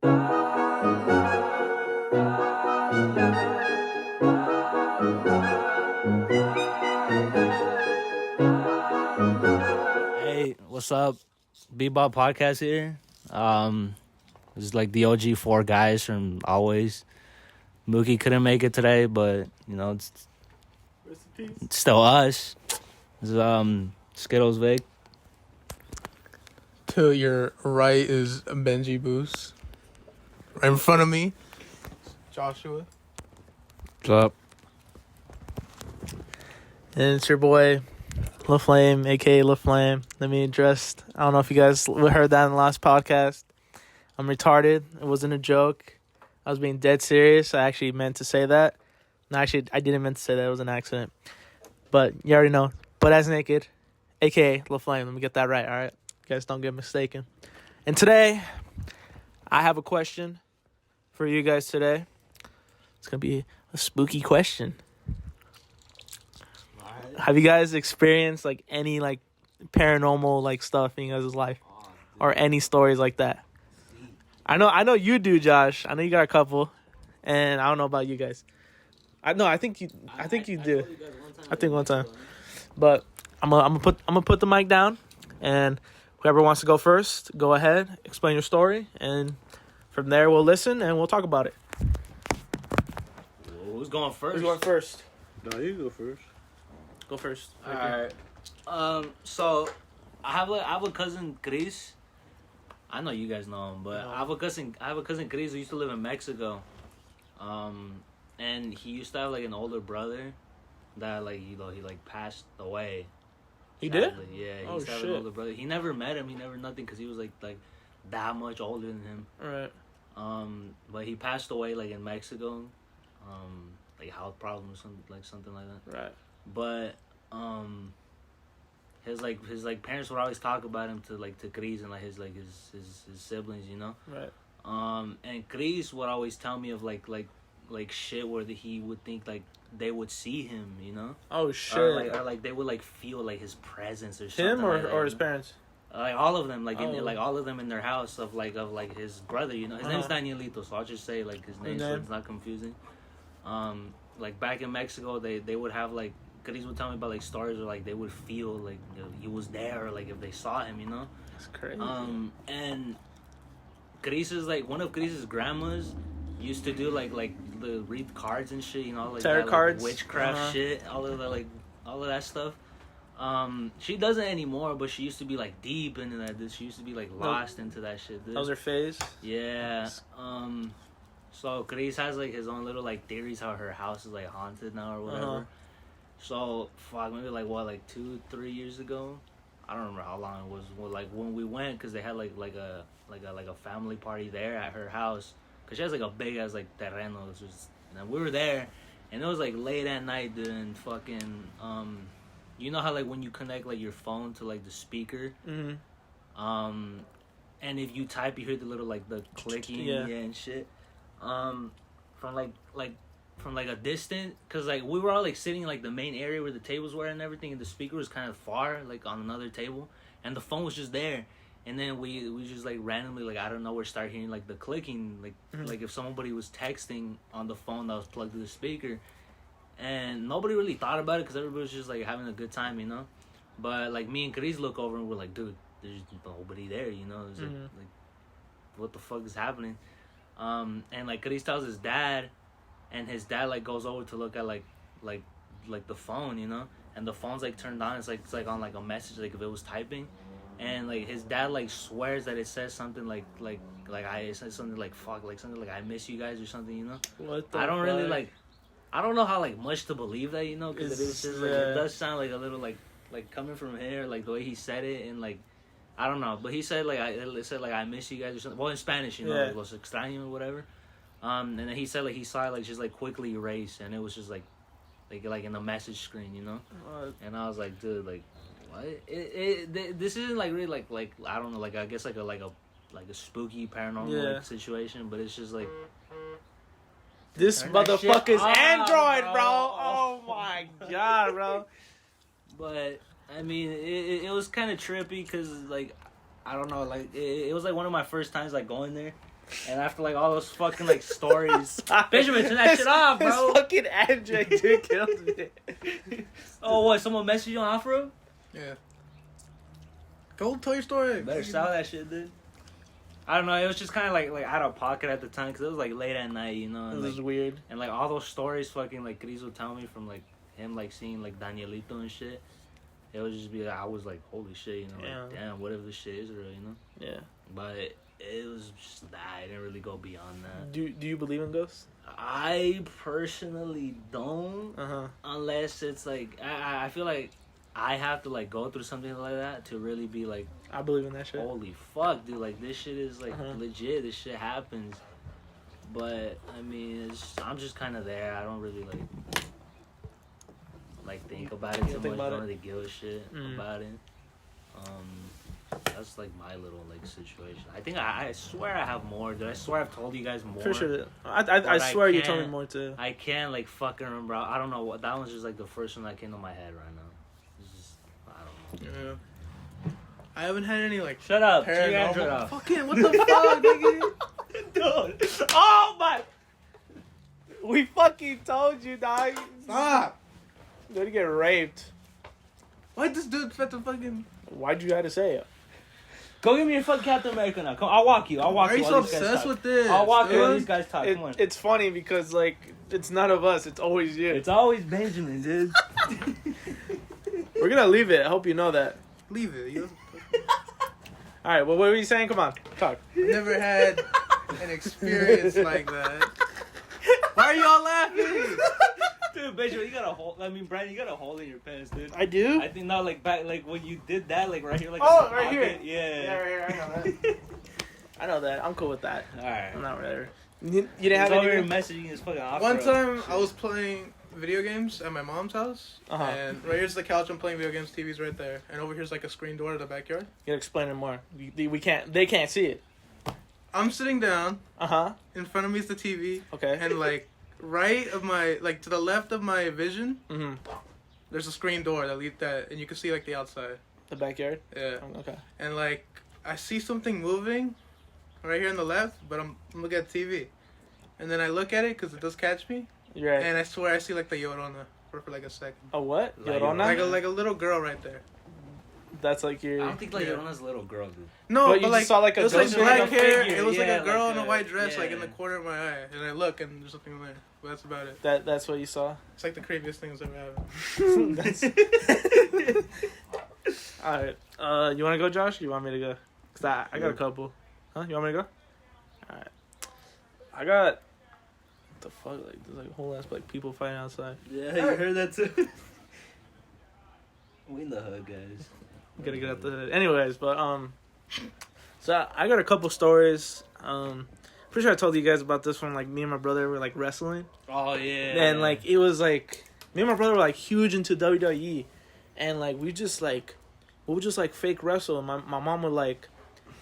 Hey, what's up? BeepBop podcast here. This is like the OG four guys from always. Mookie couldn't make it today, but it's still us. This is, Skittles Vic. To your right is Benji Boost. Right in front of me, Joshua. What's up? And it's your boy, LaFlame, a.k.a. LaFlame. Let me address, I don't know if you guys heard that in the last podcast. I'm retarded. It wasn't a joke. I was being dead serious. I actually meant to say that. No, actually, I didn't meant to say that. It was an accident. But you already know. Butt ass naked, a.k.a. LaFlame. Let me get that right, all right? You guys don't get mistaken. And today, I have a question for you guys today. It's going to be a spooky question. Have you guys experienced like any like paranormal like stuff in your guys' life, or any stories like that? I know you do, Josh. I know you got a couple, and I don't know about you guys. I think you do. I think one time, but I'm gonna put the mic down, and whoever wants to go first, go ahead, explain your story, and from there we'll listen and we'll talk about it. Who's going first? Who's going first? No, you go first. Go first. All right. So I have a cousin Chris. I know you guys know him, but I have a cousin Chris who used to live in Mexico. And he used to have like an older brother that like he like passed away. He did? Yeah. He Oh, used to have shit. an older brother. He never met him. He never nothing because he was like that much older than him. All right. But he passed away like in Mexico. Like health problems, something like that. Right. But his parents would always talk about him to Chris and like his siblings, you know. Right. And Chris would always tell me of like shit where he would think like they would see him, you know. Oh shit. Or like they would like feel like his presence or something. Him or like that, or his you know? parents? Like all of them, like Oh. all of them in their house of his brother, you know. His name's Danielito, so I'll just say like his name so it's not confusing. Like back in Mexico, they would have like Chris would tell me about like stories where like they would feel like he was there, or like if they saw him, you know. That's crazy. And Chris's like one of Chris's grandmas used to do like the read cards and shit, you know, like tarot that, cards, like, witchcraft shit, all of that stuff. She doesn't anymore, but she used to be like deep into that. She used to be like lost into that shit. Dude. That was her phase. Yeah. So Chris has like his own little like theories how her house is like haunted now or whatever. So fuck, maybe like 2-3 years ago, I don't remember how long it was. Well, like when we went, cause they had like a family party there at her house, cause she has like a big ass like terreno. And we were there, and it was like late at night, dude. And fucking you know how like when you connect like your phone to like the speaker, and if you type, you hear the little like the clicking and shit, from a distance, cause like we were all like sitting in like the main area where the tables were and everything, and the speaker was kind of far, like on another table, and the phone was just there. And then we just like randomly like out of nowhere start hearing like the clicking, like if somebody was texting on the phone that was plugged to the speaker. And nobody really thought about it because everybody was just like having a good time, you know. But like me and Chris look over and we're like, dude, there's nobody there, you know. It's like what the fuck is happening? And like Chris tells his dad, and his dad like goes over to look at like the phone, you know. And the phone's like turned on. It's like on like a message, like if it was typing. And like his dad like swears that it says something it says something like fuck, like something like I miss you guys or something, you know. What the I don't fuck? really like. I don't know how like much to believe that, you know, because it is just like it does sound like a little like coming from here, like the way he said it, and like I don't know, but he said like I miss you guys or something. Well, in Spanish, you know, like los extraño or whatever. And then he said like he saw it like just like quickly erase, and it was just like in the message screen, you know. And I was like, dude, like what? This isn't like really like I don't know, like I guess like a spooky paranormal like, situation, but it's just like. This motherfucker's Android, bro. Oh my god, bro. But I mean, it was kind of trippy because like I don't know, like it was like one of my first times like going there, And after like all those fucking like stories, Benjamin, turn that shit off, bro. This fucking abject dude killed me. Oh, what? Someone messaged you on Afro? Yeah. Go tell your story. Better sell that shit, dude. I don't know. It was just kind of like out of pocket at the time because it was like late at night, you know. And, It was like, weird. and like all those stories, fucking like Chris would tell me from like him like seeing like Danielito and shit. It would just be like I was like, holy shit, you know, like damn, what if this shit is real, you know? Yeah. But it was just that. I didn't really go beyond that. Do you believe in ghosts? I personally don't, Uh-huh. unless it's like I feel like I have to like go through something like that to really be like, I believe in that shit. holy fuck, dude, like this shit is like Uh-huh. legit. This shit happens. But I mean, I'm just kind of there. I don't really like think about it You too don't much. think about Don't it? really give a shit about it. That's like my little like situation. I think I swear I have more. Did I swear I've told you guys more? For sure. I swear you told me more too. I can't like fucking remember. I don't know what that one's just like the first one that came to my head right now. It's just I don't know. Yeah. I haven't had any like Shut up. Turn your paranormal. Android off. Fucking what the fuck, nigga? Dude. Oh my. We fucking told you, dog. Stop. You're gonna get raped. Why'd this dude fit the fucking? Why'd you have to say it? Go give me your fucking Captain America now. Come, I'll walk you. Why are you while so these guys obsessed talk. with this? I'll walk you while dude? these guys talk. Come on. It's funny because like it's none of us. It's always you. It's always Benjamin, dude. We're gonna leave it. I hope you know that. Leave it. You All right. Well, what were you saying? Come on, talk. never had an experience like that. Why are y'all laughing? Dude, Benjamin, you got a hole. I mean, Brian, you got a hole in your pants, dude. I do. I think not like back, like when you did that, like right here, like Oh, in the right here. pocket. Yeah. right here. I know that. I know that. I'm cool with that. All right. I'm not whatever. You didn't have He's over here any. messaging his fucking opera. One time I was playing video games at my mom's house, Uh-huh. and right here's the couch. I'm playing video games. TV's right there, and over here's like a screen door to the backyard. You gotta explain it more. We can't. They can't see it. I'm sitting down. Uh-huh. In front of me is the TV, Okay. and like right of my like to the left of my vision, Mm-hmm. there's a screen door that leads that, and you can see like the outside. The backyard. Yeah, Okay. and like I see something moving, right here on the left, but I'm looking at TV, and then I look at it because it does catch me, You're right. and I swear I see like the Yorona for like a second, A what? Like- Llorona? like a little girl right there. That's like your. I don't think like Yeah. Yorona's a little girl, dude. No, But but, you like just saw, like, a it was like ghost black like a hair. figure, It was like yeah, a girl like in a a- white dress, like in yeah. the corner of my eye, and I look and there's nothing there. But that's about it. That's what you saw. It's like the creepiest thing that's ever happened. That's... All right. You want to go, Josh? Or you want me to go? Cause I got a couple. Huh? You want me to go? All right. I got. What the fuck? Like there's like a whole ass like people fighting outside. Yeah, you heard that too. We in the hood, guys. Gotta get out the hood. Anyways, but so I got a couple stories. Pretty sure I told you guys about this one. Like me and my brother were like wrestling, Oh yeah. and like it was like me and my brother were like huge into WWE, and like we would just like fake wrestle. And my mom would like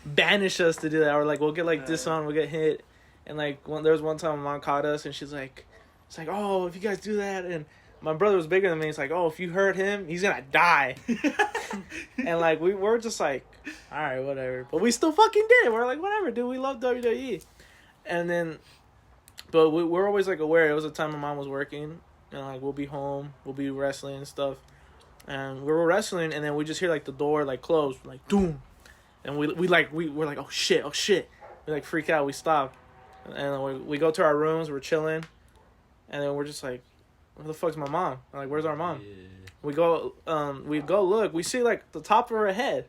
banish us to do that, or like we'll get like disowned, we'll get hit, and like there was one time my mom caught us, and she's like, it's like, oh, if you guys do that, and my brother was bigger than me. He's like, oh, if you hurt him, he's gonna die. And like we were just like, all right, whatever. But we still fucking did. We're like, whatever, dude. We love WWE. And then, but we're always like aware. It was a time my mom was working, and like we'll be home, we'll be wrestling and stuff. And we were wrestling, and then we just hear like the door like close, like doom. And we're like oh shit. We like freak out. We stop, and we go to our rooms. We're chilling, and then we're just like, where the fuck's my mom? I'm like, where's our mom? Yeah. We go look. We see like the top of her head,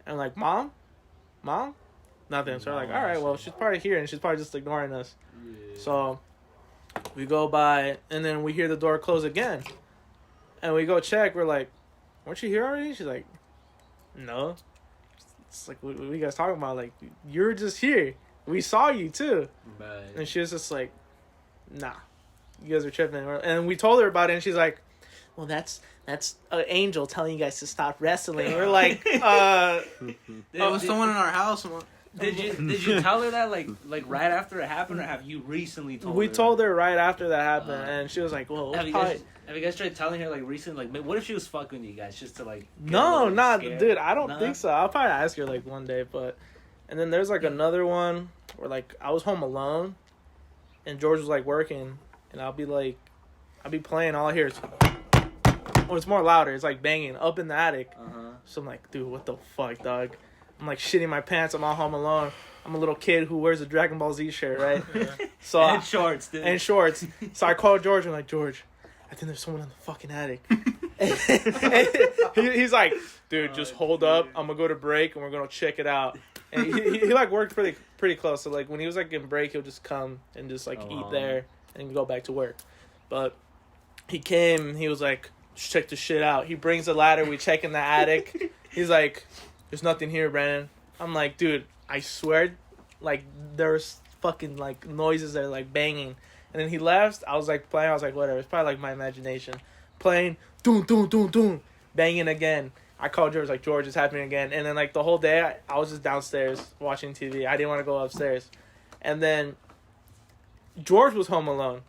and like, mom, nothing. So we're like, all right, well, she's probably here, and she's probably just ignoring us. Yeah. So we go by, and then we hear the door close again, and we go check. We're like, weren't you here already? She's like, no. It's like, what are you guys talking about? Like, you're just here. We saw you too. Right. And she was just like, nah, you guys are tripping. And we told her about it, and she's like, well, that's an angel telling you guys to stop wrestling. We're like, It was someone in our house. Did you tell her that like right after it happened, or have you recently told her? we told her right after that happened, and she was like, well, Have you guys tried telling her like recently, like what if she was fucking with you guys just to like? Get a no, little not scared? dude. I don't Nah? think so. I'll probably ask her like one day, but And then there's like another one where like I was home alone, and George was like working, and I'll be playing. All I hear is, well, it's more louder. It's like banging up in the attic. So I'm like, dude, what the fuck, dog? I'm like shitting my pants. I'm all home alone. I'm a little kid who wears a Dragon Ball Z shirt, right? So and shorts, dude. And shorts. So I called George. I'm like, George, I think there's someone in the fucking attic. He's like, dude, just hold up. I'm gonna go to break and we're gonna check it out. And he like worked pretty close. So like when he was like in break, he'll just come and just like eat there and go back to work. But he came. He was like, just check the shit out. He brings a ladder. We check in the attic. He's like, there's nothing here, Brandon. I'm like, dude, I swear, like there's fucking like noises that are like banging. And then he left. I was like playing. I was like, whatever. It's probably like my imagination. Playing, doom, doom, doom, doom, banging again. I called George, like, George, it's happening again. And then like the whole day, I was just downstairs watching TV. I didn't want to go upstairs. And then George was home alone,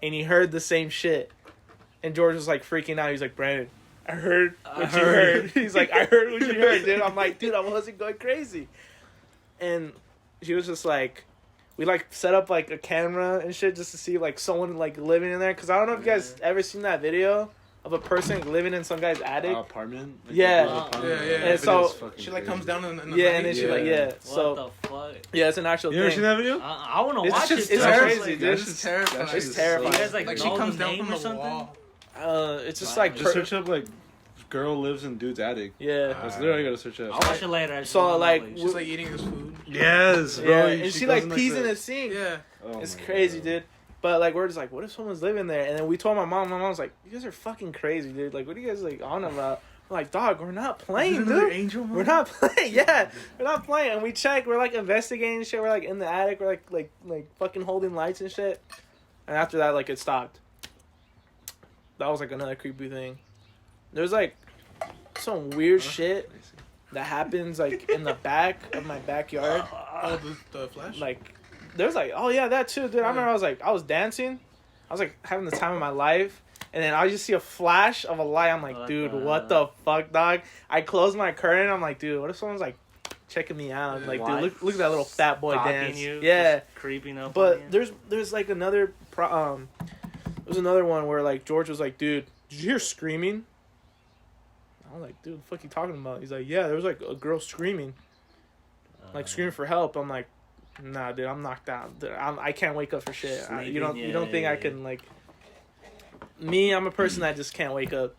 and he heard the same shit. And George was like freaking out. He's like, Brandon, I heard what you heard. He's like, I heard what you heard, dude. I'm like, dude, I wasn't going crazy. And she was just like, we like set up like a camera and shit just to see like someone like living in there. Cause I don't know if you guys ever seen that video of a person living in some guy's attic. Apartment? Like Yeah. Yeah. And so she like comes down in the and night. then she like What so the fuck? yeah, it's an actual You ever thing. seen that video? I want to It's watch just- it. it's too. crazy, dude. This is terrifying. That shit It's is terrifying. You guys like Like she know comes the down name from or the something? wall. It's just Right. like Just search up like girl lives in dude's attic. yeah. That's literally gotta search up. I'll watch it later. So, like, She's like eating his food. Yes, Yeah, bro. and she like goes pees in the- the sink. Yeah. Oh It's my crazy, God. dude. But like we're just like, what if someone's living there? And then we told my mom. My mom's like, you guys are fucking crazy, dude. Like, what are you guys like on about? We're like, dog, we're not playing, dude. Angel, We're not playing. Yeah, we're not playing. And we check. We're like investigating shit. We're like in the attic. We're like fucking holding lights and shit. And after that, like it stopped. That was like another creepy thing. There's like some weird shit that happens like in the back of my backyard. Oh, the flash. Like, there's like, oh yeah, that too, dude. I remember I was dancing. I was like having the time of my life. And then I just see a flash of a light. I'm like, dude, what the fuck, dog? I close my curtain. I'm like, dude, what if someone's like checking me out? Like, dude, look at that little fat boy Stalking dance. you, Yeah. just creeping up. on But you. there's like another there's another one where like George was like, dude, did you hear screaming? I was like, dude, what the fuck you talking about? He's like, yeah, there was like a girl screaming, like screaming for help. I'm like, nah, dude, I'm knocked out. Dude, I can't wake up for shit. You don't think I can like. Me, I'm a person that just can't wake up.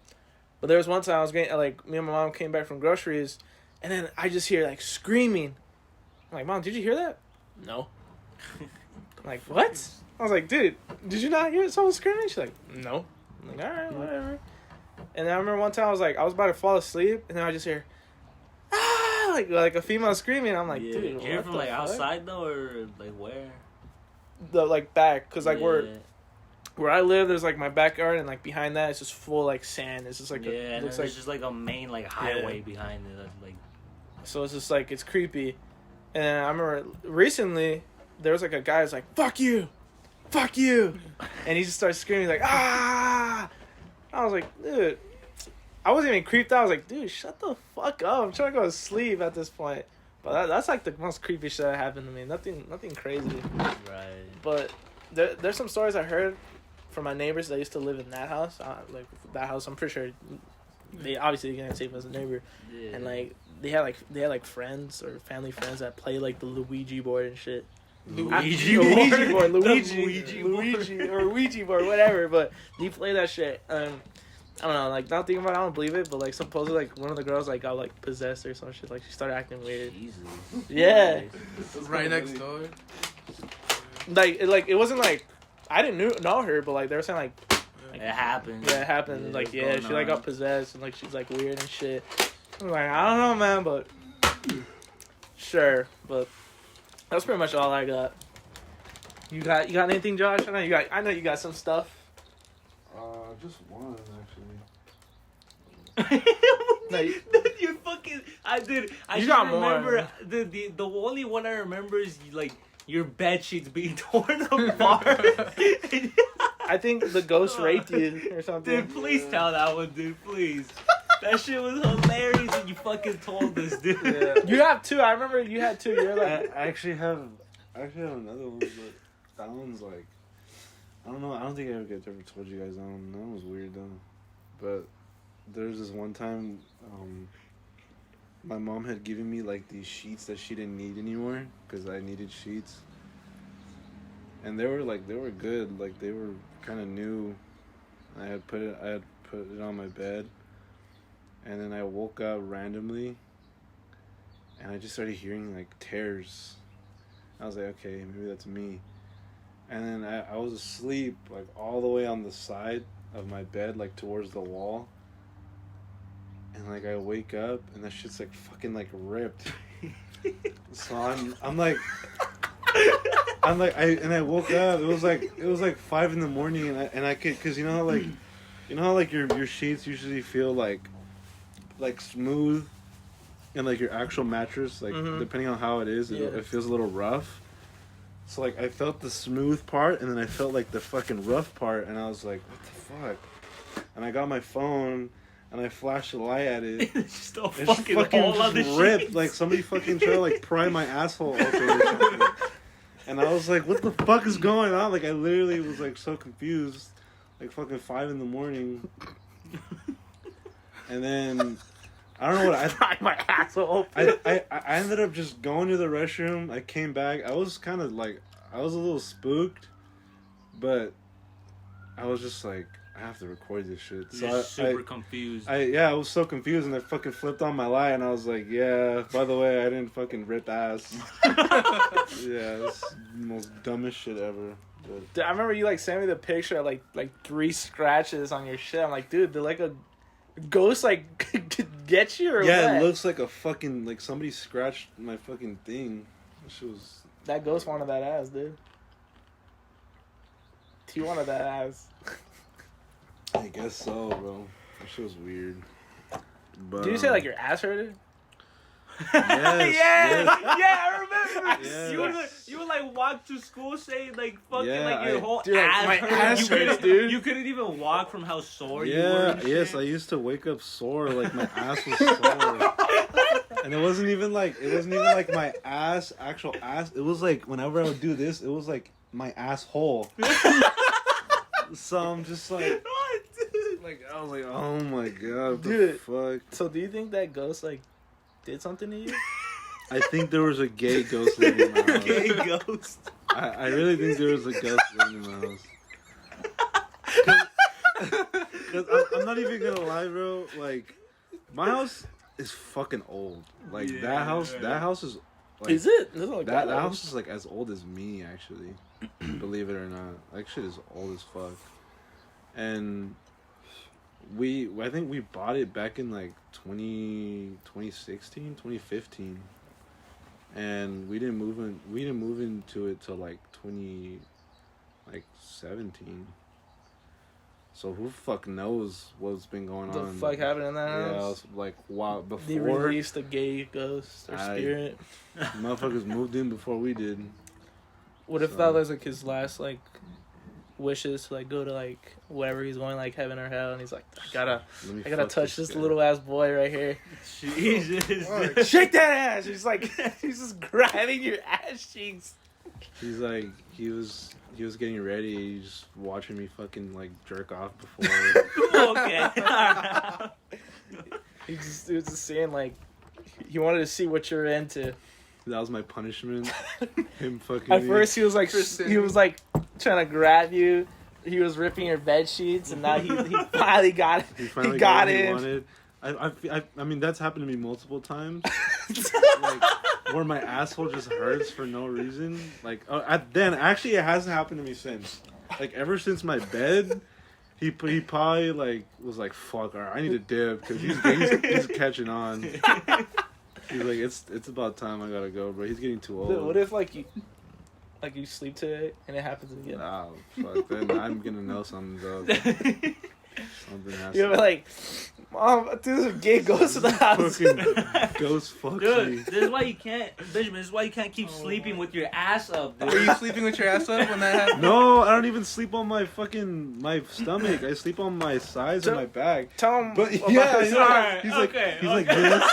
But there was one time I was getting like me and my mom came back from groceries, and then I just hear like screaming. I'm like, Mom, did you hear that? No. I'm like, what? I was like, dude, did you not hear someone screaming? She's like, no. I'm like, all right, whatever. And then I remember one time I was about to fall asleep, and then I just hear, ah, like a female screaming. I'm like, dude, Did you hear what from the like fuck? outside though, or like where? The like back, cause like Yeah. where I live, there's like my backyard, and like behind that, it's just full like sand. It's just like and looks there's like just like a main like highway behind it. That's, like, so it's just like it's creepy. And I remember recently there was like a guy who's like, fuck you, and he just starts screaming like, ah. I was like, dude, I wasn't even creeped out. I was like, dude, shut the fuck up. I'm trying to go to sleep at this point. But that's like the most creepy shit that happened to me. Nothing crazy. right. But there's some stories I heard from my neighbors that used to live in that house. Like that house, I'm pretty sure they obviously can't say as a neighbor. Yeah. And like they had like friends or family friends that play like the Luigi board and shit. Luigi board, board. Luigi or Ouija board, whatever. But he played that shit. I don't know, like not thinking about it, I don't believe it, but like supposedly like one of the girls like got like possessed or some shit. Like she started acting weird. Jesus. Yeah. Right next door. Like it wasn't like I didn't know her, but like they were saying like It happened. yeah, it happened. Yeah, Like what's yeah, going she like on? got possessed and like she's like weird and shit. I'm like I don't know, man, but sure. But that's pretty much all I got. You got anything, Josh? I know you got some stuff. Just one actually. No, You fucking. I did. I You should got more. remember the only one I remember is like your bed sheets being torn apart. I think the ghost raped you or something. Dude, please tell that one, dude. Please. That shit was hilarious when you fucking told us, dude. Yeah. You have two. I remember you had two. You're I like, actually have another one, but that one's like, I don't know. I don't think I ever told you guys that one. That one was weird though. But there's this one time, my mom had given me like these sheets that she didn't need anymore because I needed sheets, and they were good. Like they were kind of new. I had put it on my bed, and then I woke up randomly, and I just started hearing like tears. I was like, okay, maybe that's me. And then I was asleep like all the way on the side of my bed, like towards the wall. And like I wake up and that shit's like fucking like ripped. So I'm like I woke up. It was like 5 a.m. and I could, cause you know how like your sheets usually feel like smooth, and like your actual mattress, like depending on how it is, it feels a little rough. So like I felt the smooth part, and then I felt like the fucking rough part, and I was like, what the fuck? And I got my phone. And I flashed a light at it. It's just a it's fucking hole on the ripped. sheets. Like somebody fucking tried to like pry my asshole open or something. And I was like, what the fuck is going on? Like I literally was like so confused. Like fucking 5 a.m. And then I don't know what I pry my asshole open. I ended up just going to the restroom. I came back. I was kind of like, I was a little spooked, but I was just like, I have to record this shit. So You're super confused. I was so confused, and I fucking flipped on my light, and I was like, yeah, by the way, I didn't fucking rip ass. Yeah, it's the most dumbest shit ever. But Dude, I remember you like sent me the picture of like 3 scratches on your shit. I'm like, dude, did like a ghost like get you or yeah, what? it looks like a fucking, like somebody scratched my fucking thing. That shit was... That ghost wanted that ass, dude. He wanted that ass. I guess so, bro. That shit was weird. But, Did you say like your ass hurted? Yes, Yeah, I remember. Yes. You would like walk to school saying like fucking Yeah, like your whole dude, ass my hurt. ass You hurts, couldn't- dude. You couldn't even walk from how sore you were. Yeah, And yes, shit. I used to wake up sore, like my ass was sore. And it wasn't even like my actual ass. It was like whenever I would do this, it was like my asshole. So I'm just like I was like, oh my god, what Dude. the fuck? So do you think that ghost like did something to you? I think there was a gay ghost living in my house. Gay ghost. I really think there was a ghost living in my house. Cause I'm not even gonna lie, bro. Like, my house is fucking old. Like that house is. Like, Is it? It's like that house is like as old as me, actually. Believe it or not, like shit is old as fuck. And I think we bought it back in like 2016, 2015. And we didn't move into it till like 2017. So who fuck knows what's been going the on? fuck happened in that Yeah, I house? was like, wow, before They released a gay ghost or spirit. motherfuckers moved in before we did. What if So- that was like his last like wishes to like go to like wherever he's going, like heaven or hell, and he's like, I gotta fuck touch this guy. little ass boy right here. Jesus. Shake that ass. He's like, he's just grabbing your ass cheeks. He's like, he was getting ready. He's just watching me fucking like jerk off before. Okay. He was just saying like, he wanted to see what you're into. That was my punishment. Him fucking. At me. first, he was like trying to grab you. He was ripping your bed sheets, and now he finally got it. He finally got what he it. wanted. I mean, that's happened to me multiple times. Like, where my asshole just hurts for no reason. Like, then actually, it hasn't happened to me since. Like, ever since my bed, he probably like was like, "Fuck, alright, I need a dip," because he's catching on. He's like, it's about time I gotta go, bro. He's getting too old. Dude, what if like you sleep today and it happens again? Oh, fuck. Then I'm gonna know something's up. Something has You to. ever like Mom, dude, gay ghost in the house. Fucking ghost fuck Dude, me. this is why you can't, Benjamin. This is why you can't keep sleeping with your ass up, dude. Were you sleeping with your ass up when that happened? No, I don't even sleep on my stomach. I sleep on my sides and my back. Tell him. But about yeah, this. you know, Alright, he's okay, like okay. this.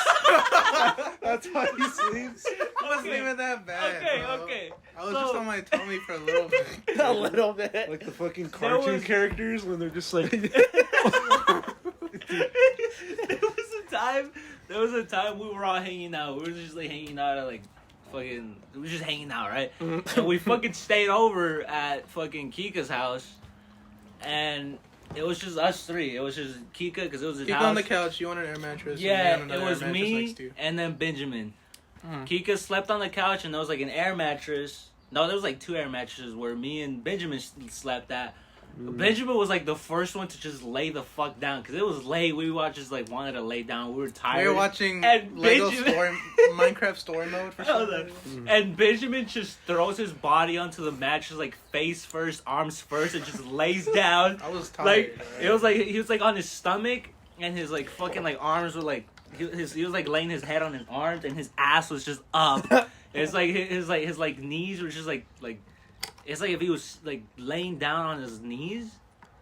That's how he sleeps. It wasn't even that bad. Okay, bro. okay. I was So- just on my tummy for a little bit. A little bit. Like the fucking cartoon was- characters when they're just like. There was a time we were all hanging out. We were just like hanging out at like fucking. We were just hanging out, right? And we fucking stayed over at fucking Kika's house, and it was just us three. It was just Kika because it was his Keep house. on the couch. You want an air mattress? Yeah, and you want it another was air mattress me next to you. and then Benjamin. Kika slept on the couch, and there was like an air mattress. No, there was like 2 air mattresses where me and Benjamin slept at. Benjamin was like the first one to just lay the fuck down because it was late. We just like wanted to lay down. We were tired. We were watching And Lego Benjamin- Minecraft story mode for some reason. And Benjamin just throws his body onto the mattress like face first, arms first, and just lays down. I was tired. Like right? it was like he was like on his stomach, and his like fucking like arms were like he was like laying his head on his arms, and his ass was just up. It's like his knees were just like it's like if he was like laying down on his knees,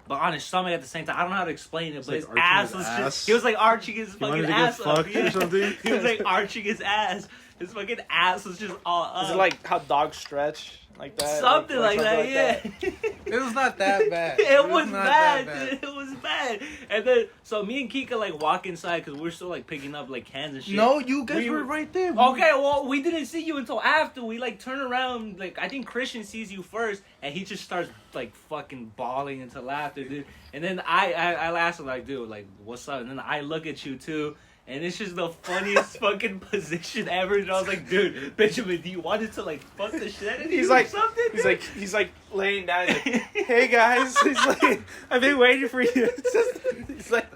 but on his stomach at the same time. I don't know how to explain it, but like his arching ass his was ass. just he was like arching his fucking wanted to get ass up. fucked or something? He was like arching his ass. His fucking ass was just all up. Is it like how dogs stretch? Like that? something like that? something Yeah. It was not that bad. It was not bad, that dude. It was bad. And then, so me and Kika, like, walk inside because we're still, like, picking up, like, cans and shit. No, you guys We were were- right there. Okay, well, we didn't see you until after. We, like, turn around. Like, I think Christian sees you first, and he just starts, like, fucking bawling into laughter, dude. And then I asked him, like, dude, like, what's up? And then I look at you, too. And it's just the funniest fucking position ever. And I was like, dude, Benjamin, do you want it to, like, fuck the shit out of you He's or like, something? he's like laying down. He's like, hey guys, he's like, I've been waiting for you. It's just, he's like,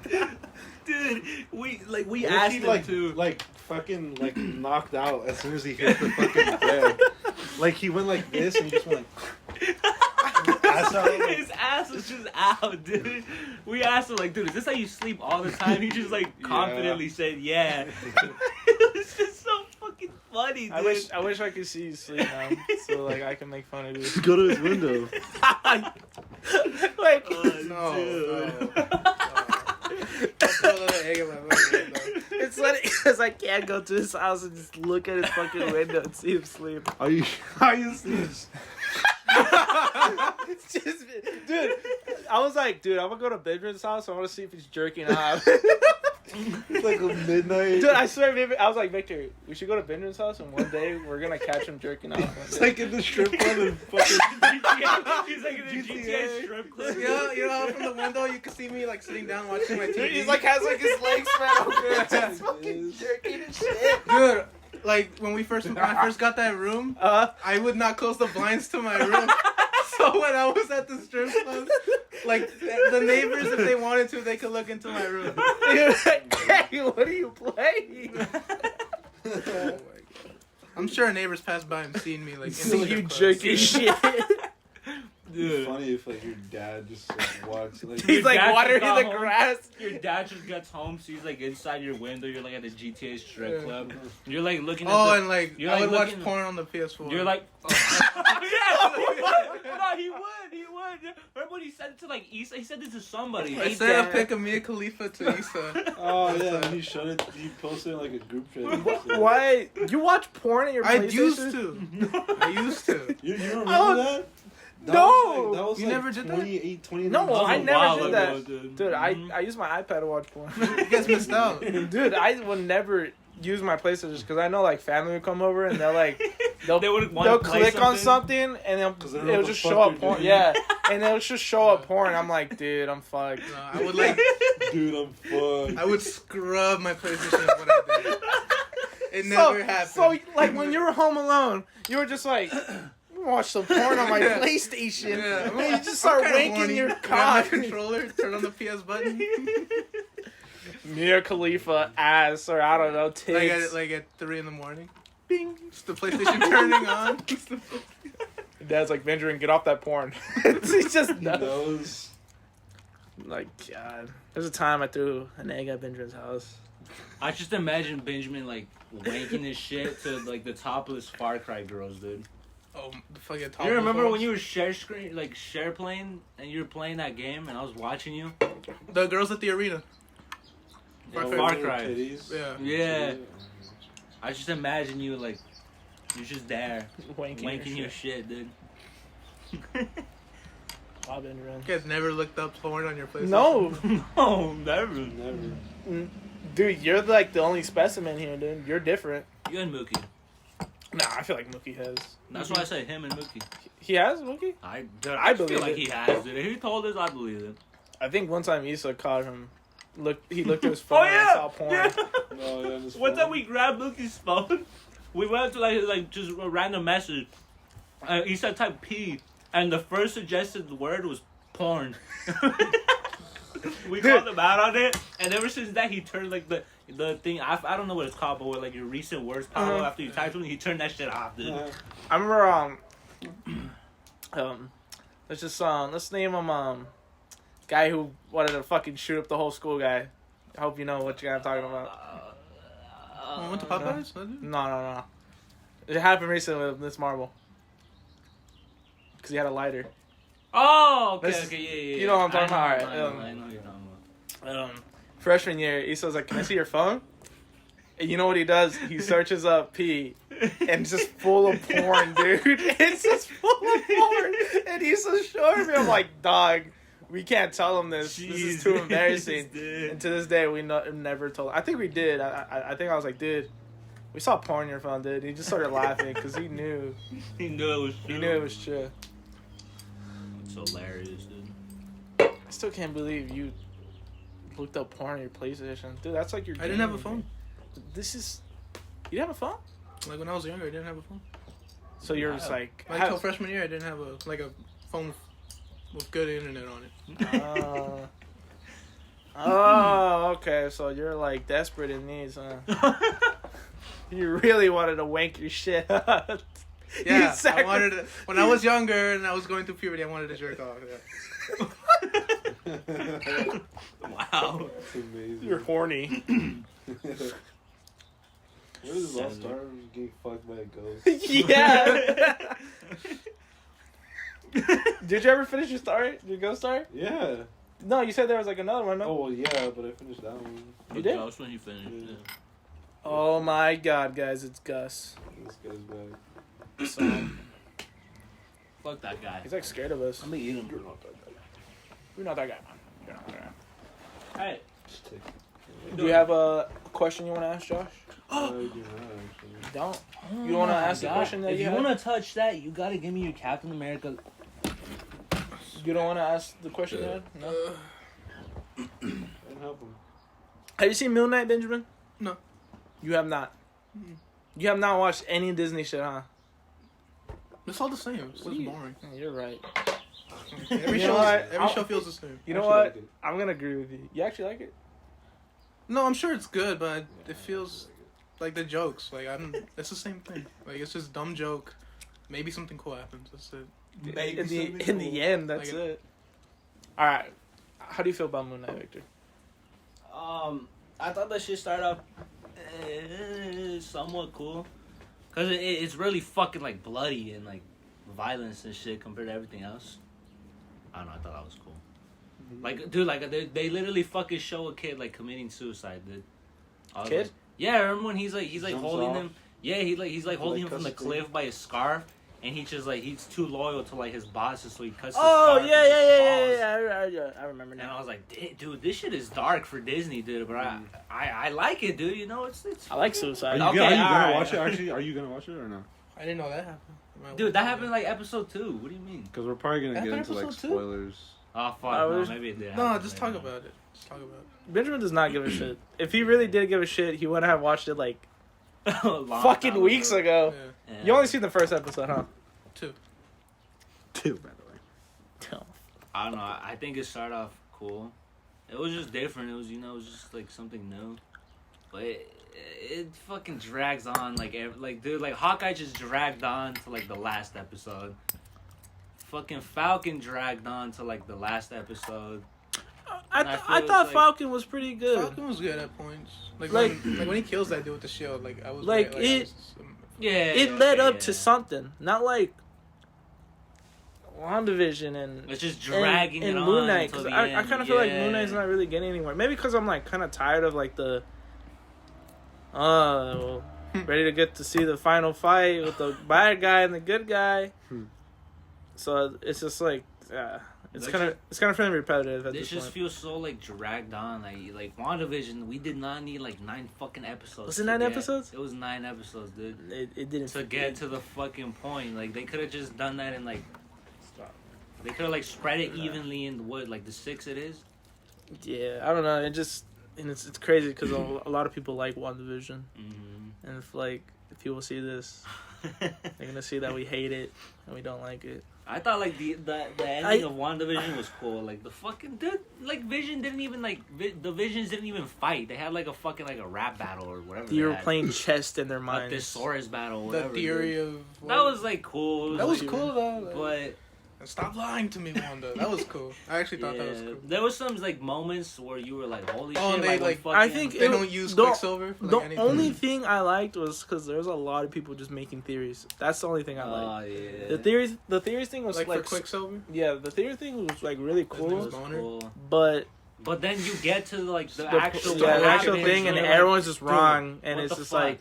dude, we What if asked he, him like, to. like fucking like knocked out as soon as he hit the fucking bed. Like he went like this and he just went like ass out. Like, His ass was just out, dude. We asked him, like, dude, is this how you sleep all the time? He just, like, confidently said, yeah. It was just so fucking funny, dude. I wish I could see you sleep now, so like I can make fun of you. just go to his window. Like, No, dude. no. That's a little egg in my mouth, though. it's like because I can't go to his house and just look at his fucking window and see him sleep. Are you sleep? It's just, dude, I was like, dude, I'm gonna go to Benjamin's house. I want to see if he's jerking off. It's like a midnight. Dude, I swear, I was like, Victor, we should go to Benjamin's house, and one day we're gonna catch him jerking off. It's like in the strip club and fucking. He's like in the GTA strip club. You know how from the window you can see me like sitting down watching my TV. Dude, he's like has like his legs spread open, just fucking jerking and shit. Dude, like when I first got that room, I would not close the blinds to my room. So when I was at the strip club, like the neighbors, if they wanted to, they could look into my room. You're like, hey, what are you playing? Oh my God. I'm sure neighbors passed by and seen me like in the See you strip club. jerking shit. It'd be Dude. funny if like your dad just like walks like He's like dad watering just got the home. grass. Your dad just gets home, so he's like inside your window. You're like at the GTA strip Yeah. club. You're like looking at Oh, the, and like you're, I like, would watch looking- porn on the PS4. You're like, yeah, he would. No, he would. Remember when he said it to like Issa? He said it to somebody. I sent a pic of Mia Khalifa to Issa. oh yeah, and he showed it. He posted it in, like a group chat. Why? You watch porn at your I PlayStation? used to. You remember Oh, that? That no! was that was You like never did that? 28, 29. No, That was I a never while did ago, that. dude. Dude, Mhm. I use my iPad to watch porn. You guys missed out. Dude, I would never use my PlayStation because I know like family would come over and they're like, They would want they'll to play click on something and they don't know it'll what just the show fuck up you're porn. doing. Yeah, and it'll just show up porn. I'm like, dude, I'm fucked. No, I would like. Dude, I'm fucked. I would scrub my PlayStation if what I did. It never happened. So like when you were home alone, you were just like. Watch some porn on my Yeah. PlayStation. Yeah, And then you just start I'm kinda wanking horny. your Grab cock. my controller, turn on the PS button. Mia Khalifa ass, or I don't know, tits. Like at 3 a.m. Bing. It's the PlayStation turning on. Dad's like, Benjamin, get off that porn. He just He knows. Like, God. There's a time I threw an egg at Benjamin's house. I just imagine Benjamin, like, wanking his shit to, like, the topless Far Cry girls, dude. Oh, the fucking top. You remember when you were share playing, and you were playing that game, and I was watching you? The girls at the arena. Far Cry. Yeah. Yeah. I just imagine you, like, you're just there. Wanking your shit, dude. Wow, Benjamin. You guys never looked up porn on your PlayStation? No. No, never. Dude, you're like the only specimen here, dude. You're different. You and Mookie. Nah, I feel like Mookie has. That's why I say him and Mookie. He has, Mookie? I believe feel like it. he has, dude. If he told us, I believe it. I think one time Issa caught him. He looked at his phone and saw porn. Yeah. No, One time we grabbed Mookie's phone. We went to like just a random message. He said type P, and the first suggested word was porn. We called him out on it, and ever since that he turned like the thing. I don't know what it's called, but with like your recent words pop up after you type something, he turned that shit off, dude. I remember let's name him guy who wanted to fucking shoot up the whole school guy. I hope you know what you're talking about. We went to Popeyes? No. It happened recently with Miss Marvel. Because he had a lighter. Oh, okay, This- yeah. you know what I'm talking about, I alright, know what you're talking about. Freshman year, Issa was like, "Can I see your phone?" And you know what he does? He searches up P, and it's just full of porn, dude. It's just full of porn, and he's so showing me. I'm like, "Dog, we can't tell him this. This is too embarrassing." Dude. And to this day, we never told. I think we did. I think I was like, "Dude, we saw porn on your phone, dude." He just started laughing because he knew. He knew it was true. He knew it was true. It's hilarious, dude. I still can't believe you looked up porn on your PlayStation, dude. That's like your. I didn't have a phone. This is. You didn't have a phone? Like when I was younger, I didn't have a phone. So you're just like. Until freshman year, I didn't have a phone with good internet on it. Oh, okay. So you're like desperate in needs, huh? You really wanted to wank your shit up. Yeah, I wanted to, when I was younger and I was going through puberty, I wanted to jerk off. Yeah. Wow. That's amazing. You're horny. Where does it all start? Getting fucked by a ghost. Yeah. Did you ever finish your story? Your ghost story? Yeah. No, you said there was like another one, no? Oh, well, yeah, but I finished that one. You did? That's when you finished. Yeah. Oh my god, guys, it's Gus. This guy's back. So, Fuck that guy. he's like scared of us. I'm gonna eat him. You're not that guy. You're not that guy, man. You're not that guy. Hey. Just take it. Do you have a question you want to ask Josh? I do not, actually. Don't. You don't want to ask the question that if you you had? want to touch that, you gotta give me your Captain America. You don't want to ask the question you had? No. I can help him. Have you seen Moon Knight, Benjamin? No. You have not. You have not watched any Disney shit, huh? It's all the same. It's just boring. You're right. Every You know what? show feels the same. You know Actually what? like it. I'm gonna agree with you. You actually like it? No, I'm sure it's good, but it feels like the jokes. Like it's the same thing. Like it's just dumb joke. Maybe something cool happens. That's it. In the end, that's Like it. All right. How do you feel about Moon Knight, Victor? I thought that shit started off somewhat cool, cause it's really fucking like bloody and like violence and shit compared to everything else. I don't know. I thought that was cool. Like, dude, like they literally fucking show a kid like committing suicide, dude. Kid? Like, yeah, remember when he's like Jumps holding off. him? Yeah, he's like holding him from the custody. cliff by his scarf, and he's just like he's too loyal to like his bosses, so he cuts. Oh his scarf and just falls. yeah. I remember And I now. was like, dude, this shit is dark for Disney, dude. But I like it, dude. You know, it's I like Suicide. Okay, are you alright. gonna watch it? Actually, are you gonna watch it or no? I didn't know that happened. dude. That happened like episode 2. What do you mean? Because we're probably gonna That get happened into like episode two? spoilers. Oh fuck, I no, was- maybe it did. No, happen just later talk on. about it. Just talk about it. Benjamin does not give a shit. If he really did give a shit, he wouldn't have watched it like Long fucking time weeks ago. Yeah. Yeah. You only seen the first episode, huh? 2. Two, by the way. I don't know. I think it started off cool. It was just different. It was it was just like something new. But it fucking drags on dude, like Hawkeye just dragged on to like the last episode. Fucking Falcon dragged on to like the last episode. I thought Falcon was pretty good. Falcon was good at points. Like when he kills that dude with the shield, like I was like right, it. It led up to something, not like WandaVision and it's just dragging and it on. Moon Knight, because I kind of feel like Moon Knight's not really getting anywhere. Maybe because I'm like kind of tired of like the ready to get to see the final fight with the bad guy and the good guy. So it's just like it's kind of feeling repetitive at this point. This just feels so like dragged on. Like WandaVision, we did not need like 9 fucking episodes. Was it 9 episodes? It was 9 episodes, dude. It didn't to get to the fucking point. Like they could have just done that in like. They could have like spread it evenly in like the 6 it is. Yeah, I don't know. It's crazy because a lot of people like WandaVision, and if people see this, they're gonna see that we hate it and we don't like it. I thought like the ending of WandaVision was cool. Like the fucking dude, like Vision didn't even the Visions didn't even fight. They had like a fucking like a rap battle or whatever. They were playing chess in their minds. A thesaurus battle. Whatever, the theory dude. of that was like cool. That was cool though. But. Stop lying to me, Wanda. That was cool. I actually thought that was cool. There was some like moments where you were like, "Holy shit!" And they I think they don't use Quicksilver. For, the only thing I liked was because there's a lot of people just making theories. That's the only thing I liked. Oh yeah. The theories thing was like for Quicksilver. Yeah, the theory thing was like really cool. But then you get to like the actual thing, and everyone's just wrong, and it's just like.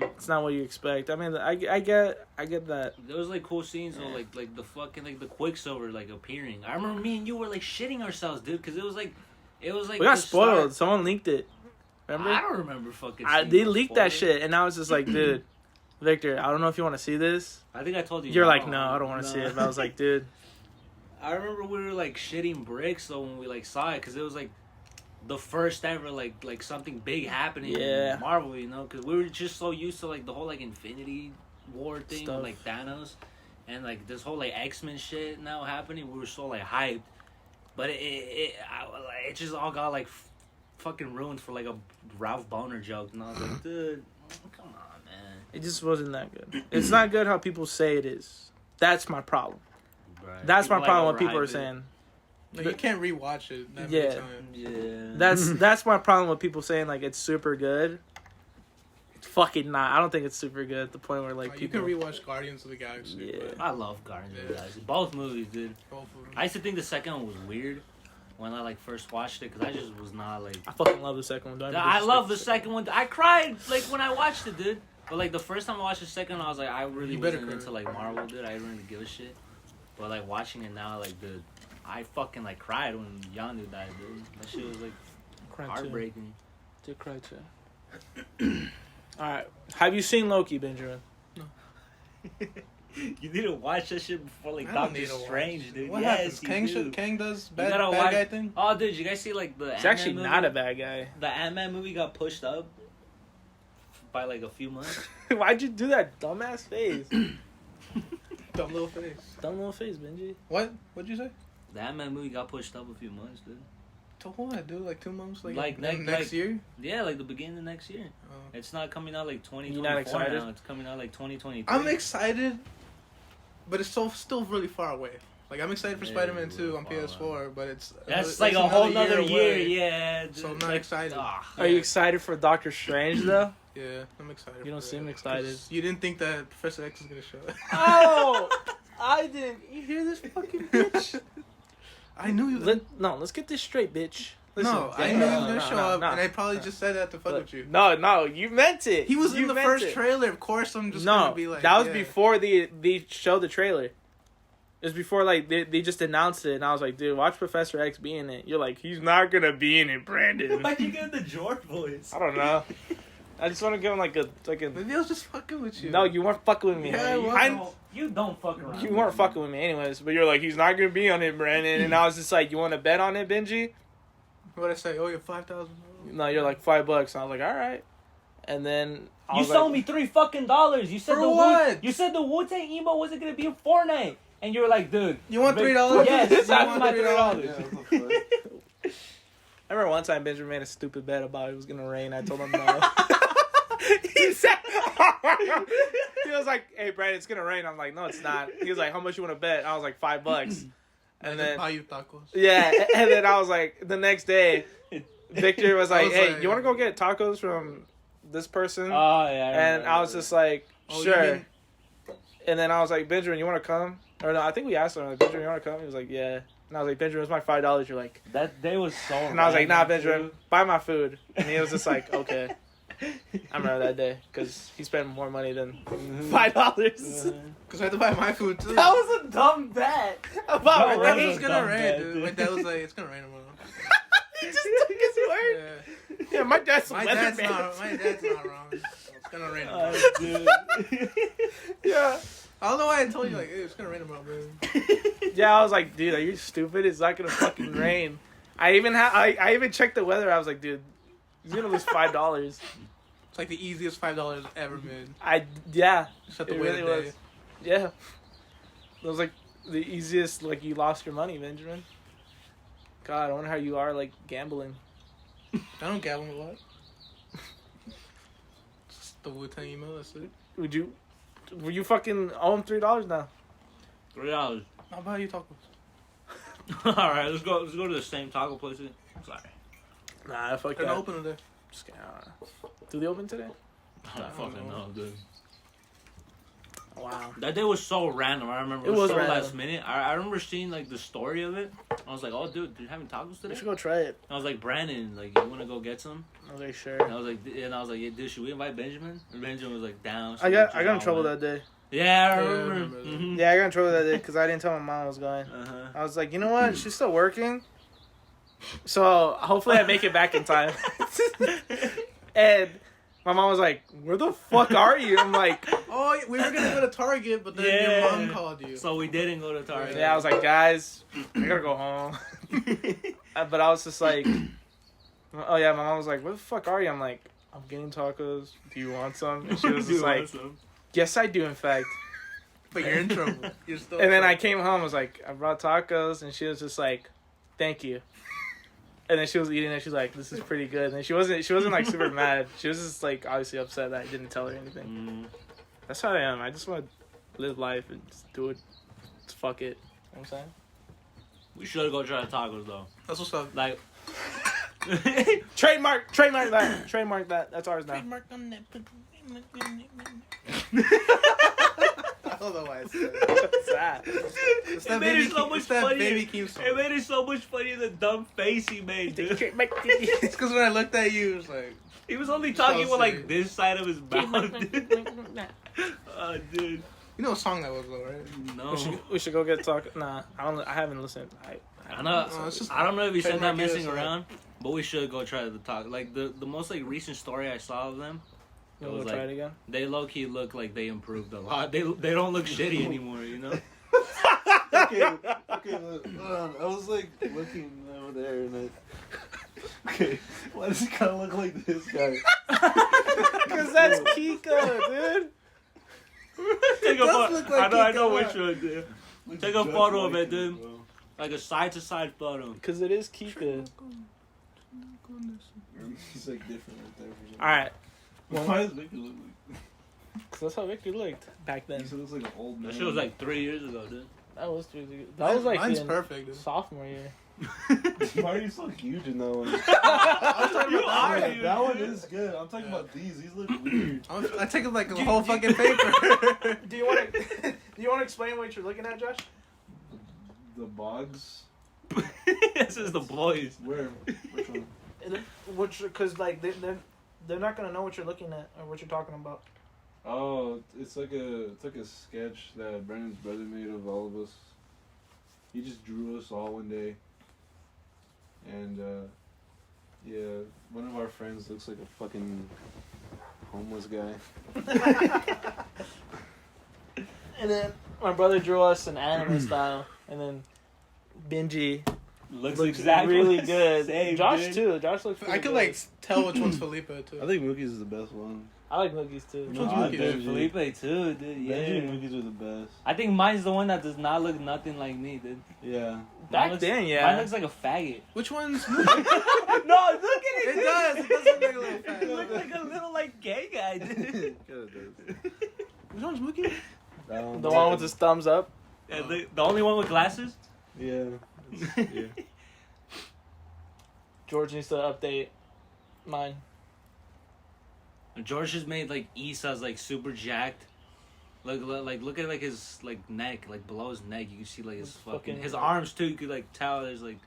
It's not what you expect. I mean, I get that. There was like cool scenes of like the fucking like the Quicksilver like appearing. I remember me and you were like shitting ourselves, dude, because it was like we got spoiled. Someone leaked it. Remember? I don't remember fucking. They leaked that shit, and I was just like, dude, Victor, I don't know if you want to see this. I think I told you. You're like, no, I don't want to see it. But I was like, dude. I remember we were like shitting bricks though when we like saw it because it was like. The first ever like something big happening in Marvel, you know, because we were just so used to like the whole like Infinity War thing with like Thanos, and like this whole like X-Men shit now happening. We were so like hyped, but it just all got like fucking ruined for like a Ralph Boner joke, and I was like, dude, come on, man. It just wasn't that good. It's not good how people say it is. That's my problem. Right. That's people my problem. What people are saying. Like, you can't rewatch it that many times. Yeah. That's my problem with people saying like it's super good. It's fucking not. I don't think it's super good at the point where like people... You can rewatch Guardians of the Galaxy. Yeah. I love Guardians of the Galaxy. Both movies, dude. Both of them. I used to think the second one was weird when I like first watched it because I just was not like. I fucking love the second one. I love the second one. I cried like when I watched it, dude. But like the first time I watched the second one, I was like, I really wasn't into like Marvel, dude. I didn't really give a shit. But like watching it now, like dude. I fucking like cried when Yondu died, dude. That shit was like heartbreaking. Did cry too. Alright. Have you seen Loki, Benjamin? No. You need to watch that shit before like Doctor Strange, dude. What happens? Kang does bad guy thing? Oh, dude, you guys see like the He's actually not a bad guy. The Ant-Man movie got pushed up by like a few months. Why'd you do that dumbass face? Dumb little face. Dumb little face, Benji. What? What'd you say? The Ant-Man movie got pushed up a few months, dude. To what, dude? Like 2 months? Like next year? Yeah, like the beginning of next year. Oh. It's not coming out like 2024 You're not excited? now. It's coming out like 2023. I'm excited, but it's still really far away. Like, I'm excited for Spider-Man 2 on PS4, but that's like a whole nother year, yeah. Dude. So I'm not excited. Are you excited for Doctor Strange, though? Yeah, I'm excited. You don't seem excited. You didn't think that Professor X is going to show up. Oh! I didn't. You hear this fucking bitch? I knew you. Let's get this straight, bitch. Listen, I knew he was gonna show up, and I probably just said that to fuck with you. No, you meant it. He was in the first trailer. Of course, I'm just gonna be like. That was before they showed the trailer. It was before like they just announced it, and I was like, dude, watch Professor X be in it. You're like, he's not gonna be in it, Brandon. Why'd you get the George voice? I don't know. I just want to give him like a. Maybe I was just fucking with you. No, you weren't fucking with me. Yeah, you don't fuck around. You weren't fucking with me anyways, but you're like, he's not gonna be on it, Brandon. And I was just like, you want to bet on it, Benji? What'd I say? Oh, you're $5,000. No, you're like $5, and I was like, all right. And then you sold me $3 fucking. You said for what? You said the Wu-Tang emo wasn't gonna be in Fortnite, and you were like, dude, you want $3? Yes, I want my $3. I remember one time Benjamin made a stupid bet about it was gonna rain. I told him no. He said, he was like, hey, Brandon, it's gonna rain. I'm like, no, it's not. He was like, how much you want to bet? I was like, $5. And then buy you tacos. Yeah, and then I was like, the next day, Victor was like, "Hey, like, you want to go get tacos from this person?" Oh yeah. And I was just like, Oh, "Sure." And then I was like, "Benjamin, you want to come?" Or no, I think we asked him, like, "Benjamin, you want to come?" He was like, "Yeah." And I was like, "Benjamin, it's my $5." You're like, that day was so. and I was like, "Nah, random, Benjamin, too. buy my food." And he was just like, "Okay." I remember that day because he spent more money than $5. Because I had to buy my food too. That was a dumb bet. About No, It rain. was gonna rain, bet, dude. dude. My dad was like, "It's gonna rain tomorrow." He just took his word. Yeah. Yeah, my dad's a My dad's weatherman. not wrong. It's gonna rain tomorrow. Dude. Yeah. I don't know why I told you like, hey, it's gonna rain tomorrow, man. Yeah, I was like, dude, are you stupid? It's not gonna fucking rain. I even checked the weather. I was like, dude, he's gonna lose $5. It's like the easiest $5 ever made. Yeah. Just have to It wait really a day. was. Yeah. It was like the easiest. Like you lost your money, Benjamin. God, I wonder how you are like gambling. I don't gamble a lot. Just the Wu-Tang email, that's it. Were you fucking owe him $3 now? $3. I'll buy you tacos. All right, let's go to the same taco place. Sorry. Nah, fuck They're that. not open today. Just kidding, I don't know. Do they open today? I don't fucking know, dude. Wow. That day was so random. I remember It was so random. last minute. I remember seeing like the story of it. I was like, "Oh, dude, they're having tacos We today." should go try it. I was like, "Brandon, like, you want to go get some?" I was like, sure. And I was like, "Yeah, dude, should we invite Benjamin?" And Benjamin was like, "Down." So I we got just in all trouble went. that day. Yeah, I Yeah, I remember. remember that. Mhm. Yeah, I got in trouble that day because I didn't tell my mom I was going. Uh-huh. I was like, you know what? She's still working. So hopefully I make it back in time. And my mom was like, where the fuck are you? I'm like, Oh, we were gonna go to Target, but then Yeah. your mom called you. So we didn't go to Target. yeah, I was like, guys, I gotta go home. But I was just like, oh yeah, my mom was like, where the fuck are you? I'm like, I'm getting tacos. Do you want some? And she was Do just you like, want some? yes, I do, in fact. But you're in trouble. You're still. And then I came home, I was like, I brought tacos, and she was just like, thank you. And then she was eating it, she was like, this is pretty good. And she wasn't like super mad. She was just like obviously upset that I didn't tell her anything. Mm. That's how I am. I just want to live life and just do it. Just fuck it. You know what I'm saying? We should go try the tacos though. That's what's up. Like, Trademark that. Trademark that. That's ours now. Trademark on that. I don't know why I said that. What's that? It's that made baby it so Keem- much it's that funnier. baby Keem song. It made it so much funnier the dumb face he made, dude. It's because when I looked at you, it was like, He was only talking So with like silly. this side of his mouth, dude. Oh, dude. you know what song that was though, right? No. We should go get talk. Nah, I haven't listened. I know. No, it's just I don't know if he said that trademark messing is, around, but we should go try the taco. Like the most like recent story I saw of them, it We'll was try it like again. they low key look like they improved a lot. They don't look shitty anymore, you know. Okay, look, hold on. I was like looking over there and okay, why does it kind of look like this guy? Cause that's Kiko, dude. Take a does photo. look like I know Kiko, which huh? one, dude. Looks Take a just photo of like it, dude. bro. Like a side to side photo. Cause it is Kiko. He's like different right there. For some All right. reason. Why does Victor look like? Cause that's how Victor looked back then. He looks like an old man. That shit was like 3 years ago, dude. That was 3 years ago. That was like mine's in perfect. Dude. sophomore year. Why are you so huge in that one? I was talking You about are that. huge. That one is good. I'm talking about these. These look weird. I take it like a whole fucking paper. Do you want to explain what you're looking at, Josh? The bogs. This is the boys. Where? Which one? Which, cause like they're not gonna know what you're looking at or what you're talking about. Oh, it's like a sketch that Brandon's brother made of all of us. He just drew us all one day, and yeah, one of our friends looks like a fucking homeless guy. And then my brother drew us an anime style, and then Benji Looks looks exactly really the good. same, Josh dude. too. Josh looks. I pretty could good. like tell which one's Felipe too. I think Mookie's is the best one. I like Noogies too. Which one's Nah, Mookie? Benji. Felipe too, dude. Benji Yeah. and Mookie's are the best. I think mine's the one that does not look nothing like me, dude. Yeah. Back Mine looks- then, yeah. Mine looks like a faggot. Which one's? No, look at it. It dude. does. It does look like a little fat. It looks like a little like gay guy, dude. Which one's Mookie? The one with his thumbs up. Yeah, the only one with glasses. Yeah. Yeah. George needs to update mine. George just made like Isa's like super jacked. Like look at like his like neck, like below his neck, you can see like his fucking his arms too. You could like tell there's like.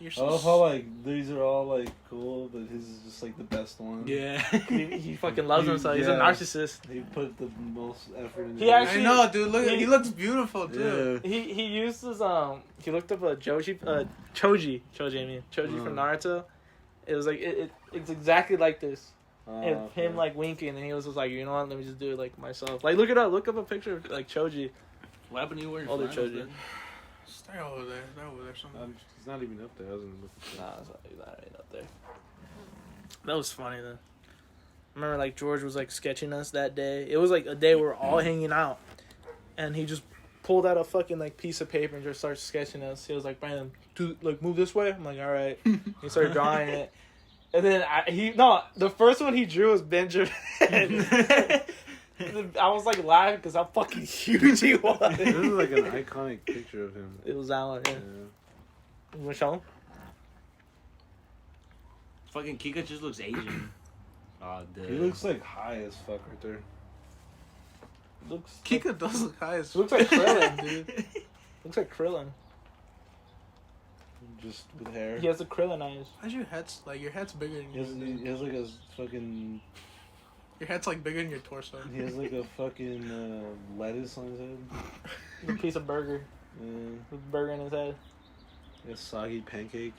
You're so how like these are all like cool, but his is just like the best one. Yeah. he fucking loves himself. He's a narcissist. He put the most effort into it. I know, dude. Look, he looks beautiful too. Yeah. He used his he looked up a Choji from Naruto. It was like it's exactly like this. And him like winking, and he was just like, you know what? Let me just do it like myself. Like look it up. Look up a picture of like Choji. What happened to you wearing older Choji? Stay over there. Stay over there. Something. He's not even up there. I wasn't looking. Nah, he's not right up there. That was funny though. I remember like George was like sketching us that day. It was like a day we were all hanging out, and he just pulled out a fucking like piece of paper and just started sketching us. He was like, "Brandon, like move this way." I'm like, "All right." He started drawing it, and then the first one he drew was Benjamin. I was like laughing because how fucking huge he was. This is like an iconic picture of him. It was Alan. Yeah. You want to show him? Fucking Kika just looks Asian. Oh, dude. He looks like high as fuck right there. Kika does look high as fuck. Looks like Krillin, dude. Looks like Krillin. Just with hair. He has the Krillin eyes. How's your head's like your head's bigger than he has like a fucking. Your head's like bigger than your torso. He has like a fucking lettuce on his head. A piece of burger. Yeah. With burger in his head. A soggy pancake.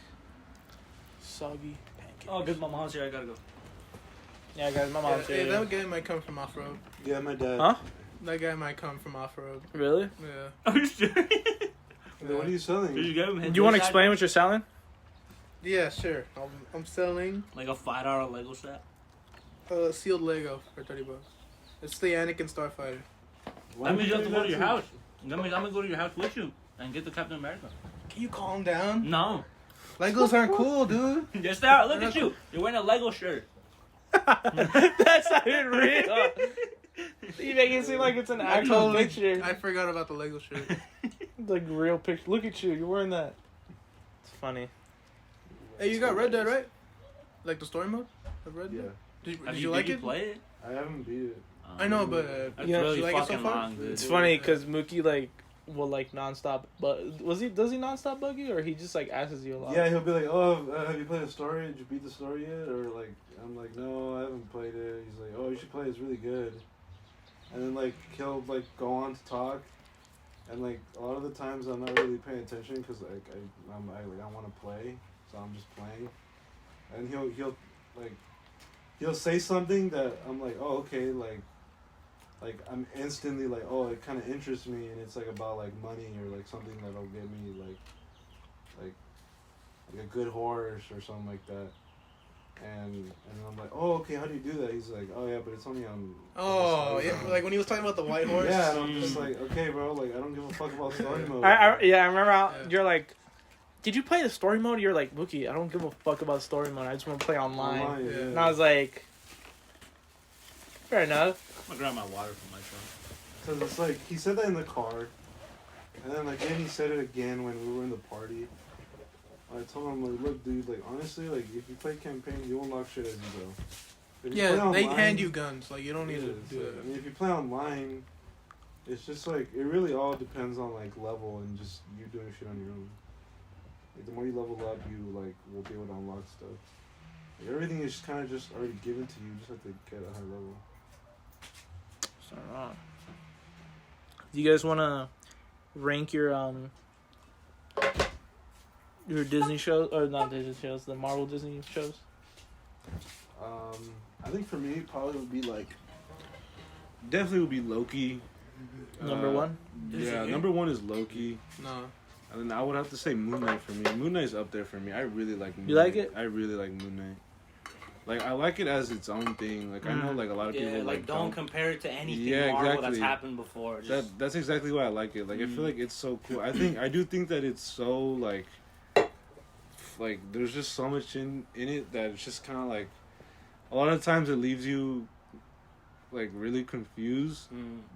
Soggy pancake. Oh, good. My mom's here. I gotta go. Yeah, guys, my mom's here. That guy might come from off road. Yeah, my dad. Huh? That guy might come from off road. Really? Yeah. Are you serious? Yeah. What are you selling? Did you get him? Do you want to explain what you're selling? Yeah, sure. I'm selling like a $5 Lego set. Sealed Lego for $30. It's the Anakin Starfighter. That means you have to go to your house. That means I'm gonna go to your house with you and get the Captain America. Can you calm down? No. Legos aren't cool, dude. Yes, they are. Look at you. You're wearing a Lego shirt. That's not even real. You make it seem like it's an actual picture. I forgot about the Lego shirt. Like real picture. Look at you. You're wearing that. It's funny. Hey, you got Red Dead, right? Like the story mode of Red Dead? Yeah. Did you like it? Play it? I haven't beat it. I know, but That's yeah, really you like it so fucking far? long, dude. It's funny because Mookie like will like nonstop. But does he nonstop bug you, or he just like asks you a lot? Yeah, he'll be like, "Oh, have you played the story? Did you beat the story yet?" Or like, I'm like, "No, I haven't played it." He's like, "Oh, you should play it. It's really good." And then like he'll like go on to talk, and like a lot of the times I'm not really paying attention because like I want to play, so I'm just playing, and he'll say something that I'm like, "Oh, okay," like I'm instantly like, "Oh, it kind of interests me," and it's like about like money or like something that'll get me like a good horse or something like that. And I'm like, "Oh, okay, how do you do that?" He's like, "Oh yeah, but it's only on." Oh yeah, like when he was talking about the white horse. Yeah, and I'm just like, "Okay, bro, like I don't give a fuck about story mode." I remember how you're like, "Did you play the story mode?" You're like, "Mookie, I don't give a fuck about story mode. I just want to play online." Yeah. And I was like, fair enough. I'm gonna grab my water from my truck. Because it's like, he said that in the car, and then again he said it again when we were in the party. I told him, like, "Look, dude, like, honestly, like, if you play campaign, you unlock shit as you go. If you play Yeah, they online, hand you guns. Like, you don't need to do like, that. I mean, if you play online, it's just, like, it really all depends on, like, level and just you doing shit on your own. Like, the more you level up, you, like, will be able to unlock stuff. Like, everything is kind of just already given to you, you just have to get a high level. So, do you guys want to rank your Disney shows, or not Disney shows, the Marvel Disney shows? I think for me, probably would be like, definitely would be Loki. Number one? Yeah, number one is Loki. No. And then I would have to say Moon Knight for me. Moon Knight's up there for me. I really like Moon Knight. You like it? I really like Moon Knight. Like, I like it as its own thing. Like, I know, like, a lot of people, like, like, don't compare it to anything Yeah, Marvel exactly. that's happened before. Just... That's exactly why I like it. Like, I feel like it's so cool. I do think that it's so, like, there's just so much in it that it's just kind of, like, a lot of times it leaves you, like, really confused.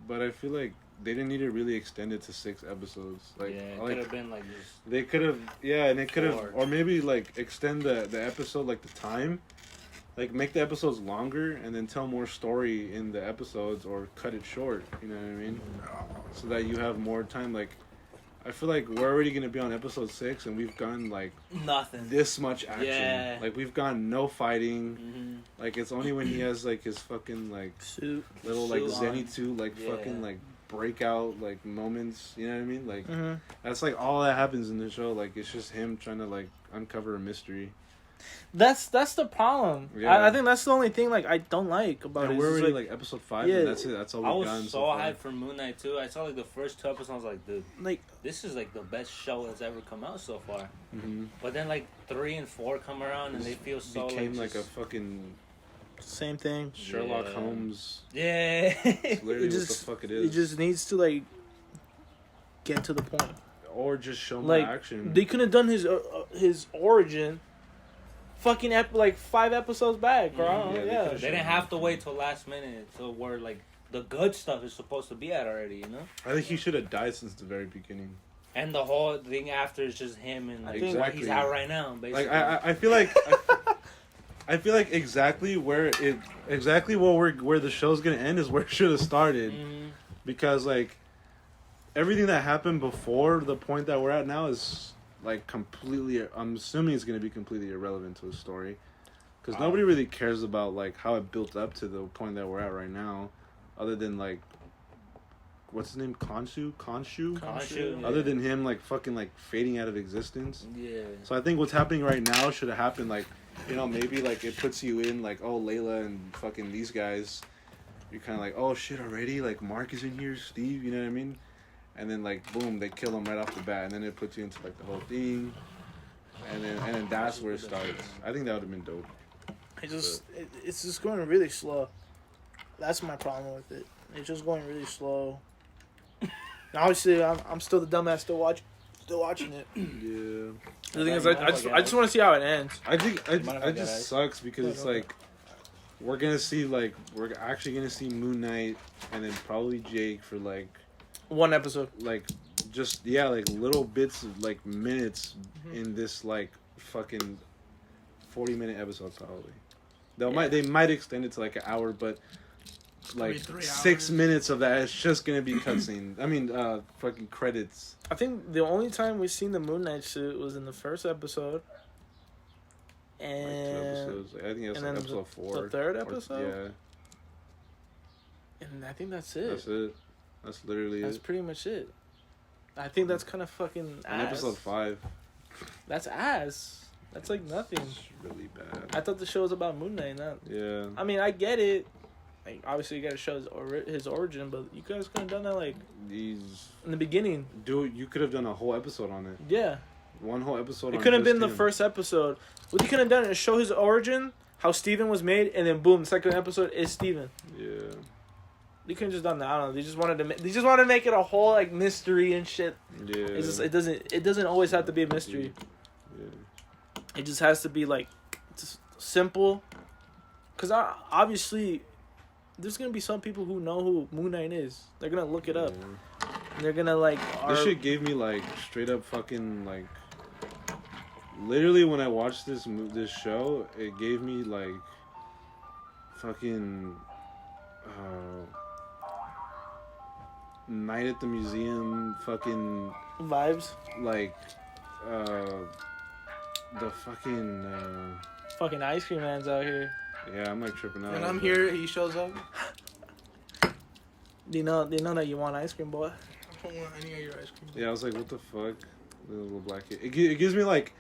But I feel like they didn't need to really extend it to 6 episodes. Like, yeah, it like could have been like this. they could have, yeah, and it could have, 4. or maybe like extend the episode, like the time, like make the episodes longer and then tell more story in the episodes, or cut it short. You know what I mean? So that you have more time. Like, I feel like we're already gonna be on episode 6, and we've gone like Nothing. this much action. Yeah. Like we've gone no fighting. Mm-hmm. Like it's only when he has like his fucking like Suit. little like Suit Zenitsu like Yeah. fucking like breakout like moments. You know what I mean? Like Mm-hmm. that's like all that happens in the show. Like it's just him trying to like uncover a mystery. That's the problem. Yeah. I think that's the only thing like I don't like about And it. we're It's already like episode 5, Yeah. and that's it. That's all I we've gotten was so so far. hyped for Moon Knight too. I saw like the first 2 episodes. I was like, dude, like this is like the best show that's ever come out so far. Mm-hmm. But then like 3 and 4 come around and they feel so became like just, a fucking same thing. Sherlock Yeah. Holmes. yeah. It's literally It just- what the fuck it is. It just needs to like get to the point. Or just show more Like action. they could have done his origin, fucking like 5 episodes back, bro. Yeah, they Yeah, could've They didn't have to wait till last minute to where like the good stuff is supposed to be at already, you know. I think he should have died since the very beginning. And the whole thing after is just him and like think- where he's Exactly. at right now, basically. Like I feel like I feel like exactly where the show's gonna end is where it should have started, Mhm. because like everything that happened before the point that we're at now is like completely. I'm assuming it's gonna be completely irrelevant to the story, because nobody really cares about like how it built up to the point that we're at right now, other than like what's his name, Khonshu. Khonshu, Other than him like fucking like fading out of existence. yeah. So I think what's happening right now should have happened like, you know, maybe like it puts you in like, oh, Layla and fucking these guys, you're kind of like, oh shit, already, like Mark is in here, Steve, you know what I mean? And then like boom, they kill him right off the bat, and then it puts you into like the whole thing, and then that's where it starts. I think that would have been dope. it's just going really slow. That's my problem with it. It's just going really slow. And obviously, I'm still the dumbass still watching it. Yeah. The thing is, I just want to see how it ends. I think Might have it got just ice. sucks because it's like we're actually gonna see Moon Knight and then probably Jake for like One episode. just like little bits of like minutes in this like fucking 40-minute episode probably. They might extend it to like an hour, but like Maybe 3 6 hours. minutes of that is just gonna be cutscene. I mean, fucking credits. I think the only time we've seen the Moon Knight suit was in the first episode. Like 2 And episodes. I think that's and like then episode 4. the third or- episode? And I think that's Yeah, it. that's it. That's literally That's it. pretty much it. I think that's kind of fucking And ass. episode 5. That's ass. That's like nothing. It's really bad. I thought the show was about Moon Knight. Not. Yeah. I mean, I get it. Like, obviously, you gotta show his origin, but you guys could have done that like These in the beginning. dude, you could have done a whole episode on it. Yeah, One whole episode. it on could have just been the him. first episode. What you could have done is show his origin, how Steven was made, and then boom, the second episode is Steven. Yeah. You could have just done that. I don't know. They just wanted to make it a whole like mystery and shit. Yeah. It's just, it doesn't always have to be a mystery. Yeah. It just has to be like just simple. Cause obviously, there's gonna be some people who know who Moon Knight is. They're gonna look it up. Yeah. And they're gonna like. This shit gave me like straight up fucking like. Literally, when I watched this show, it gave me like. Fucking. Night at the Museum. Fucking vibes. like. The fucking. Fucking ice cream man's out here. Yeah, I'm like tripping out. When I'm here, he shows up. They know that you want ice cream, boy. I don't want any of your ice cream. Yeah, I was like, what the fuck? The little black kid. It gives me like.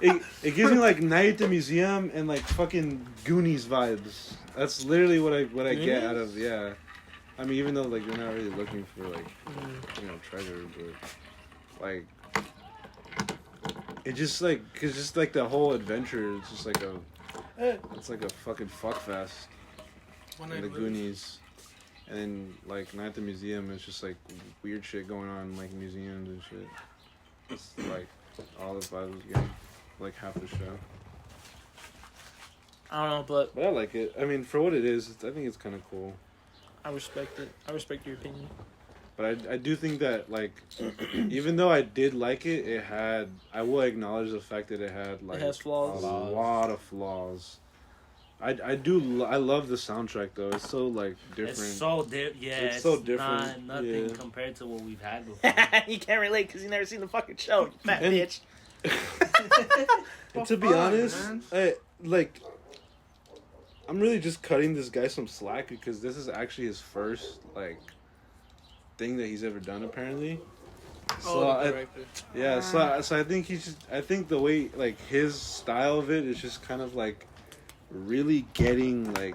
it gives me like Night at the Museum and like fucking Goonies vibes. That's literally what I get out of, yeah. I mean, even though like you're not really looking for like treasure, but like it just like cause just like the whole adventure is just like it's like a fucking fuck fest. One In night the live. Goonies. And then, like, Night at the Museum, it's just, like, weird shit going on in, like, museums and shit. It's, like, all the vibes was getting, like, half the show. I don't know, but But I like it. I mean, for what it is, I think it's kind of cool. I respect it. I respect your opinion. But I do think that, like, even though I did like it, I will acknowledge the fact that it had, like, It has flaws. a lot of flaws. I love the soundtrack, though. It's so, like, different. It's so different. Yeah, it's so different. Nothing Yeah. compared to what we've had before. You can't relate because you never seen the fucking show, you fat bitch. And to be honest, I'm really just cutting this guy some slack because this is actually his first, like, thing that he's ever done, apparently. So so I think I think the way, like, his style of it is just kind of, like, really getting, like,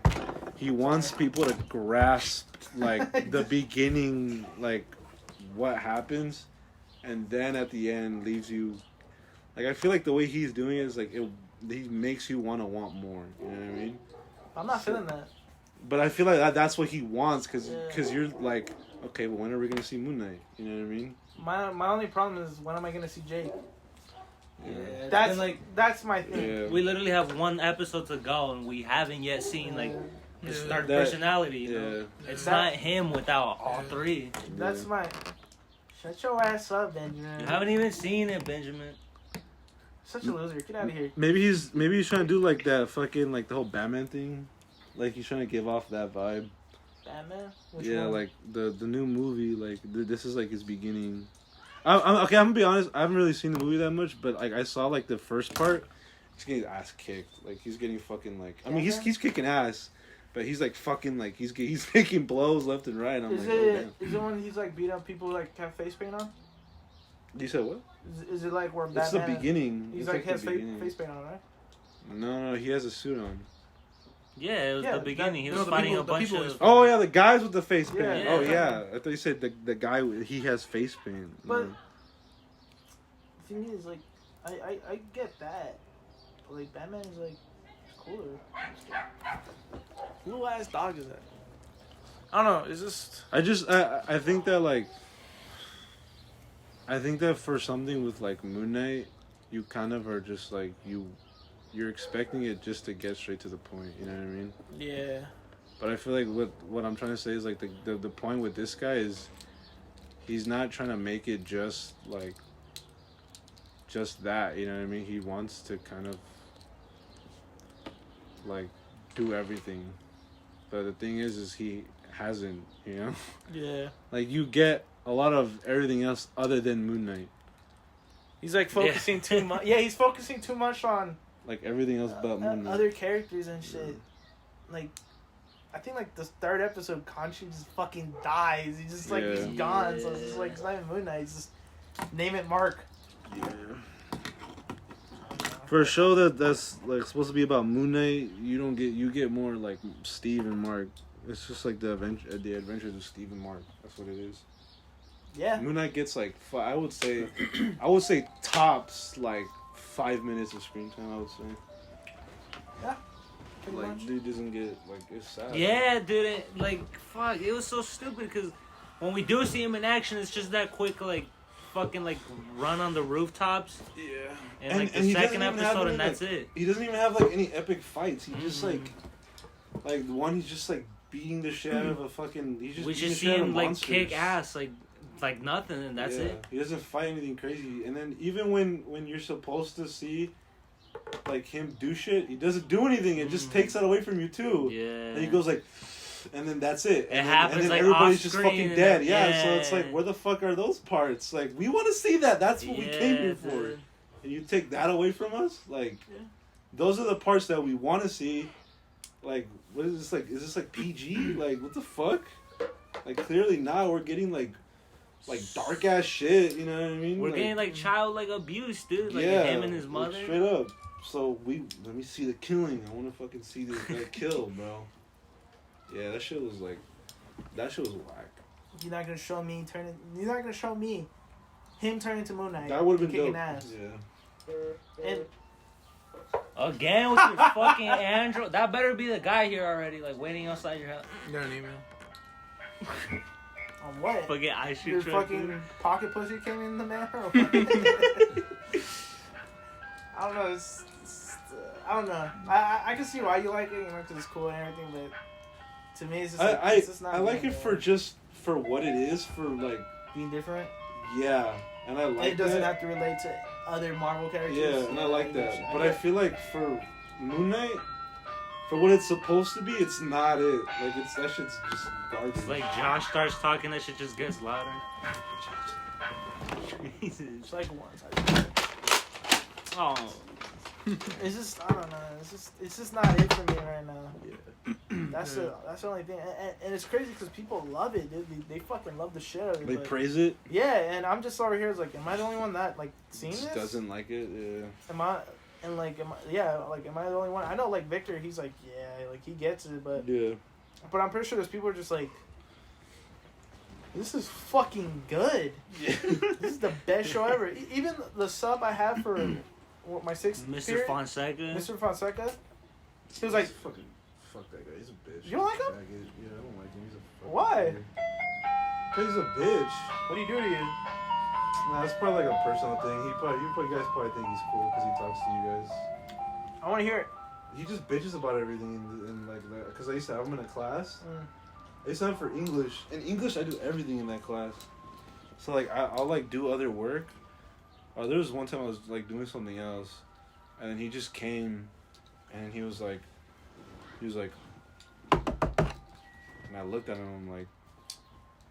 he wants people to grasp, like, the beginning, like, what happens, and then at the end leaves you, like, I feel like the way he's doing it is, like, he makes you want more, you know what I mean? I'm not feeling that. But I feel like that's what he wants, because you're like, okay, well, when are we going to see Moon Knight? You know what I mean? My only problem is, when am I going to see Jake? Yeah, That's my thing. Yeah. we literally have one episode to go, and we haven't yet seen, like, his third personality, you know? It's not him without all three. That's my... Shut your ass up, Benjamin. You haven't even seen it, Benjamin. Such a loser. Get out of here. Maybe he's trying to do, like, that fucking, like, the whole Batman thing. Like, he's trying to give off that vibe. Batman? Which Yeah, one? like, the new movie, like, this is, like, his beginning. I'm gonna be honest, I haven't really seen the movie that much, but, like, I saw, like, the first part. He's getting his ass kicked. Like, he's getting fucking, like, I mean, he's kicking ass, but he's, like, fucking, like, he's taking blows left and right. I'm is like, oh, damn. Is it when he's, like, beat up people, like, have face paint on? You said what? Is it, like, where Batman... It's the beginning. He's, It's like, has the beginning. face paint on, right? No, he has a suit on. Yeah, it was the beginning. He was fighting a bunch of... Oh, yeah, the guys with the face paint. Yeah. Oh, yeah. I thought you said the guy, he has face paint. But the thing is, like, I get that. But, like, Batman is, like, cooler. Who ass dog is that? I don't know. It's just... I think that, like... I think that for something with, like, Moon Knight, you kind of are just, like, you're expecting it just to get straight to the point, you know what I mean? Yeah. But I feel like what I'm trying to say is, like, the point with this guy is he's not trying to make it just, like, just that, you know what I mean? He wants to kind of, like, do everything. But the thing is he hasn't, you know? Yeah. Like, you get a lot of everything else other than Moon Knight. He's, like, focusing too much. Yeah, he's focusing too much on... Like, everything else but Moon Knight. Other characters and shit. Like, I think, like, the third episode, Khonshu just fucking dies. He's just, like, he's gone. So it's just, like, it's not even Moon Knight. It's just, name it Mark. Yeah. For a show that's, like, supposed to be about Moon Knight, you get more, like, Steve and Mark. It's just, like, the adventures of Steve and Mark. That's what it is. Yeah. Moon Knight gets, like, I would say tops, like, 5 minutes of screen time, I would say. Yeah. Like, dude doesn't get, like, it's sad. Yeah, dude, fuck, it was so stupid, because when we do see him in action, it's just that quick, like, fucking, like, run on the rooftops. Yeah. And like, the second episode, and that's it. He doesn't even have, like, any epic fights. He just, like, the one, he's just, like, beating the shit out of a fucking, we just see him, like, kick ass, like nothing, and that's it. He doesn't fight anything crazy. And then even when you're supposed to see, like, him do shit, he doesn't do anything. It just takes that away from you too. Yeah. And he goes like, and then that's it. It happens, and then like, everybody's just off-screen, fucking dead. and Yeah. So it's like, where the fuck are those parts? Like, we want to see that. That's what we came here for. Dude. And you take that away from us? Like, those are the parts that we want to see. Like, what is this, like? Is this like PG? Like, what the fuck? Like, clearly not. We're getting like dark ass shit, you know what I mean? We're getting like child abuse, dude. Like him and his mother. Like, straight up. So let me see the killing. I want to fucking see this guy kill, bro. Yeah, that shit was whack. You're not gonna show me him turning to Moon Knight. That would have been kicking dope. ass. Yeah. And Again with your fucking Android. That better be the guy here already, like waiting outside your house. You got an email. on what? Fucking I shoot Your truck, fucking dude. pocket pussy came in the mail? Or I don't know. I don't know. I can see why you like it, you know, because it's cool and everything, but To me, it's just it's just not I like it for what it is, for like being different. Yeah, and I like it doesn't have to relate to other Marvel characters. Yeah, and I like that. But I feel like for Moon Knight, for what it's supposed to be, it's not it. Like that shit's just garbage. It's like Josh starts talking, that shit just gets louder. It's like one. Oh. It's just, I don't know. It's just not it for me right now. Yeah. That's the only thing, and it's crazy because people love it. They fucking love the shit out of it. They praise it. Yeah, and I'm just over here like, am I the only one that like seen this? Doesn't like it. Yeah. Am I the only one? I know like Victor, he's like, yeah, like he gets it, but yeah. But I'm pretty sure there's people who are just like, this is fucking good. Yeah. This is the best show ever. Even the sub I have for my sixth Mr. period, Fonseca. Mr. Fonseca, he was like, fuck that guy. He's a bitch. You don't like him? Yeah, I don't like him. He's a why? Because he's a bitch. What do you do to you? Nah, it's probably like a personal thing. You guys probably think he's cool because he talks to you guys. I want to hear it. He just bitches about everything and like that. Because I used to have him in a class. I used to have him for English. In English, I do everything in that class. So like I'll like do other work. There was one time I was like doing something else, and then he just came, and he was like, and I looked at him. I'm like,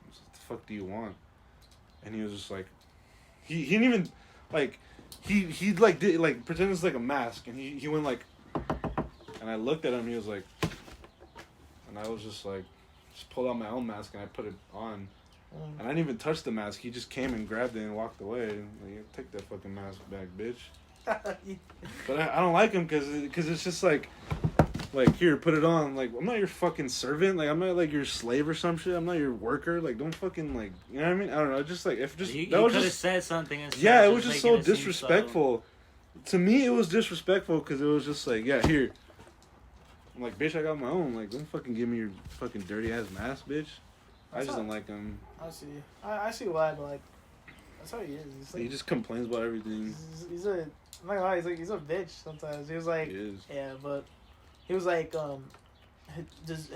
what the fuck do you want? And he was just like, he didn't even like, he like did like pretend it's like a mask, and he went like, and I looked at him. He was like, and I was just like, just pulled out my own mask and I put it on. And I didn't even touch the mask. He just came and grabbed it and walked away. Like, take that fucking mask back, bitch. But I don't like him because it's just like here, put it on. Like, I'm not your fucking servant. Like, I'm not like your slave or some shit. I'm not your worker. Like, don't fucking like, you know what I mean? I don't know. Just like if just you that was could have just said something. Instead yeah, it of was just making so it seem disrespectful. To me, it was disrespectful because it was just like, yeah, here. I'm like, bitch, I got my own. Like, don't fucking give me your fucking dirty ass mask, bitch. I just don't like him. I see. I see why, but like, that's how he is. Like, he just complains about everything. He's a. I'm not gonna lie. He's a bitch sometimes. He was like, He is. Yeah, but he was like,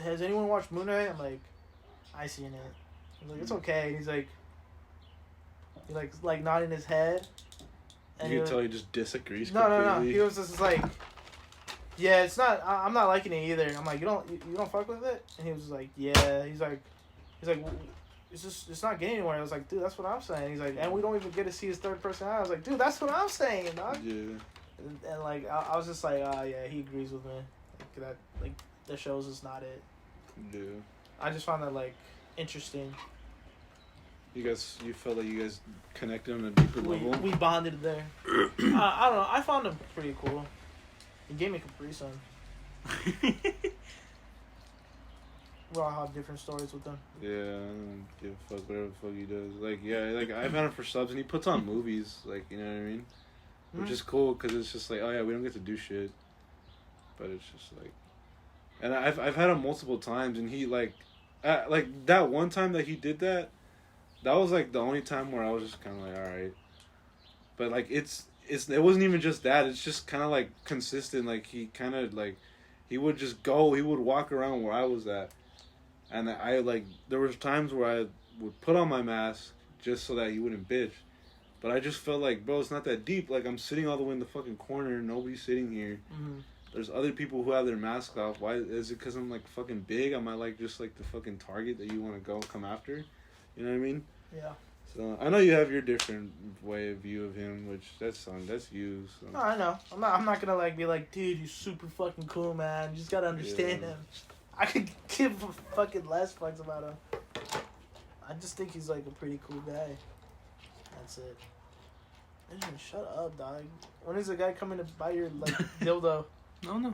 has anyone watched Moon Knight? I'm like, I seen it. I was like, it's okay. And he's like nodding his head. And You can tell he just disagrees. No. He was just like, yeah, it's not. I'm not liking it either. I'm like, you don't fuck with it. And he was just like, yeah. He's like, it's not getting anywhere. I was like, dude, that's what I'm saying. He's like, and we don't even get to see his third person eye. I was like, dude, that's what I'm saying, dog. Yeah. And like, I was just like, yeah, he agrees with me. Like the show's just not it. Yeah. I just found that like interesting. You felt like you guys connected on a deeper level. We bonded there. I don't know. I found him pretty cool. He gave me Capri Sun. We all have different stories with him. Yeah, I don't give a fuck whatever the fuck he does. Like, yeah, like I've had him for subs and he puts on movies, like, you know what I mean? Which is cool because it's just like, oh yeah, we don't get to do shit. But it's just like, and I've had him multiple times and he like that one time that he did that was like the only time where I was just kind of like, all right. But like it wasn't even just that. It's just kind of like consistent. Like he kind of like he would just go. He would walk around where I was at. And I, like, there was times where I would put on my mask just so that he wouldn't bitch. But I just felt like, bro, it's not that deep. Like, I'm sitting all the way in the fucking corner. Nobody's sitting here. Mm-hmm. There's other people who have their mask off. Why? Is it because I'm, like, fucking big? Am I, like, just, like, the fucking target that you want to come after? You know what I mean? Yeah. So, I know you have your different view of him, which that's you. So. No, I know. I'm not gonna, like, be like, dude, you're super fucking cool, man. You just gotta understand him. I could give a fucking less fucks about him. I just think he's like a pretty cool guy. That's it. Man, shut up, dog. When is the guy coming to buy your like dildo? No.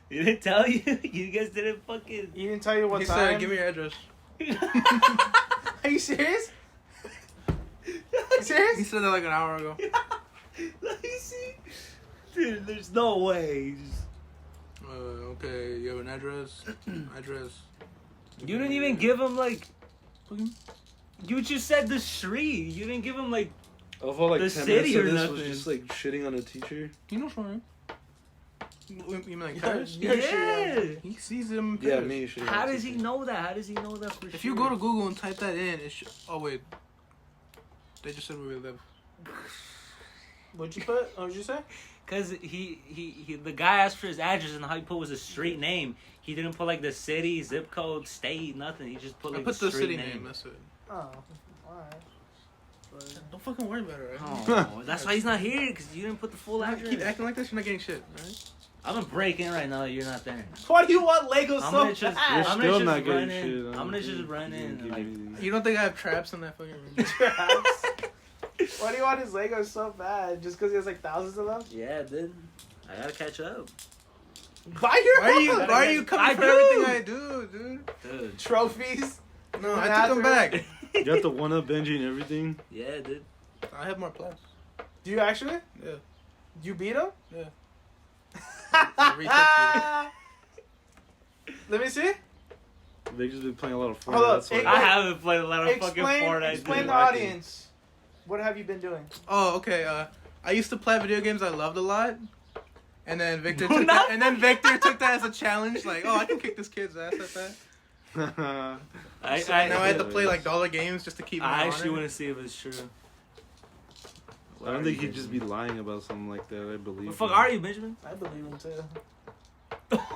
He didn't tell you. You guys didn't fucking. He didn't tell you what he time. He said, "Give me your address." Are you serious? You serious? He said that like an hour ago. Let me see. Dude, there's no way. Okay, you have an address? You didn't even give him, like... You just said the street. You didn't give him, like... Of all, like, the 10 city minutes of or this nothing. was just, like, shitting on a teacher. You know what I mean? You mean like tires? Yeah. He sees them. Yeah, tires. me. Should How does he know that? How does he know that for sure? If you go to Google and type that in, it should. Oh wait. They just said where we live. What'd you put? What did you say? Cause the guy asked for his address and all he put was a street name. He didn't put like the city, zip code, state, nothing. He just put like I put the the street city name. name. That's it. Oh, alright. Don't fucking worry about it, right? Oh, that's why he's not here. Cause you didn't put the full address. Keep acting like this. You're not getting shit. Alright. I'm gonna break in right now that you're not there. Why do you want Legos I'm so gonna just, bad? I'm still gonna not just getting run in. shit. I'm gonna just run in. Like, You don't think I have traps in that fucking room? Traps? Why do you want his Legos so bad? Just because he has like thousands of them? yeah, dude. I gotta catch up, Buy your Why are you coming I for do. everything I do, dude? dude. trophies? No, I took them back. You got the one up Benji and everything. Yeah, dude. I have more plans. Do you actually? Yeah. You beat him? Yeah. Let me see. They just been playing a lot of Fortnite. Hold up, That's why. hey, I haven't played a lot of fucking Explain Fortnite. to dude. the audience. What have you been doing? Oh, okay. I used to play video games I loved a lot, and then Victor No, took not- that. And then Victor took that as a challenge. Like, oh, I can kick this kid's ass at that. So now I had to play like dollar games just to keep. I my actually honor. want to see if it's true. I don't think he'd just be lying about something like that. I believe. What the fuck him. are you, Benjamin? I believe him too.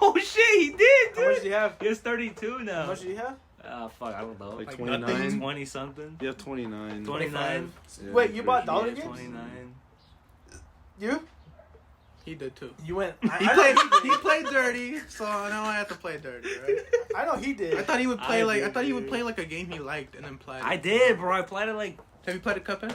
Oh shit, he did, How much do dude. you have? He has 32 now. How much do you have? Fuck, I don't know. Like Like 29. 20 something. You have 29. 29. Yeah, Wait, you bought pretty dollar Yeah, games? 29. You? He did too. You went. He played dirty, so now I have to play dirty, right? I know he did. I thought he would play I did. like a game he liked and then play it. I did, bro. I played it like. Have you played a Cuphead?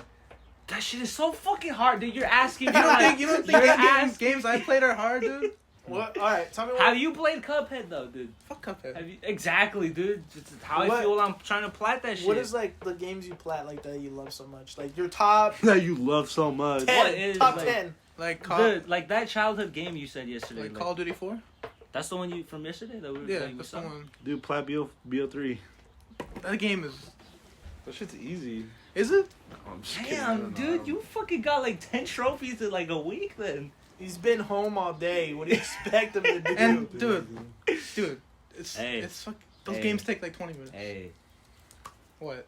That shit is so fucking hard, dude. You're asking me. You don't like, think you're games I played are hard, dude? What? All right, tell me what. Have you played Cuphead though, dude? Fuck Cuphead. Have you exactly, dude? Just how I What- feel. I'm trying to plat that shit. What is like the games you plat like that you love so much? Like your top That you love so much. 10, What is, top like- 10. Like Call, Dude, like that childhood game you said yesterday. like Like, Call of Duty 4? that's the one you from yesterday. That we, Yeah, that you that's saw? the one. Dude, Plat BO3. That game is. That shit's easy. Is it? Oh, I'm just kidding, I Damn, don't dude, know. you fucking got like 10 trophies in like a week then. He's been home all day. What do you expect him to do? And dude, it's Hey. it's fuck. Those Hey. games take like 20 minutes. Hey, What?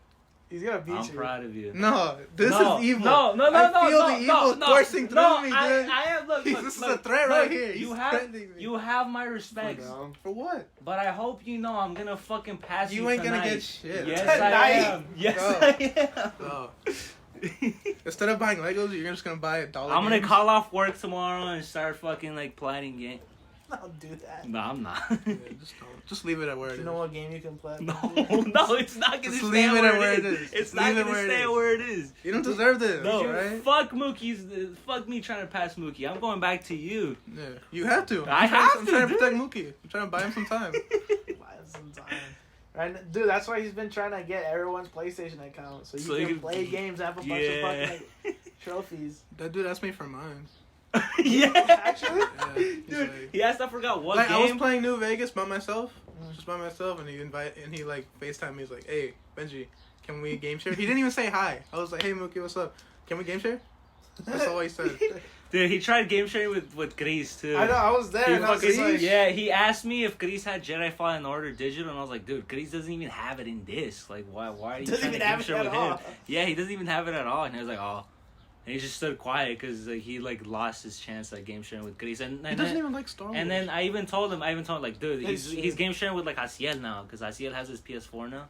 He's gonna beat I'm you. proud of you. No, this No, is evil. No, I feel no, the evil no, coursing through no, me, dude. I am. Look, This look, is look, a threat look, right here. He's You have, threatening me. you have my respect, Down. For what? but I hope you know I'm gonna fucking pass you. You ain't gonna tonight. get shit. Yes, Tonight? I am. Yes, I am. Oh. Instead of buying Legos, you're just gonna buy $1. I'm gonna games? call off work tomorrow and start fucking like planning game. Don't do that. No, I'm not. Yeah, just don't. Just leave it at where it You is. know what game you can play? No, no, it's not gonna Just stay leave it where at where it it is. is. It's Just not leave it gonna where it stay is. where it is. You don't deserve this, No, right? fuck Mookie's. Fuck me trying to pass Mookie. I'm going back to you. Yeah, you have to. I I'm have trying, to, I'm trying to dude. protect Mookie. I'm trying to buy him some time. Buy him some time. Right, dude. That's why he's been trying to get everyone's PlayStation account so So he you can can- play games and have a bunch of fucking like, trophies. That dude asked me for mine. Yeah. Actually, Yeah, he's Dude, like- he asked. I forgot what like I was game. playing New Vegas by myself, just by myself, and he like FaceTime me. He's like, "Hey, Benji, can we game share?" He didn't even say hi. I was like, "Hey, Mookie, what's up? Can we game share?" That's all he said. Dude, he tried game sharing with Gris too. I know. I was there. He And I was just fucking, like, yeah, he asked me if Gris had Jedi Fallen Order digital, and I was like, dude, Gris doesn't even have it in disc. Like, why are you Doesn't trying to even game have it share at with all. him? Yeah, he doesn't even have it at all. And he was like, oh. And he just stood quiet because like, he like lost his chance at game sharing with Gris. And He doesn't even like Star Wars. and then I even told him, like, dude, That's he's true. game sharing with like Asiel now because Asiel has his PS4 now.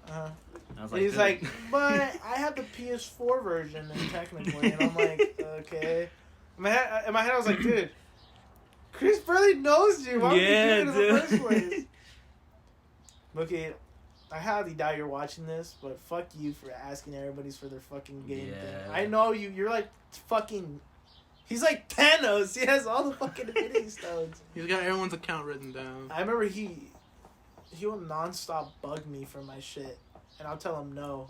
And I was like, he's dude. like, but I have the PS4 version, and technically, and I'm like, okay. In my head, I was like, dude, Chris barely knows you. Why would Yeah, you do it in the dude. first place? Okay, I highly doubt you're watching this, but fuck you for asking everybody's for their fucking game Yeah. thing. I know you. You're like fucking. He's like Thanos. He has all the fucking Infinity Stones. he's got everyone's account written down. I remember he will nonstop bug me for my shit, and I'll tell him no,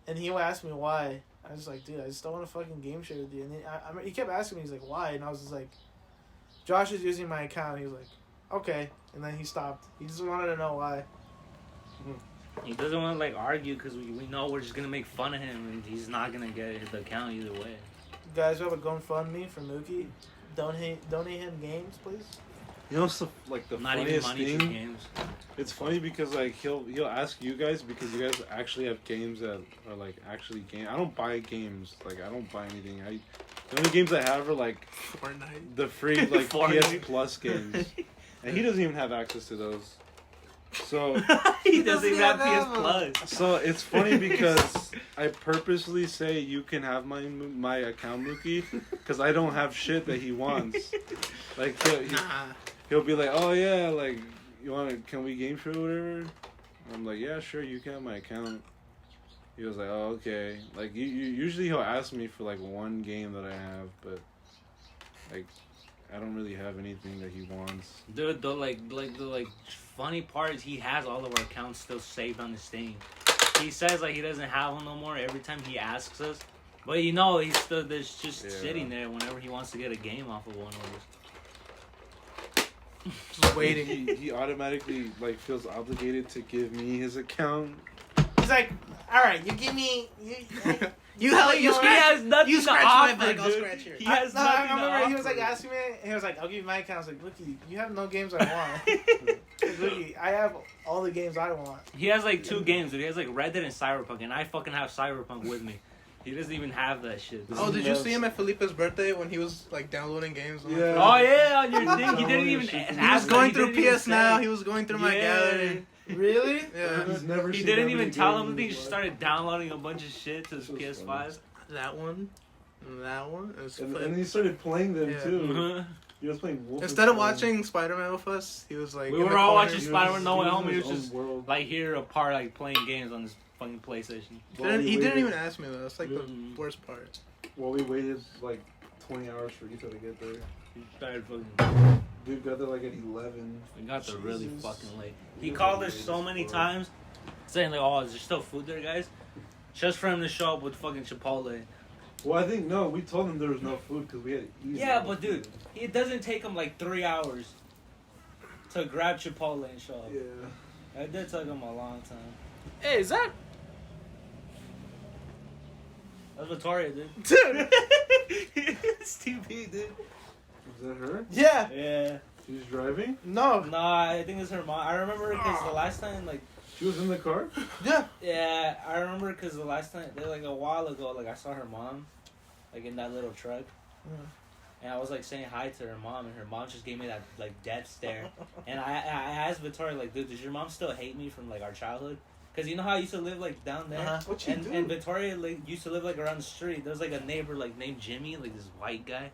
and he will ask me why. I was like, dude, I just don't want to fucking game share with you. And he kept asking me, he's like, why? And I was just like, Josh is using my account. He was like, okay, and then he stopped. He just wanted to know why. He doesn't want to like argue because we know we're just gonna make fun of him and he's not gonna get the account either way. You guys have a GoFundMe for Mookie. Donate him games, please. You know, so, like the Not even funniest money thing. true games. It's funny because like he'll ask you guys because you guys actually have games that are like actually game. I don't buy games. Like I don't buy anything. The only games I have are like Fortnite. the free like Fortnite. PS Plus games, and he doesn't even have access to those. So He doesn't even have have PS them. Plus. so it's funny because I purposely say you can have my account, Mookie, because I don't have shit that he wants. Like he'll be like, oh yeah, like can we game show or whatever? I'm like, yeah, sure, you can have my account. He was like, oh okay. Like usually he'll ask me for like one game that I have, but like I don't really have anything that he wants. Dude, the funny part is he has all of our accounts still saved on his thing. He says like he doesn't have them no more every time he asks us, but you know he's still there's just sitting there whenever he wants to get a game off of one of us. Just waiting. He automatically like feels obligated to give me his account. He's like, all right, you give me. You hell, He has nothing you to scratch offer, my back, I'll dude. scratch yours. He has I nothing to remember he was offer. like asking me, he was like, I'll give you my account. I was like, Looky, you have no games I want. Looky, I have all the games I want. He has like 2 games, dude. He has like Red Dead and Cyberpunk, and I fucking have Cyberpunk with me. He doesn't even have that shit. Oh, did you see him at Felipe's birthday when he was like downloading games? On Yeah. Oh yeah, on your thing. He didn't even He was ask. going He through didn't even PS Now. say. He was going through my gallery. Really? Yeah. He's never He seen didn't that even many tell him games anything. He in just his life. started downloading a bunch of shit to his This was PS5. That one. And that one. It was And he started playing them Yeah. too. Uh-huh. He was playing Wolf. Instead of watching Spider-Man with us, he was like. We in were the all corner. watching Spider-Man No Way Home. He was just world. like here apart, like playing games on his fucking PlayStation. He didn't even ask me though. That's like Mm. the worst part. Well, we waited like 20 hours for Ethan to get there. He started fucking. Dude got there like at 11. We got there really Jesus. fucking late. He He was called the us so latest many one. times, saying like, "Oh, is there still food there, guys?" Just for him to show up with fucking Chipotle. Well, I think no. We told him there was no food because we had to eat. Yeah, but dude, it doesn't take him like 3 hours to grab Chipotle and show up. Yeah. It did take him a long time. Hey, is that? That's Victoria, dude. Dude. Steve, dude. Is that her? Yeah. Yeah. She's driving. No. Nah, I think it's her mom. I remember because the last time, like, She was in the car. Yeah. yeah, I remember because the last time, like a while ago, like I saw her mom, like in that little truck. And I was like saying hi to her mom, and her mom just gave me that like death stare. And I asked Victoria like, dude, does your mom still hate me from like our childhood? Because you know how I used to live like down there, Uh-huh. What you do? and Victoria like used to live like around the street. There was like a neighbor like named Jimmy, like this white guy.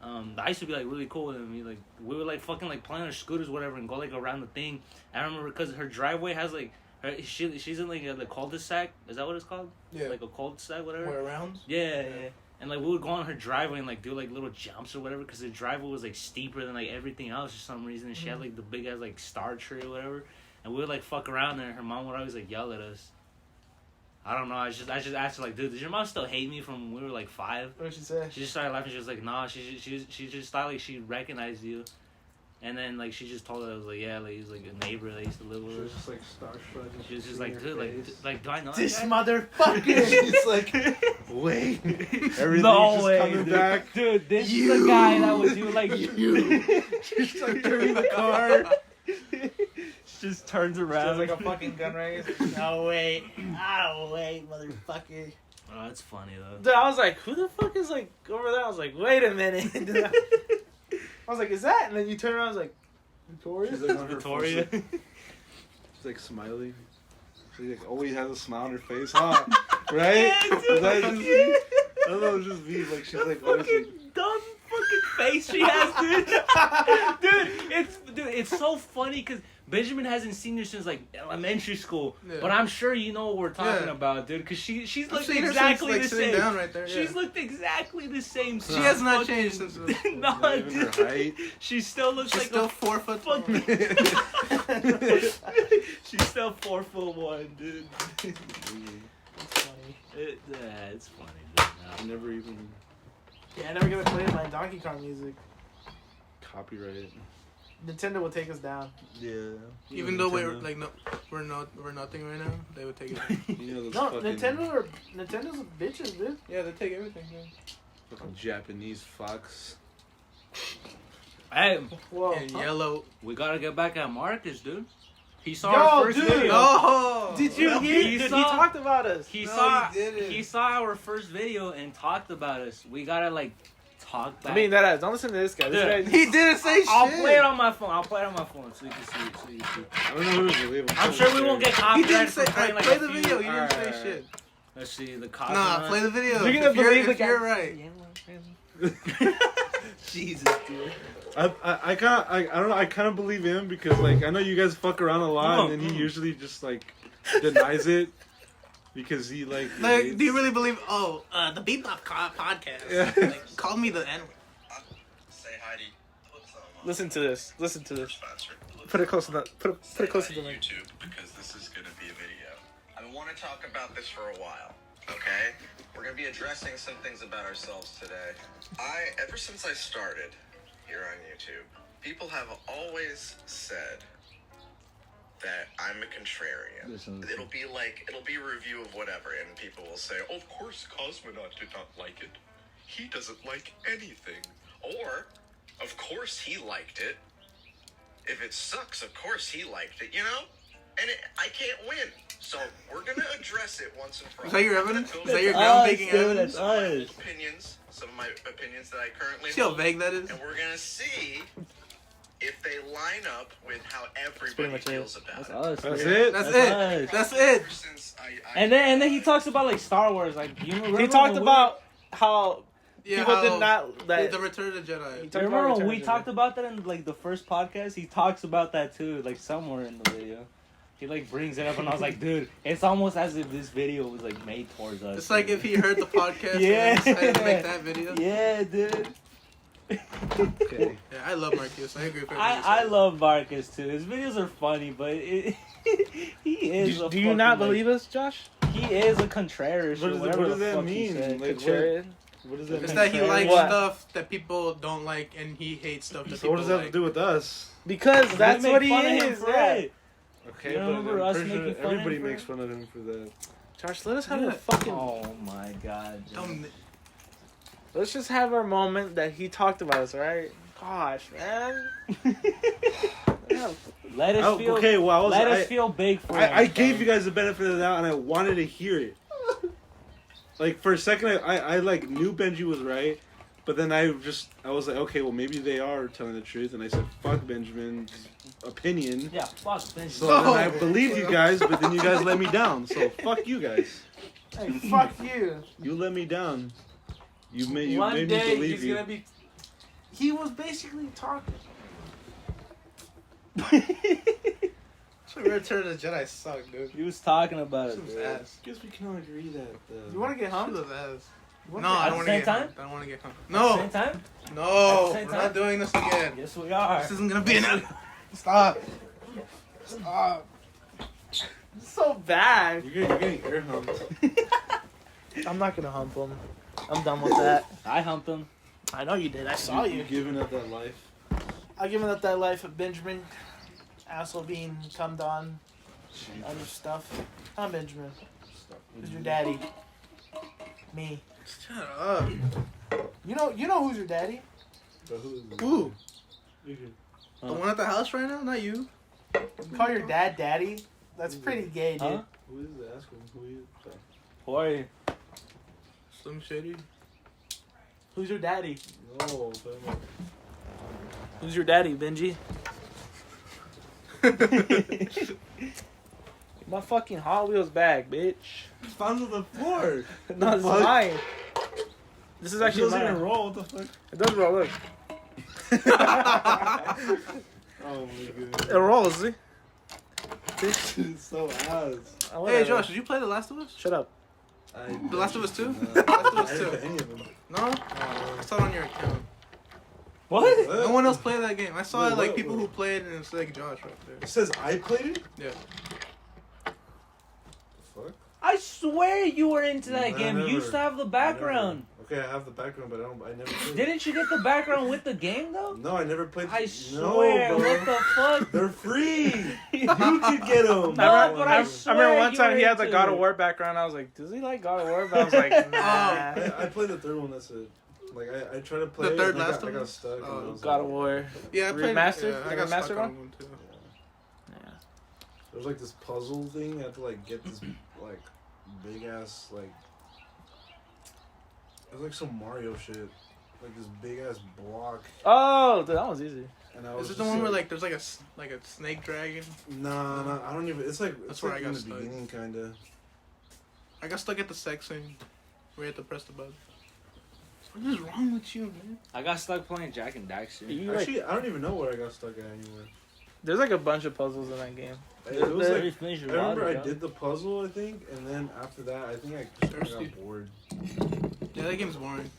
I used to be like really cool with him. Like we would like fucking like play on our scooters, whatever, and go like around the thing. I remember because her driveway has like she's in like the cul-de-sac. Is that what it's called? Yeah. Like a cul-de-sac, whatever. Where around? Yeah. And like we would go on her driveway and like do like little jumps or whatever because the driveway was like steeper than like everything else for some reason. And she had like the big ass like star tree or whatever. And we would like fuck around there. And her mom would always like yell at us. I don't know. I just asked her like, dude, does your mom still hate me from when we were like 5? What did she say? She just started laughing. She was like, nah. She just thought like she recognized you. And then like she just told her I was like, yeah, like he's like a neighbor that used to live She with was us. just like starstruck. She was just like, dude, like do I know This that guy? motherfucker. She's like, wait, everything's No just way, coming dude. back. Dude, this is the guy that would do like She's like turning the car. She just turns around. Sounds like a fucking gun race. No wait. Oh wait, motherfucker. Oh, that's funny though. Dude, I was like, who the fuck is like over there? I was like, wait a minute. I was like, is that? And then you turn around, I was like, Victoria? She's like on her Victoria. phone, she's like smiling. She like always has a smile on her face, huh? Right? Yeah, dude. Is that just me? I don't know, it's just me. Like she's like always Fucking like, dumb fucking face she has, dude. It's so funny because Benjamin hasn't seen her since like elementary school. Yeah. But I'm sure you know what we're talking Yeah. about, dude. Because she's I've looked seen her exactly since, like, the sitting same. down right there. She's Yeah. looked exactly the same. She has not changed since. No, not even her dude. height. She still looks She's like still a 4 foot tall. fucking. She's still 4'1", dude. That's funny. It's funny, dude. I never even Yeah, I never gonna play my Donkey Kong music. copyright it. Nintendo will take us down. Yeah. Even though we're like we're nothing right now, they would take it. You know those No, fucking, Nintendo bitches, dude. Yeah, they take everything. Yeah. fucking Japanese fox. Hey, Whoa. In yellow. we gotta get back at Marcus, dude. He saw Yo, our first dude. video. Oh! Did you hear? He Dude, saw- he talked about us. He No, saw he didn't. he saw our first video and talked about us. We gotta like talk back. I mean, that ass. Don't listen to this guy. This Dude. guy. He didn't say I'll shit. play it on my phone. I'll play it on my phone so you can see it. So you see. I don't know who to believe. I'm sure we won't get He copyrighted didn't say. for playing like play a the few- video. He didn't Alright, say shit. Let's see the copy. Nah, play the video. You're gonna if you're, believe the if guy. you're right. Jesus, dude. I don't know. I kind of believe him because like I know you guys fuck around a lot, and then he usually just like denies it because he like. Like, do you really believe? Oh, the BeepBop podcast. Yeah. Like, call me the N. Say Heidi. Listen to this. Listen to this. Put it close to that. Put it close to the mic. YouTube because this is gonna be a video. I want to talk about this for a while. Okay, we're gonna be addressing some things about ourselves today. Ever since I started here on YouTube, people have always said that I'm a contrarian. It'll be a review of whatever, and people will say, oh, of course Cosmonaut did not like it. He doesn't like anything. Or, of course he liked it. If it sucks, of course he liked it, you know? And I can't win. So we're going to address it once and for all. Is that your evidence? Go Is that your through groundbreaking evidence? some of my opinions that I currently See how hold, vague that is? and we're going to see if they line up with how pretty everybody much it. feels about That's it. us. That's man. it. That's That's it. us. That's it. Ever since I And then he talks about like Star Wars. Like you remember He talked when about how Yeah, people how did not. That the Return of the Jedi. He Do talked you about remember when Return we of the talked Jedi. about that in like the first podcast? He talks about that too, like somewhere in the video. He like brings it up, and I was like, dude, it's almost as if this video was like made towards us. It's like if he heard the podcast Yeah. and decided to make that video. Yeah, dude. Okay. Yeah, I love Marcus. I agree with everything you I said. love Marcus too. His videos are funny, but he is. Do, a do you not fucking, believe us, Josh? Like, he is a Contrarian. What does that mean? Said. Like, Contrarian? what does that It's mean? that he likes What? stuff that people don't like, and he hates stuff that So people what does that have like. to do with us? Because that's We what make he fun of him is. for Yeah. it. Okay, You but remember I'm us pretty sure making fun of him everybody for makes it? fun of him for that. Josh, let us have Yeah. a fucking. Oh my god. John. Let's just have our moment that he talked about us, right? Gosh, man. Yeah. Let us feel. Okay, well, Let us feel big for him. I gave you guys the benefit of the doubt, and I wanted to hear it. Like for a second, I like knew Benji was right, but then I was like, okay, well maybe they are telling the truth, and I said fuck Benjamin's opinion. Yeah, fuck Benji. So then I believed you guys, but then you guys let me down. So fuck you guys. Hey, fuck you. You let me down. You made One me day believe he's you. gonna be. He was basically talking. Return of the Jedi sucked, dude. He was talking about it. Some dude. ass. Guess we can all agree that. You want to get Shit hummed? was ass. You No, wanna I At don't the want to same get time? home. I don't want to get home. At the No, same time? no, At the same we're time? not doing this again. Yes, we are. This isn't gonna be an. Stop. Stop. It's so bad. You're getting air humped. I'm not gonna hump him. I'm done with that. I humped him. I know you did. I saw you. You're giving up that life. I've given up that life of Benjamin. Asshole being cummed on. Other stuff. I'm Benjamin. Stop. Who's your daddy? Me. Shut up. You know who's your daddy? But who is it? Who? You can- The one at the house right now? Not you. You call your dad daddy? That's pretty gay, dude. Huh? Who is it? Ask him. Who is it? Who are you? Slim Shady. Who's your daddy? No, but Who's your daddy, Benji? My fucking Hot Wheels bag, bitch. it's found on the floor. No, it's fuck? mine. This is actually doesn't even mine. roll. What the fuck? It does roll, look. Oh my god. It rolls, see? It's so ass. Oh, Hey, whatever. Josh, did you play The Last of Us? Shut up. The Last of Us 2? No. The Last of I Us didn't 2. play any of them. No? I saw it on your account. What? No one else played that game. I saw Wait, like what? people who played, and it's like Josh right there. It says I played it? Yeah. The fuck? I swear you were into that I game. You used to have the background. Okay, I have the background, but I never played it. Didn't you get the background with the game though? No, I never played I No, swear. bro. What the fuck? They're free. You could get them. No, but I I swear remember one you time were he had the into God of it. War background. I was like, does he like God of War? But I was like, nah. I played the third one, that's it. Like I tried to play The third it, Last I of got Us? stuck. And I was God of like, War. Yeah, I played Remastered? Yeah, I got Remastered stuck one? on one too. Yeah. There's like this puzzle thing. You have to like get this like big ass like. It was like some Mario shit, like this big ass block. Oh, dude, that one's easy. And I was Is it just the one where like there's like a snake dragon? Nah, I don't even. It's like That's it's where like I got in the stuck. beginning, kinda. I got stuck at the section where you had to press the button. What is wrong with you, man? I got stuck playing Jack and Daxter. You, like, Actually, I don't even know where I got stuck at anywhere. there's like a bunch of puzzles in that game. It was There- like, Finish I your remember body, I bro. did the puzzle, I think, and then after that, I think I Thirsty. got bored. Yeah, that game's boring.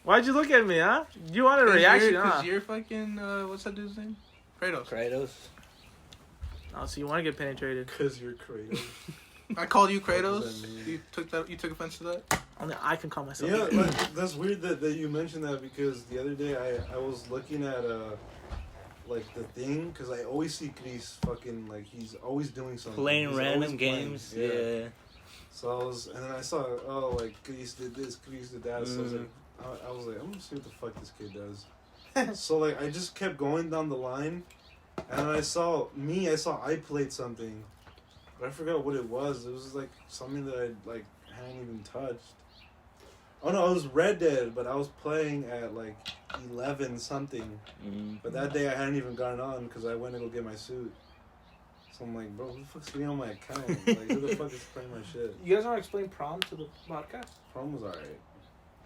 Why'd you look at me, huh? You wanted a reaction, huh? Because you're fucking, what's that dude's name? Kratos. Kratos. Oh, so you want to get penetrated? Cause you're crazy. I called you What Kratos. does that mean? You took offense to that? Only I can call myself. Yeah, like, that's weird that you mentioned that because the other day I was looking at like the thing because I always see Chris fucking like he's always doing something. Playing He's random always playing. games. Yeah. So I was, and then I saw, oh, like, Chris did this, Chris did that. So I was like, I was like, I'm gonna see what the fuck this kid does. So, like, I just kept going down the line, and then I saw I played something, but I forgot what it was. It was, like, something that I, like, hadn't even touched. Oh, no, it was Red Dead, but I was playing at, like, 11 something. But that day I hadn't even gotten on because I went to go get my suit. So I'm like, bro, who the fuck's getting on my account? Like, who the fuck is playing my shit? You guys want to explain prom to the podcast? Prom was alright.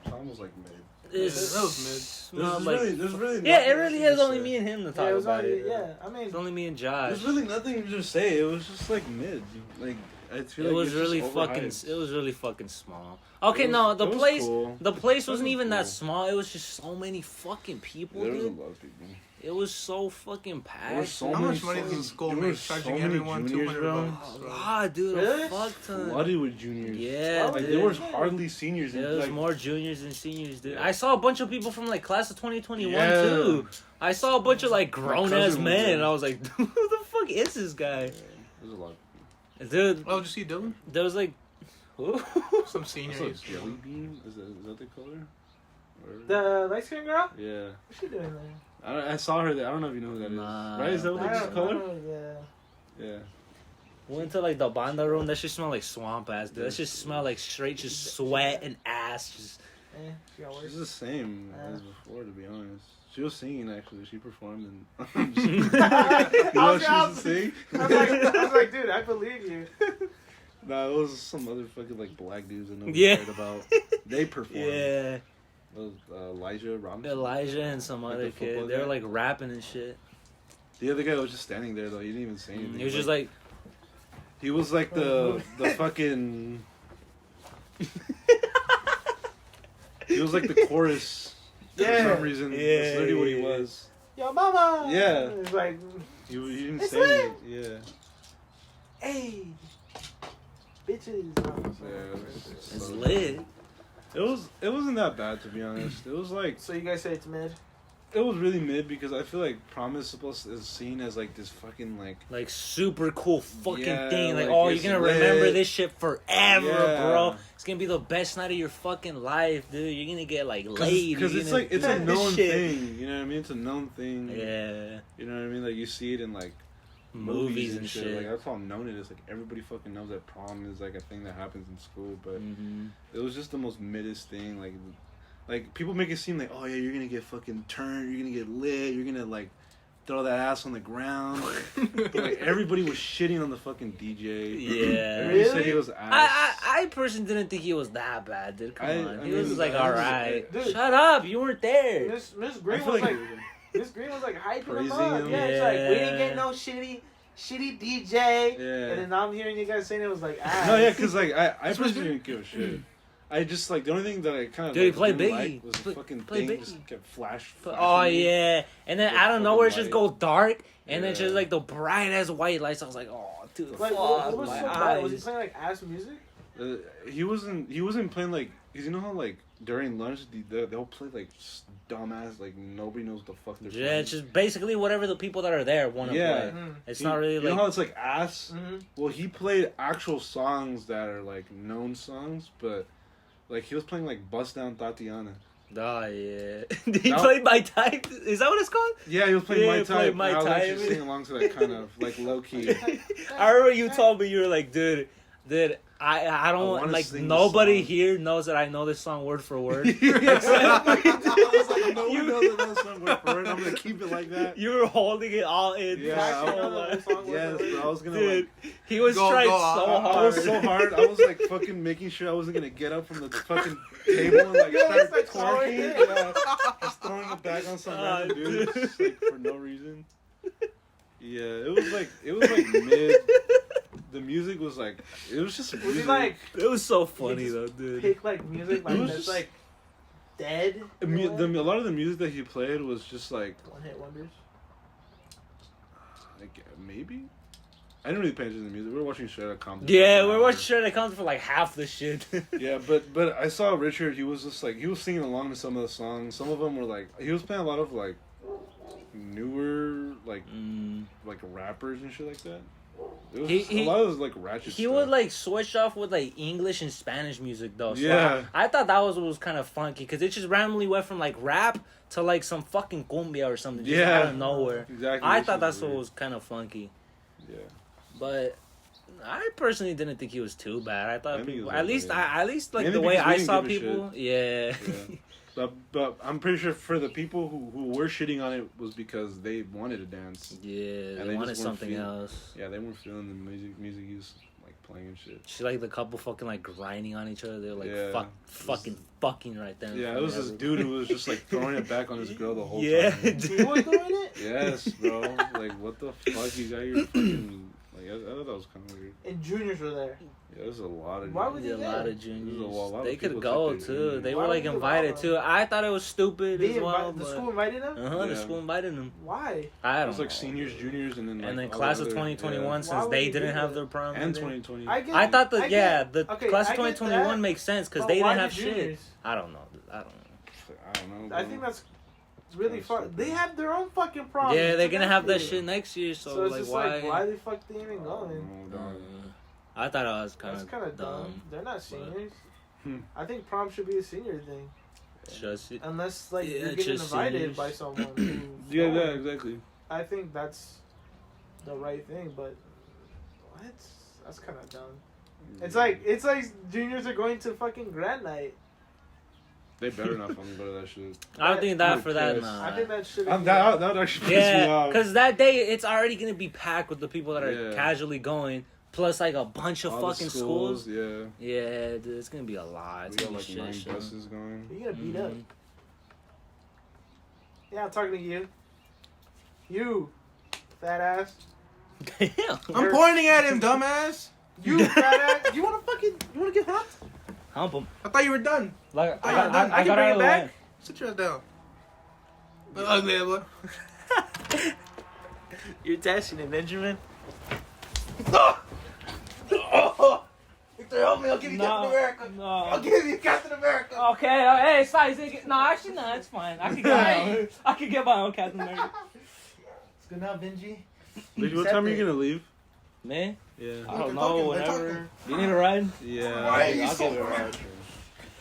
Prom was like mid. It's, that was mid. There's really yeah, nothing it really to is only say. me and him to Yeah, talk it was about only, it. yeah. I mean, It's only me and Josh. There's really nothing to just say. It was just like mid. Like I feel It like was it's really just fucking. overhyped. It was really fucking small. Okay, It was- no, the it was place. cool. The place It wasn't was even that cool. small. It was just so many fucking people, There was a dude. lot of people. It was so fucking packed. There were so How many much money fucking- does school there were make? so Charging many everyone juniors, $200. bro. A lot, dude. Really? A fuck ton. Flooded with juniors. Yeah, Like dude. there was hardly seniors. There in, was like, more juniors than seniors, dude. Yeah. I saw a bunch of people from like class of 2021 Yeah. too. I saw a bunch of like grown ass cousin was men, there. and I was like, who the fuck is this guy? There's a lot. Dude, Oh, did you see Dylan? there was like, who? Some What's seniors. that, jelly bean? Is that the color? Or- the light skin girl? yeah. What's she doing there? I saw her there. I don't know if you know who that is. Nah. Right? Is that what I it's don't color? know, yeah. Yeah. Went to like the banda room. That shit smelled like swamp ass, dude. That shit smelled like straight just sweat and ass. Just She got worse. She's the same as before, to be honest. She was singing actually. She performed and. I You know was- she I used to sing? I was like, dude, I believe you. Nah, it was some other fucking like black dudes that nobody Yeah. cared about. They performed. yeah, It was Elijah Robinson. Elijah and some Like other the football kid. They were guy? like rapping and shit. The other guy was just standing there though. He didn't even say anything. He was just like, he was like the fucking. He was like the chorus. Yeah. For some reason, Yeah, that's literally what he yeah. was. Yo, mama! Yeah. It's like, He didn't It's say anything. Yeah. hey, bitches. Yeah, it's so- lit. It wasn't that bad to be honest. It was like So you guys say it's mid? it was really mid because I feel like prom is seen as like this fucking like Like super cool fucking Yeah, thing. Like, like, oh, it's you're gonna lit. remember this shit forever, Yeah. bro. It's gonna be the best night of your fucking life, dude. You're gonna get like laid. because You're it's gonna like it's do a this known shit. thing. You know what I mean? It's a known thing. Yeah, You know what I mean? Like you see it in like movies and shit. Like that's how known it is. Like everybody fucking knows that prom is like a thing that happens in school, but Mhm. it was just the most middest thing. Like people make it seem like, oh yeah, you're gonna get fucking turned, you're gonna get lit, you're gonna like throw that ass on the ground. But like everybody was shitting on the fucking DJ. Yeah. Everybody said he was ass. I personally didn't think he was that bad, dude. Come on, I he mean, was like, I all was- right. Dude. Shut up, you weren't there. Miss I Green feel was like like, Miss Green was like hyping him Praising up. him. Yeah, it's like we didn't Yeah. get no shitty DJ. Yeah. And then I'm hearing you guys saying it was like ass. No, yeah, because like I personally didn't give a shit. I just like the only thing that I kind of Dude, he like, played didn't Biggie. like was the Play- fucking play thing Biggie. just kept flashing Oh me. yeah, and then The out of nowhere, it's fucking just go dark, and then Yeah. just like the bright ass white lights. I was like, oh, dude, Like, fuck what was my so bad? Was he eyes. playing like ass music? He wasn't playing like, cause you know how like during lunch they'll play like dumbass like nobody knows the fuck they're Yeah, playing. it's just basically whatever the people that are there want to Yeah. play. It's You- not really you like know how it's like ass. Mm-hmm. Well, he played actual songs that are like known songs, but Like, he was playing, like, Bust Down Tatiana. Oh, yeah. Did he play My Type? Is that what it's called? Yeah, he was playing My Type. My I was Type. actually singing along to that kind of, like, low-key. I remember you told me, you were like, dude, I don't, like, nobody here knows that I know this song word for word. I was like, no one knows that song word for word. I'm going to keep it like that. You were holding it all in. Yeah, yes, bro. I was going to, like... He was trying so hard. I was so hard. I was, like, fucking making sure I wasn't going to get up from the fucking table and, like, start twerking. Yeah, just throwing it back on some random dude. Just, like, for no reason. Yeah, it was, like, mid... The music was like, it was just music. Was he like, it was so funny though, dude. Pick like music like that's just, like dead. A lot of the music that he played was just like one hit wonders. Like maybe. I didn't really pay attention to the music. We were watching Straight Outta Compton. Yeah, we were watching Straight Outta Compton for like half the shit. Yeah, but I saw Richard. He was just like he was singing along to some of the songs. Some of them were like he was playing a lot of like newer like rappers and shit like that. It was a lot of like ratchet He stuff. would like switch off with like English and Spanish music though. So yeah. I thought that was kind of funky because it just randomly went from like rap to like some fucking cumbia or something just out of nowhere. Exactly. I thought that's what was kind of funky. Yeah. But I personally didn't think he was too bad. I thought people, at least like maybe the way I saw give a people, shit. yeah. But I'm pretty sure for the people who were shitting on it was because they wanted to dance. Yeah, and they wanted something else. Yeah, they weren't feeling the music he was like playing and shit. She like the couple fucking like grinding on each other. They were like fucking right there. Yeah, it was this dude who was just like throwing it back on his girl the whole time. Yeah, He was doing it? Yes, bro. Like what the fuck? You got your fucking like I thought that was kind of weird. And juniors were there. Yeah, there's a lot of. Why would a lot of juniors. They could people go took their too. juniors. They Why were like would you invited allow too. I thought it was stupid as well. The school invited them? The Yeah. school invited them. Why? I don't It was like know. seniors, juniors, and then like, all class the of other- 2021 Why since would they you didn't do have that? their prom. and 2020. I thought I get- the okay, class I of get 2021 that, makes sense because but they why didn't have the shit. juniors? I don't know. I don't know. I bro. think that's really That's far. stupid. They have their own fucking prom. Yeah, they're It's gonna have that year. shit next year. So So it's like, just why? like, why the fuck they even I going? don't know, dog. I thought I was kind That's kind of dumb. They're not seniors. I think prom should be a senior thing, Just unless like Yeah, you're getting just invited seniors. by someone. Who's Yeah, going. exactly. I think that's the right thing, but what? That's kind of dumb. It's like juniors are going to fucking grad night. They better not fucking go to that shit. I don't think that Who for that. cares? Nah. I think that should. That would actually piss me Yeah, off. because that day it's already gonna be packed with the people that are Yeah. casually going, plus like a bunch of All the fucking schools. Yeah. Yeah, dude, it's gonna be a lot. It's We got gonna like be 9 shit show. buses going. You're gonna beat up. Mhm. Yeah, I'm talking to you. You, fat ass. Damn. I'm pointing at him, dumbass. You fat ass. You wanna get humped? Hump him. I thought you were done. Like, I can got bring out it of the back. way. Sit your ass down. Look ugly, boy. You're testing it, Benjamin. Victor, help me. I'll give you Captain America. No. I'll give you Captain America. Okay, hey, it's fine. No, actually, no, it's fine. I can get my own. I can get my own Captain America. It's good now, Benji. Dude, what time are you gonna leave? Man, Yeah. I don't They're know. talking, they're Whenever. talking. You need a ride? Yeah. Why are you I'll so give it a mad? ride.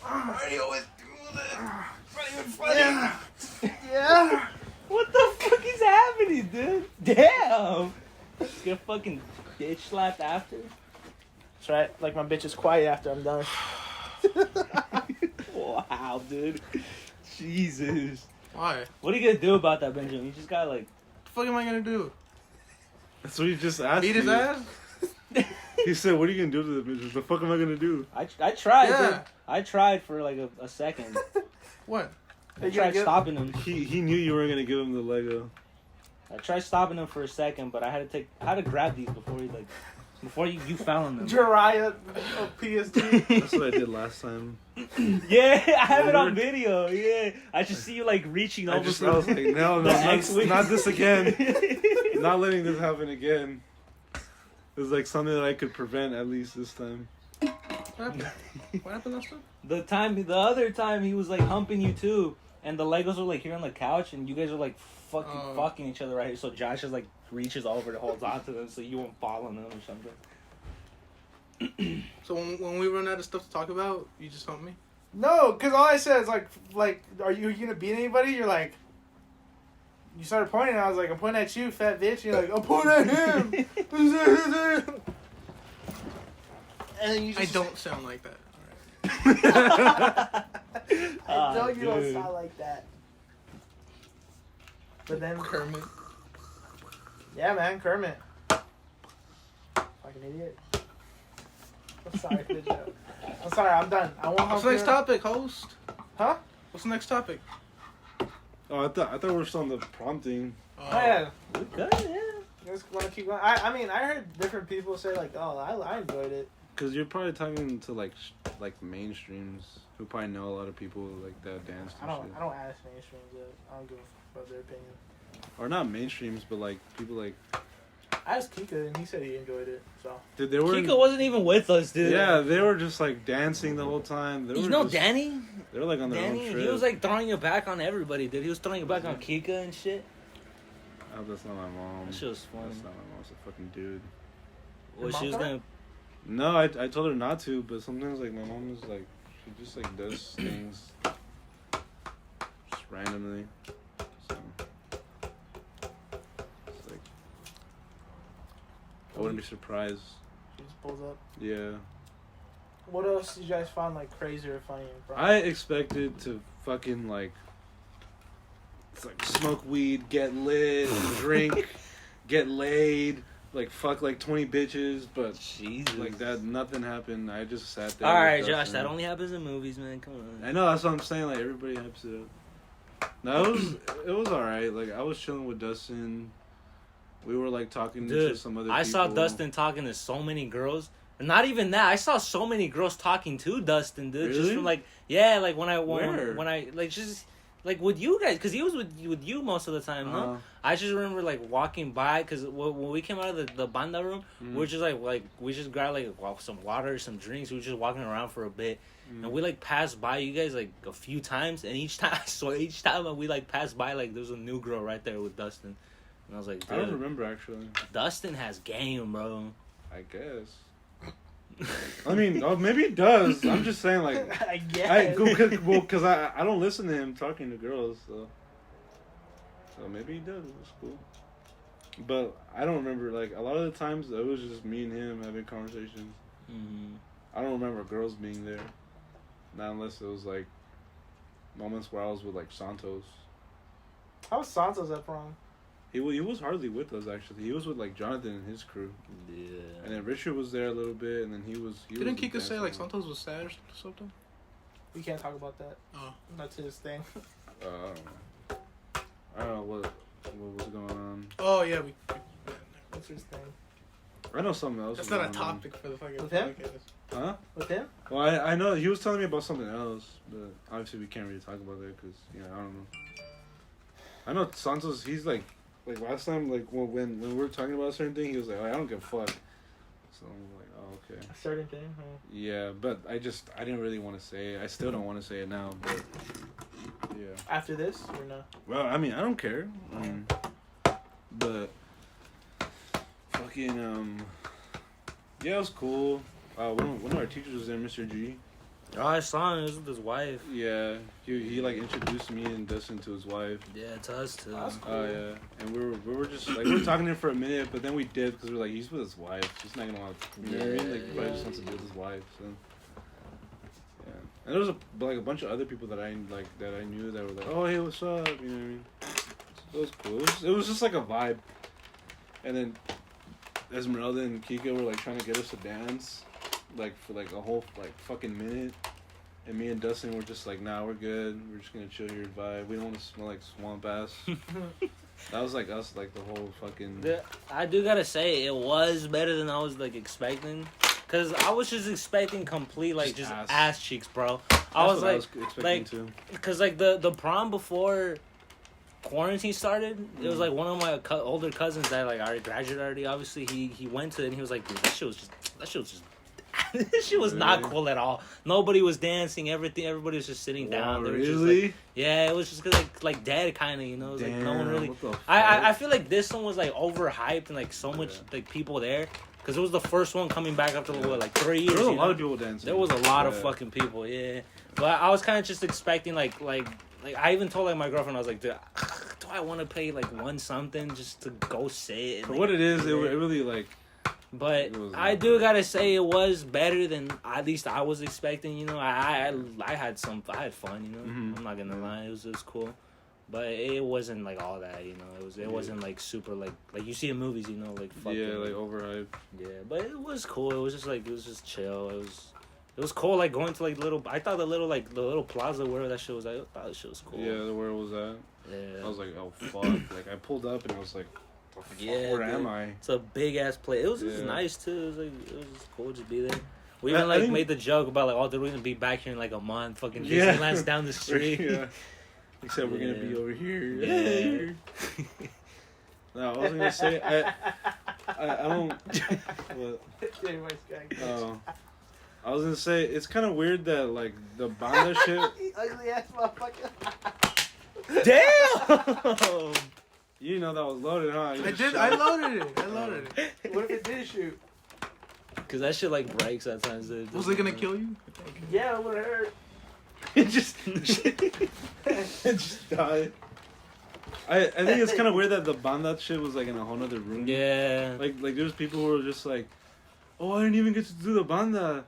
Why do you always do this? Not even funny. Yeah. What the fuck is happening, dude? Damn. Get fucking bitch slapped after. That's right. Like my bitch is quiet after I'm done. Wow, dude. Jesus. Why? What are you gonna do about that, Benjamin? You just gotta like. What the fuck am I gonna do? That's what you just asked Beat his me. ass? He said, "What are you gonna do to the bitches? The fuck am I gonna do?" I tried. Yeah. Dude. I tried for like a second. What? I tried stopping him. He knew you weren't gonna give him the Lego. I tried stopping him for a second, but I had to grab these before you fell on them. Jiraiya of PSG. That's what I did last time. Yeah, I have it on video. Yeah, I just see you like reaching over. I was like, no, the X-Wing. not this again. Not letting this happen again. It was like something that I could prevent at least this time. What happened? What happened last time? The other time he was like humping you too, and the Legos were like here on the couch, and you guys are like fucking each other right here. So Josh just like reaches over to hold on to them so you won't fall on them or something. So when we run out of stuff to talk about, you just hump me? No, because all I said is like, are you gonna beat anybody? You're like, you started pointing. And I was like, I'm pointing at you, fat bitch. And you're like, I'm pointing at him. And then you just I don't sound like that. I know you don't sound like that. But then Kermit. Yeah, man, Kermit. Fucking idiot. I'm sorry for the joke. I'm sorry, I'm done. I won't. What's the next topic, host? Huh? What's the next topic? Oh, I thought we were still on the prompting. Oh yeah. We good, yeah. Just want to keep going. I mean, I heard different people say like, "Oh, I enjoyed it." Cause you're probably talking to like mainstreams who probably know a lot of people like that dance. I don't ask mainstreams. I don't give a fuck about their opinion. Or not mainstreams, but like people like. I asked Kika and he said he enjoyed it. So. Dude, they were. Kika wasn't even with us, dude. Yeah, they were just like dancing the whole time. You know Danny? They were like on their own trip. He was like throwing it back on everybody, dude. He was throwing it back on Kika and shit. Oh, that's not my mom. That shit was funny. That's not my mom. It's a fucking dude. Well, she was gonna. No, I told her not to, but sometimes like my mom is like, she just like does things just randomly. So it's like I wouldn't be surprised. She just pulls up. Yeah. What else did you guys find like crazy or funny in front? I expected to fucking like, it's like smoke weed, get lit, drink, get laid, like fuck like 20 bitches, but Jesus. like that, nothing happened. I just sat there. All right, with Josh, Dustin. that only happens in movies, man. Come on. I know, that's what I'm saying. Like everybody hypes it up. No, it was all right. Like I was chilling with Dustin. We were like talking to some other people. I saw Dustin talking to so many girls. Not even that. I saw so many girls talking to Dustin, dude. Really? Just from like, yeah, like when I Where? like just like with you guys, because he was with you most of the time, no? I just remember like walking by, because when we came out of the banda room, we were just like we just grabbed like some water, some drinks. We were just walking around for a bit, and we like passed by you guys like a few times, and each time we like passed by, like there was a new girl right there with Dustin, and I was like, dude, I don't remember actually. Dustin has game, bro. I guess. I mean, maybe it does. I'm just saying, like, I guess. Because I don't listen to him talking to girls, so maybe he does. It's cool. But I don't remember, like, a lot of the times it was just me and him having conversations. Mm-hmm. I don't remember girls being there, not unless it was like moments where I was with like Santos. How was Santos at prom? He was hardly with us actually. He was with like Jonathan and his crew. Yeah. And then Richard was there a little bit, and then he was. Didn't Kika say like Santos was sad or something? We can't talk about that. Oh, That's his thing. I don't know what was going on. Oh yeah, What's his thing? I know something else. That's not a topic for the fucking With him? podcast. Huh? With him? Well, I know he was telling me about something else, but obviously we can't really talk about that because I don't know. I know Santos. He's like last time, like when we were talking about a certain thing, he was like, "Oh, I don't give a fuck." So I'm like, "Oh, okay." A certain thing, huh? Yeah, but I didn't really want to say it. I still don't want to say it now, but yeah. After this, or no? Well, I mean, I don't care. But fucking yeah, it was cool. One of our teachers was there, Mr. G. Oh, I saw him. He was with his wife. Yeah, he like introduced me and Dustin to his wife. Yeah, to us too. That's cool. Oh yeah, and we were just like we were talking to him for a minute, but then we did because we were like he's with his wife. He's not gonna want to. You know what I mean? Like he probably just wants to be with his wife. So yeah, and there was a bunch of other people that I knew that were like, oh hey, what's up? You know what I mean? So it was cool. It was just like a vibe. And then Esmeralda and Kika were like trying to get us to dance, like for like a whole like fucking minute. And me and Dustin were just like, nah, we're good. We're just gonna chill here and vibe. We don't want to smell like swamp ass. That was like us, like the whole fucking. I do gotta say, it was better than I was like expecting. Cause I was just expecting complete like just ass cheeks, bro. I was expecting too. Cause like the prom before quarantine started, it was like one of my older cousins that like already graduated already. Obviously, he went to it and he was like, dude, that shit was just. This shit was not cool at all. Nobody was dancing. Everybody was just sitting down. They were really? Just, like, yeah, it was just like dead kind of. You know, it was like no one really. What the fuck? I feel like this one was like overhyped and like so much like people there. Because it was the first one coming back after, like 3 years. There was a you lot know? of people dancing. There was a lot of fucking people, yeah. But I was kind of just expecting, like I even told, like, my girlfriend, I was like, dude, do I want to pay, like, one something just to go sit? And, For like, what it is, it really, like... But I do gotta say it was better than at least I was expecting. You know, I had fun. You know, I'm not gonna lie, it was cool, but it wasn't like all that. You know, it wasn't like super like you see in movies. You know, like like overhyped. Yeah, but it was cool. It was just chill. It was cool. Like going to like little. I thought the little plaza where that shit was. I thought that shit was cool. Yeah, where it was at. Yeah. I was like, oh fuck! Like I pulled up and I was like. Where am I? It's a big ass place. It was just nice too. It was just cool to be there. We even I think, made the joke about like, oh, they're gonna be back here in like a month. Fucking Disneyland's down the street. Except we're gonna be over here. Yeah. No, I was gonna say I don't. What? Oh, I was gonna say it's kind of weird that like the banda shit. Ugly ass motherfucker. Damn. You know that was loaded, huh? I did. I loaded it. What if it did shoot? Cause that shit like breaks at times. Was it gonna kill you? Yeah, it would hurt. it just died. I think it's kind of weird that the banda shit was like in a whole other room. Yeah. Like there's people who were just like, oh, I didn't even get to do the banda.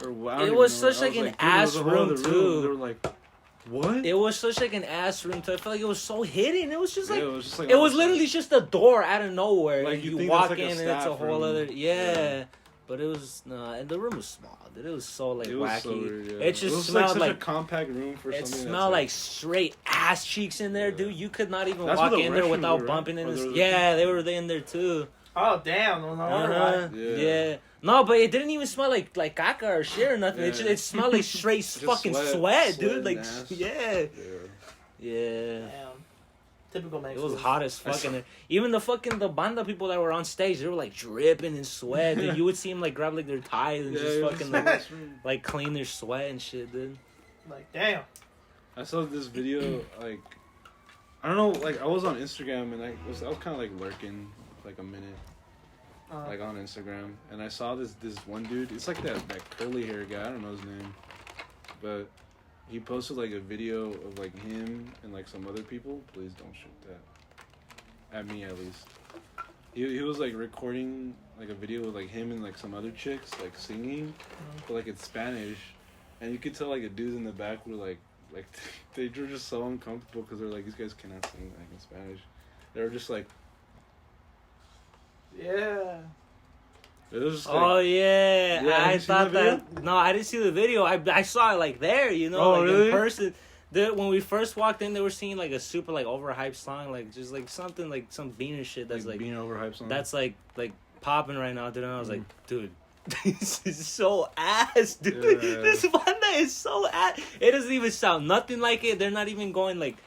Or it was such like an ass room too. They were like, what? It was such like an ass room too. I felt like it was so hidden. It was just like, it was literally just a door out of nowhere. Like you walk in and it's a whole other But it was and the room was small. Dude. It was so like wacky. So weird, It just smelled like a compact room for it something. It smelled like straight ass cheeks in there, dude. You could not even walk in there without bumping into. Yeah, they were in there too. Oh damn! Yeah. No, but it didn't even smell like caca or shit or nothing. Yeah. It smelled like straight fucking sweat, dude. Like yeah. Damn. Typical Mexico. It was hot as fuck in there. Even the banda people that were on stage, they were like dripping in sweat. Dude. You would see them like grab like their ties and just fucking like clean their sweat and shit, dude. Like damn. I saw this video like I don't know, like I was on Instagram and I was kind of like lurking like a minute. Like on Instagram, and I saw this one dude. It's like that curly hair guy. I don't know his name, but he posted like a video of like him and like some other people. Please don't shoot that at me, at least. He was like recording like a video with like him and like some other chicks like singing, but like it's Spanish, and you could tell like the dudes in the back were like they were just so uncomfortable because they're like, these guys cannot sing like in Spanish. They were just like. Yeah. It was just like, I thought that. No, I didn't see the video. I saw it like there, you know, like really? in person. When we first walked in, they were singing like a super like overhyped song, like just like something like some beaner shit that's like being overhyped song. That's like popping right now, dude. And I was like, dude, this is so ass, dude. Yeah. This banda is so ass. It doesn't even sound nothing like it. They're not even going like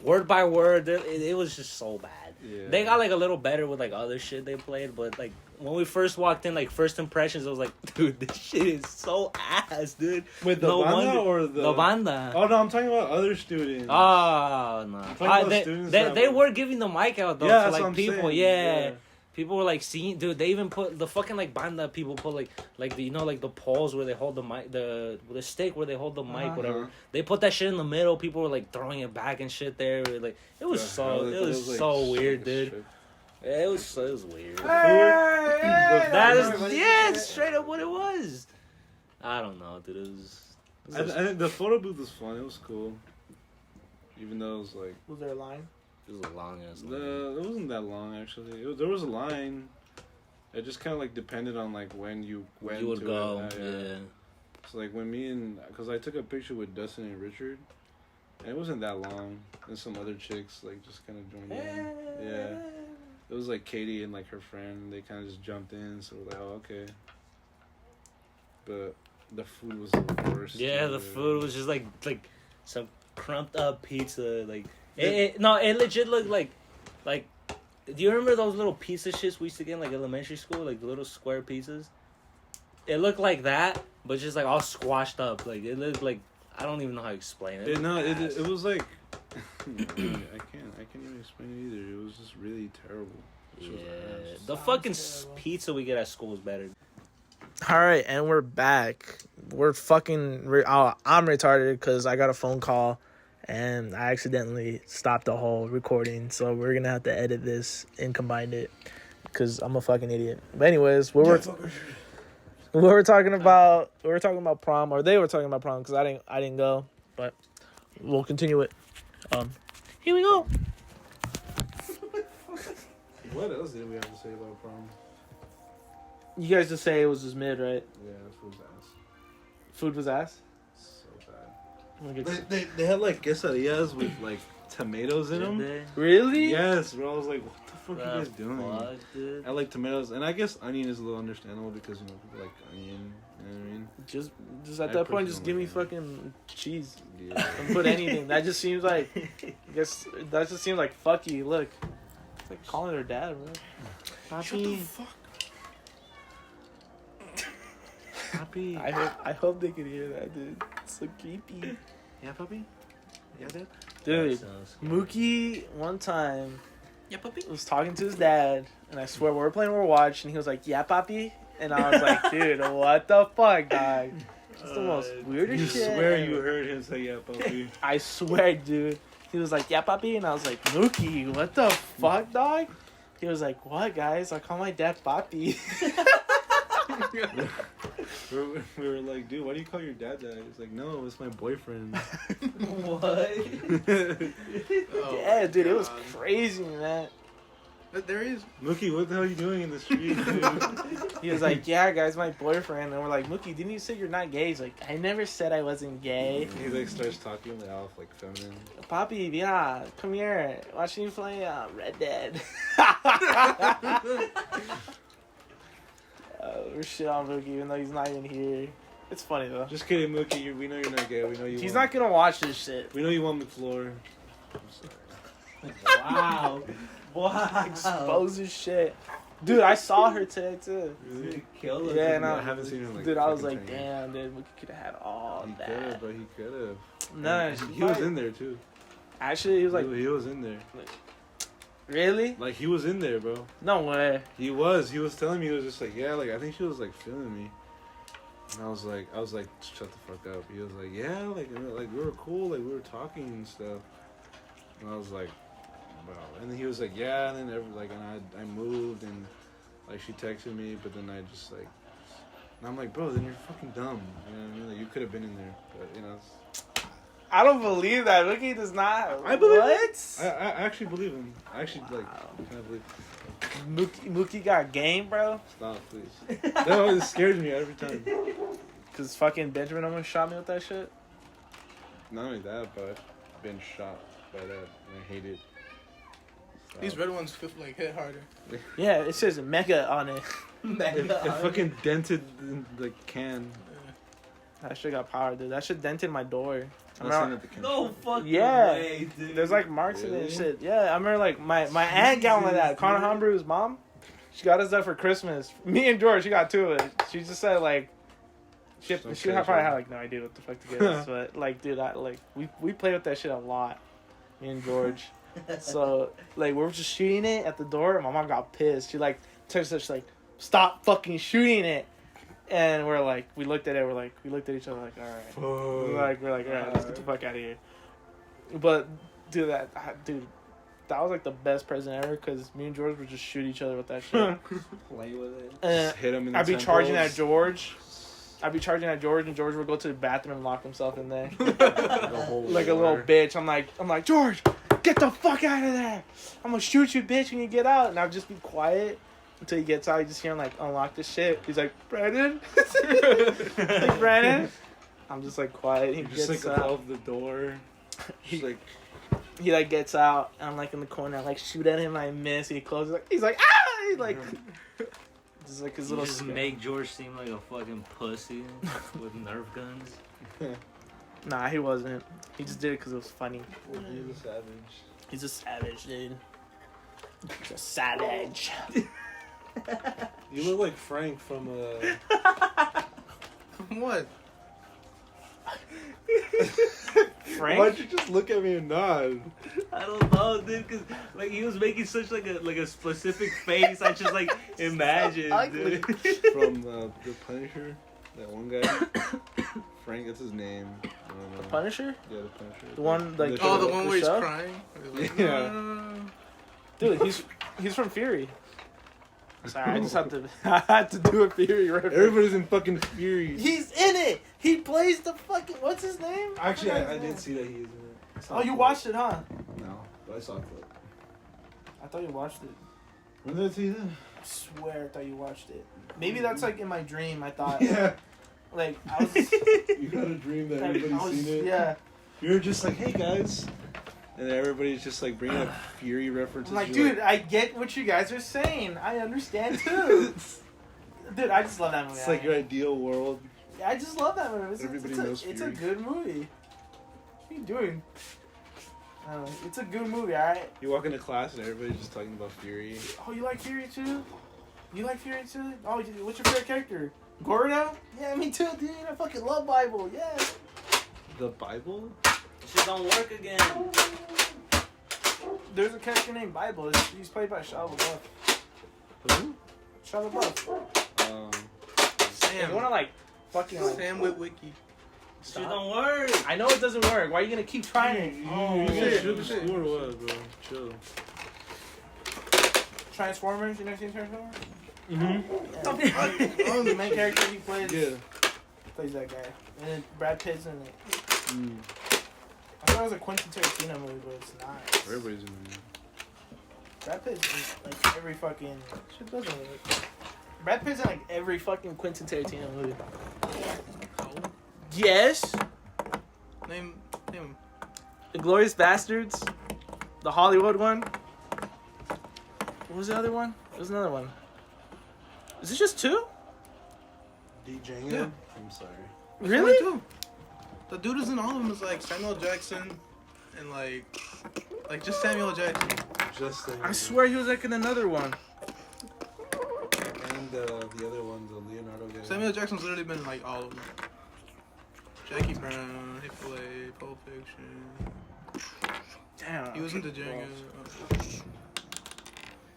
word by word. It was just so bad. Yeah. They got like a little better with like other shit they played, but like when we first walked in, like first impressions, I was like, dude, this shit is so ass, dude. With the banda or the banda? Oh no, I'm talking about other students. Oh no, they were giving the mic out though to like people, yeah. People were like seeing, dude. They even put the fucking like banda people put like the, you know, like the poles where they hold the mic, the stick where they hold the mic, whatever. They put that shit in the middle. People were like throwing it back and shit there. Like it was so weird, dude. Yeah, it was weird. That is straight up what it was. I don't know, dude. It was I think the photo booth was fun. It was cool, even though it was like. Was there a line? It was a long ass line. It wasn't that long actually. There was a line. It just kind of like depended on like when you went. You would to go, it. Yeah. So like when because I took a picture with Dustin and Richard, and it wasn't that long. And some other chicks like just kind of joined in. Yeah. It was like Katie and like her friend. They kind of just jumped in. So we're like, oh okay. But the food was the worst. Yeah, the food was just like some crumped up pizza. Like it legit looked like. Do you remember those little piece of shits we used to get in like elementary school, like the little square pizzas? It looked like that, but just like all squashed up. Like it looked like, I don't even know how to explain it. It was like I can't even explain it either. It was just really terrible. Yeah, the fucking pizza we get at school is better. All right, and we're back. We're fucking. I'm retarded because I got a phone call, and I accidentally stopped the whole recording. So we're gonna have to edit this and combine it because I'm a fucking idiot. But anyways, we were talking about prom, or they were talking about prom because I didn't go, but we'll continue it. Here we go. What else did we have to say about prom? You guys just say it was just mid, right? Yeah, food was ass. Food was ass. So bad. They had like quesadillas with like tomatoes in them. Really? Yes, bro. I was like, what the fuck are you guys doing? Fuck, dude. I like tomatoes, and I guess onion is a little understandable because people like onion. You know what I mean? Just at that point, just give me personally fucking cheese. Yeah. Don't put anything. That just seems like, I guess that just seems like fuck you. Look, it's like calling her dad, bro. Shut the fuck. Happy. I hope they could hear that, dude. It's so creepy. Yeah, puppy. Yeah, dad. Dude, Mookie one time was talking to his dad, and I swear we were playing Overwatch, and he was like, "Yeah, papi," and I was like, "Dude, what the fuck, dog?" It's the most weirdest You shit. swear ever. you heard him say yeah, puppy. I swear, dude. He was like, "Yeah, papi," and I was like, "Mookie, what the fuck, dog?" He was like, "What, guys? I call my dad papi." we were like, dude, why do you call your dad that? He's like, no, it's my boyfriend. What? Yeah, dude, it was crazy, man. But there is. Mookie, what the hell are you doing in the street, dude? He was like, "Yeah, guys, my boyfriend," and we're like, "Mookie, didn't you say you're not gay?" He's like, "I never said I wasn't gay." He like starts talking like all like feminine. Papi, yeah, come here. Watch me play Red Dead. We're shit on Mookie, even though he's not even here. It's funny though. Just kidding, Mookie. We know you're not gay. We know you. He's want, not gonna watch this shit. We know you want McFlora. Wow. Wow. Expose his shit. Dude, I saw her today too. Really? Kill him. Yeah, and I haven't seen him like. dude, I was fucking like, 10 years. damn, dude, Mookie could have had all He could that. have, but he could have. No, he was in there too. Actually, he was like, he was in there. really? Like he was in there, bro. No way. He was telling me, he was just like, yeah, like I think she was like feeling me. And I was like, shut the fuck up. He was like, yeah, like we were cool, like we were talking and stuff. And I was like, wow. And then he was like, yeah, and then and I moved and like she texted me, but then I just like, and I'm like, bro, then you're fucking dumb. You know what I mean? Like you could have been in there, but you know. I don't believe that. Mookie does not. I believe what? I actually believe him. I actually kind of believe. Mookie got game, bro. Stop, please. That always scares me every time. Cause fucking Benjamin almost shot me with that shit. Not only that, but I've been shot by that, and I hate it. Stop. These red ones like hit harder. Yeah, it says mega on it. It fucking dented the can. That shit got power, dude. That shit dented my door. No fucking Yeah. way, dude. There's like marks in it and Really? shit. Yeah, I remember like my aunt got one of that. Connor Humbru's mom. She got us that for Christmas. Me and George, she got two of it. She just said like she probably had like no idea what the fuck to get us. But like dude, we played with that shit a lot. Me and George. So like we were just shooting it at the door and my mom got pissed. She like texted us like, "Stop fucking shooting it." And we looked at each other like, all right. We're like, all right, let's get the fuck out of here. But, dude, that was like the best present ever because me and George would just shoot each other with that shit. Play with it. And Hit him in the I'd be charging at temples. George, and George would go to the bathroom and lock himself in there. The whole Like a little war. bitch. I'm like, George, get the fuck out of there. I'm gonna shoot you, bitch, when you get out. And I'll just be quiet. Until he gets out, you just hear him like unlock the shit. He's like, Brandon? Like, Brandon? I'm just like quiet. He Just gets like out. above the door. Just like, He like gets out. And I'm like in the corner. I like shoot at him. I miss. He closes. He's like, ah! He's like, just like his You little. just make George seem like a fucking pussy with Nerf guns. Nah, he wasn't. He just did it because it was funny. he's a savage. He's a savage, dude. He's a savage. You look like Frank from What? Frank? Why'd you just look at me and nod? I don't know, dude, because like he was making such like a specific face. I just like imagined, dude. From the Punisher, that one guy. Frank, that's his name. I don't know. The Punisher? Yeah, the Punisher. The one like Oh, the the one where he's show? crying. Like, Yeah. Dude, he's from Fury. Sorry, I just I had to do a Fury reference. Everybody's in fucking Fury. He's in it. He plays the fucking what's his name? Actually, I did see that he is in it. Oh, you watched it, huh? No, but I saw a clip. I thought you watched it. When did I see that? I swear, I thought you watched it. Maybe that's like in my dream. I thought. Yeah. Like I was. You had a dream that I everybody's was seen it. yeah. You were just like, hey guys. And everybody's just like bringing up Fury references. I'm like, You're dude, I get what you guys are saying. I understand too. Dude, I just love that movie. It's like your ideal world. I just love that movie. Everybody it's knows it's a Fury. good movie. What are you doing? It's a good movie, alright? You walk into class and everybody's just talking about Fury. Oh, you like Fury too? You like Fury too? Oh, what's your favorite character? Gordo? Yeah, me too, dude. I fucking love Bible. Yeah. The Bible? Shit don't work again. There's a character named Bible. He's played by Shia LaBeouf. Who? Shia LaBeouf. Sam. You wanna like fucking like, Sam Witwicky. Shit don't work. I know it doesn't work. Why are you gonna keep trying? Oh, shit. Should school or what, bro? Chill. Transformers. You never seen Transformers? Mm-hmm. Oh, the main character he plays Yeah. plays that guy, and then Brad Pitt's in it. Mm. I thought it was a Quentin Tarantino movie, but it's not. Everybody's in there. Brad Pitt's in like every fucking shit doesn't work. Brad Pitt's in like every fucking Quentin Tarantino movie. Yes. Name him. The Glorious Bastards, the Hollywood one. What was the other one? There was another one. Is it just two? DJing? Yeah. I'm sorry. Really? Too. The dude is in all of them is like Samuel Jackson and like just Samuel Jackson. Just saying. I swear he was like in another one. And the other one, the Leonardo guy. Samuel Jackson's literally been in like all of them. Jackie Brown, Hit Pulp Fiction. Damn. He was in Django.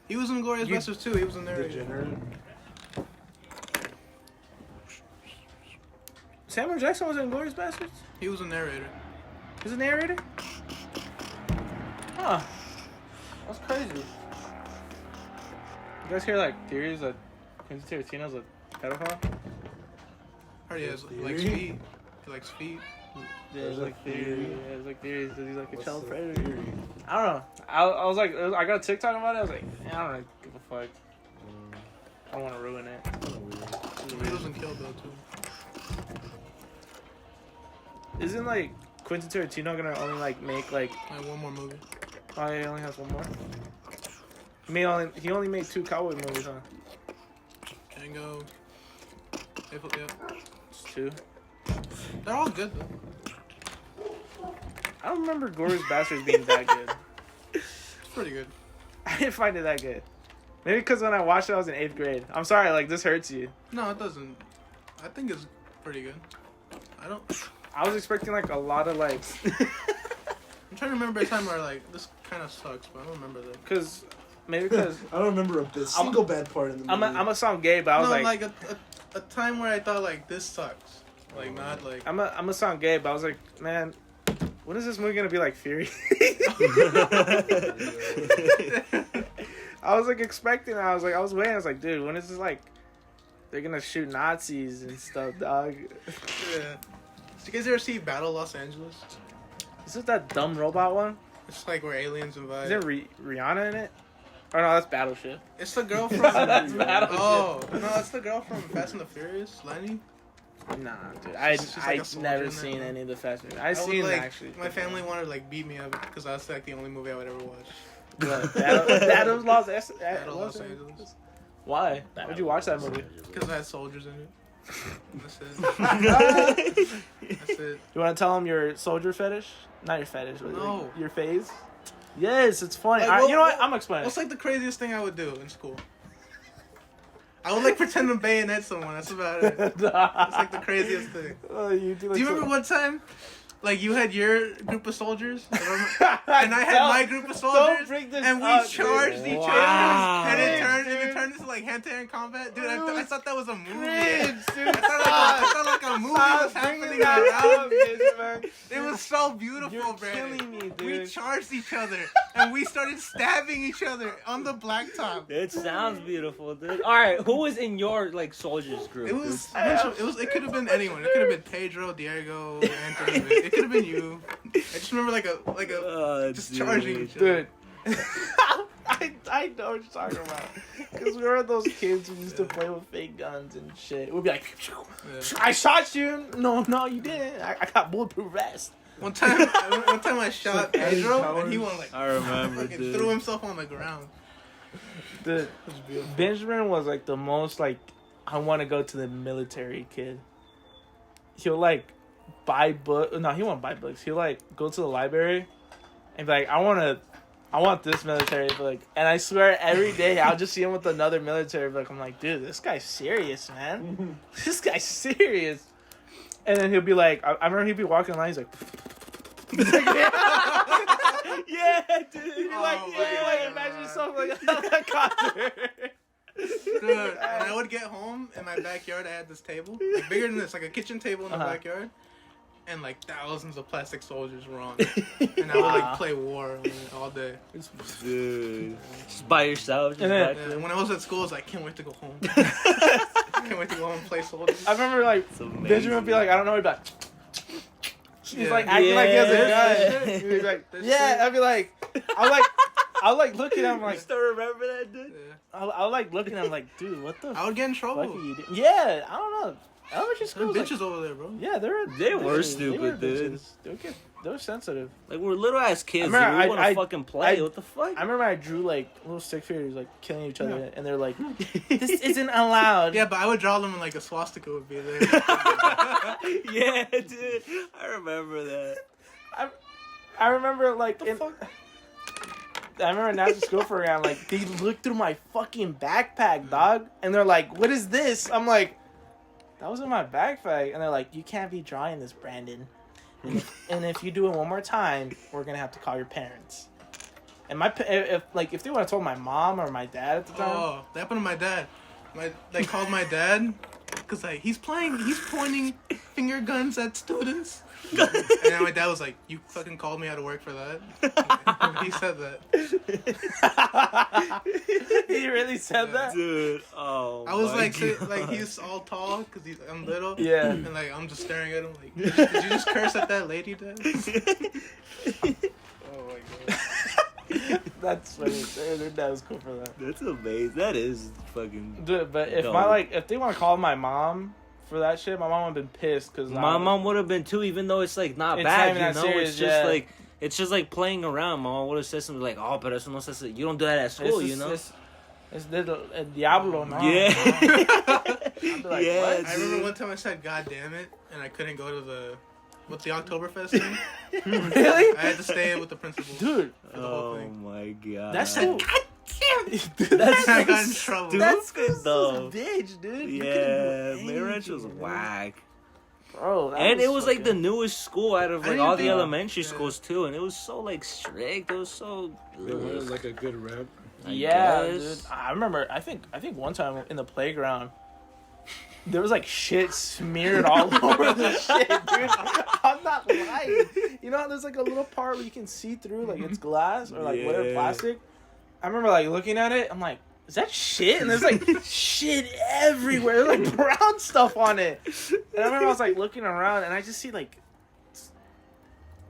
He was in Glorious Bastards too. He was in there. Degenerate. Samuel Jackson was in Glorious Bastards? He was a narrator. He's a narrator? Huh. That's crazy. You guys hear like theories that Quentin Tarantino's a pedophile? Heard he has Theory? likes feet. He likes feet. Yeah, There's there's like theories. theory. Yeah, there's like theories that he's like a What's child the predator. theory? I don't know. I was like, I got a TikTok about it. I was like, I don't really give a fuck. I don't want to ruin it. He was in Kill Bill too. Isn't like Quentin Tarantino gonna only like make like? Like one more movie. Oh, he only has one more. He only made 2 cowboy movies, huh? Django. Yeah. Just 2. They're all good though. I don't remember Glorious Bastards being that good. It's pretty good. I didn't find it that good. Maybe because when I watched it, I was in 8th grade. I'm sorry, like this hurts you. No, it doesn't. I think it's pretty good. I was expecting like a lot of like, I'm trying to remember a time where like this kind of sucks, but I don't remember that. because maybe because I don't remember a single bad part in the movie. I'm a sound gay, but I was No, like a time where I thought like this sucks. Like not like. I'm a sound gay, but I was like, man, when is this movie gonna be like Fury? I was like expecting. I was waiting. I was like, dude, when is this like? They're gonna shoot Nazis and stuff, dog. Yeah. Did you guys ever see Battle Los Angeles? Is it that dumb robot one? It's like where aliens invade. Is there Rihanna in it? Or no, that's Battleship. It's the girl from. That's Battleship. Oh no, it's the girl from Fast and the Furious, Lenny. Nah, dude. She's like a I've soldier never in that, seen man. any of the Fast movies. I I've was, seen like, actually. My family wanted to like beat me up because that's like the only movie I would ever watch. What, Battle of Los Los Angeles. Why? Why'd you watch that movie? Because I had soldiers in it. That's it. That's it. You want to tell them your soldier fetish? Not your fetish, but No. like, your phase. Yes, it's funny. Like, You know what? I'm explaining. What's like the craziest thing I would do in school? I would like pretend to bayonet someone. That's about it. That's like the craziest thing. You Do you remember one time like you had your group of soldiers, and I had my group of soldiers, and we charged each other, and it turned into like hand-to-hand combat. Dude, I thought that was a movie. Cringe, dude. I thought like a movie was happening around. It was so beautiful, You're Brandon. killing me, dude. We charged each other, and we started stabbing each other on the blacktop. It sounds beautiful, dude. All right, who was in your like soldiers group? It was. It could have been anyone. It could have been Pedro, Diego, Anthony. It could have been you. I just remember just charging each other. Dude. I know what you're talking about. Because we were those kids who used to play with fake guns and shit. We'd be like, I shot you. No, you didn't. I got bulletproof vest. One time I shot Pedro, and he went like, I remember, dude. Threw himself on the ground. Dude, Benjamin was like the most like, I want to go to the military kid. He'll like buy books. No, he won't buy books. He'll like go to the library and be like, I want this military book. And I swear every day I'll just see him with another military book. I'm like, dude, this guy's serious, man. This guy's serious. And then he'll be like, I remember he'd be walking along, he's like, yeah, dude. You'd be like, imagine yourself like a helicopter. Dude, and I would get home in my backyard. I had this table, like bigger than this, like a kitchen table in the backyard, and like thousands of plastic soldiers were on it. And I would like play war on it all day. Dude, just by yourself. Just When I was at school, I was like, can't wait to go home. Can't wait to go home and play soldiers. I remember like Benjamin would be like, I don't know, he'd be like, he's like acting like he has a gun. He'd be like, I'd be like, I'll like look at him like, you still remember that, dude? Yeah. I'll like look at him like, dude, what the I would get in trouble. fuck are you doing? Yeah, I don't know. Elementary There school were bitches over there, bro. Yeah, they were stupid, dude. They were sensitive. Like, we're little ass kids. We I want to fucking play. What the fuck? I remember I drew like little stick figures like killing each other, and they're like, "This isn't allowed." Yeah, but I would draw them and like a swastika would be there. Yeah, dude. I remember that. I remember like I remember National School Program, like they looked through my fucking backpack, dog, and they're like, "What is this?" I'm like, "That was in my backpack," and they're like, "You can't be drawing this, Brandon. And if you do it one more time, we're gonna have to call your parents." And if they would have told my mom or my dad at the time. Oh, that happened to my dad. They called my dad because like he's pointing finger guns at students. And then my dad was like, "You fucking called me out of work for that." He said that. He really said that, dude. Oh, I was like he's all tall because I'm little. Yeah. And like I'm just staring at him like, did you just curse at that lady, Dad? Oh my god. That's funny. Their dad was cool for that. That's amazing. That is fucking. Dude, but if if they want to call my mom for that shit, my mom would have been pissed because my mom would have been too, even though it's like not bad, you know. Serious, it's just like playing around. My mom would have said something like, "Oh, but eso no se hace. You don't do that at school, you know." It's El Diablo, man. Yeah. I'd be like, yeah. what? I remember one time I said, "God damn it," and I couldn't go to the Oktoberfest thing. Really? I had to stay with the principal. Dude. For the whole thing. My god. That's so... I got in trouble. That's good though. Bitch, dude. Yeah, Mayor was whack. Bro, and it was like the newest school out of like all the elementary yeah. schools too, and it was so like strict. It was so. It was like a good rep. Yeah, dude. I remember. I think one time in the playground, there was like shit smeared all over the shit, dude. I'm not lying. You know how there's like a little part where you can see through, like it's glass or like whatever plastic. I remember like looking at it. I'm like, is that shit? And there's like shit everywhere. There's like brown stuff on it. And I remember I was like looking around and I just see like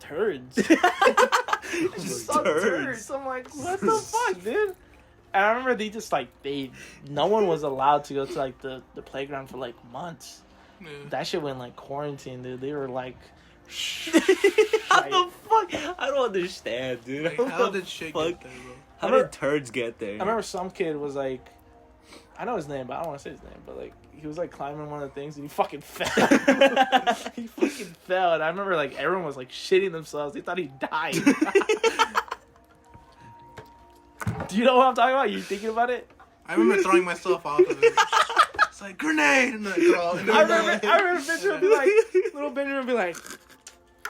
turds. Just turds. I'm like, what the fuck, dude? And I remember they just like no one was allowed to go to like the playground for like months. Yeah. That shit went like quarantine, dude. They were like, how the fuck? I don't understand, dude. Like, how did shit get there, bro? How did turds get there? I remember some kid was like, I know his name, but I don't want to say his name. But like, he was like climbing one of the things and he fucking fell. He fucking fell, and I remember like everyone was like shitting themselves. They thought he died. Do you know what I'm talking about? You thinking about it? I remember throwing myself off of it. It's like grenade, and then I remember Benjamin would be like, little Benjamin would be like,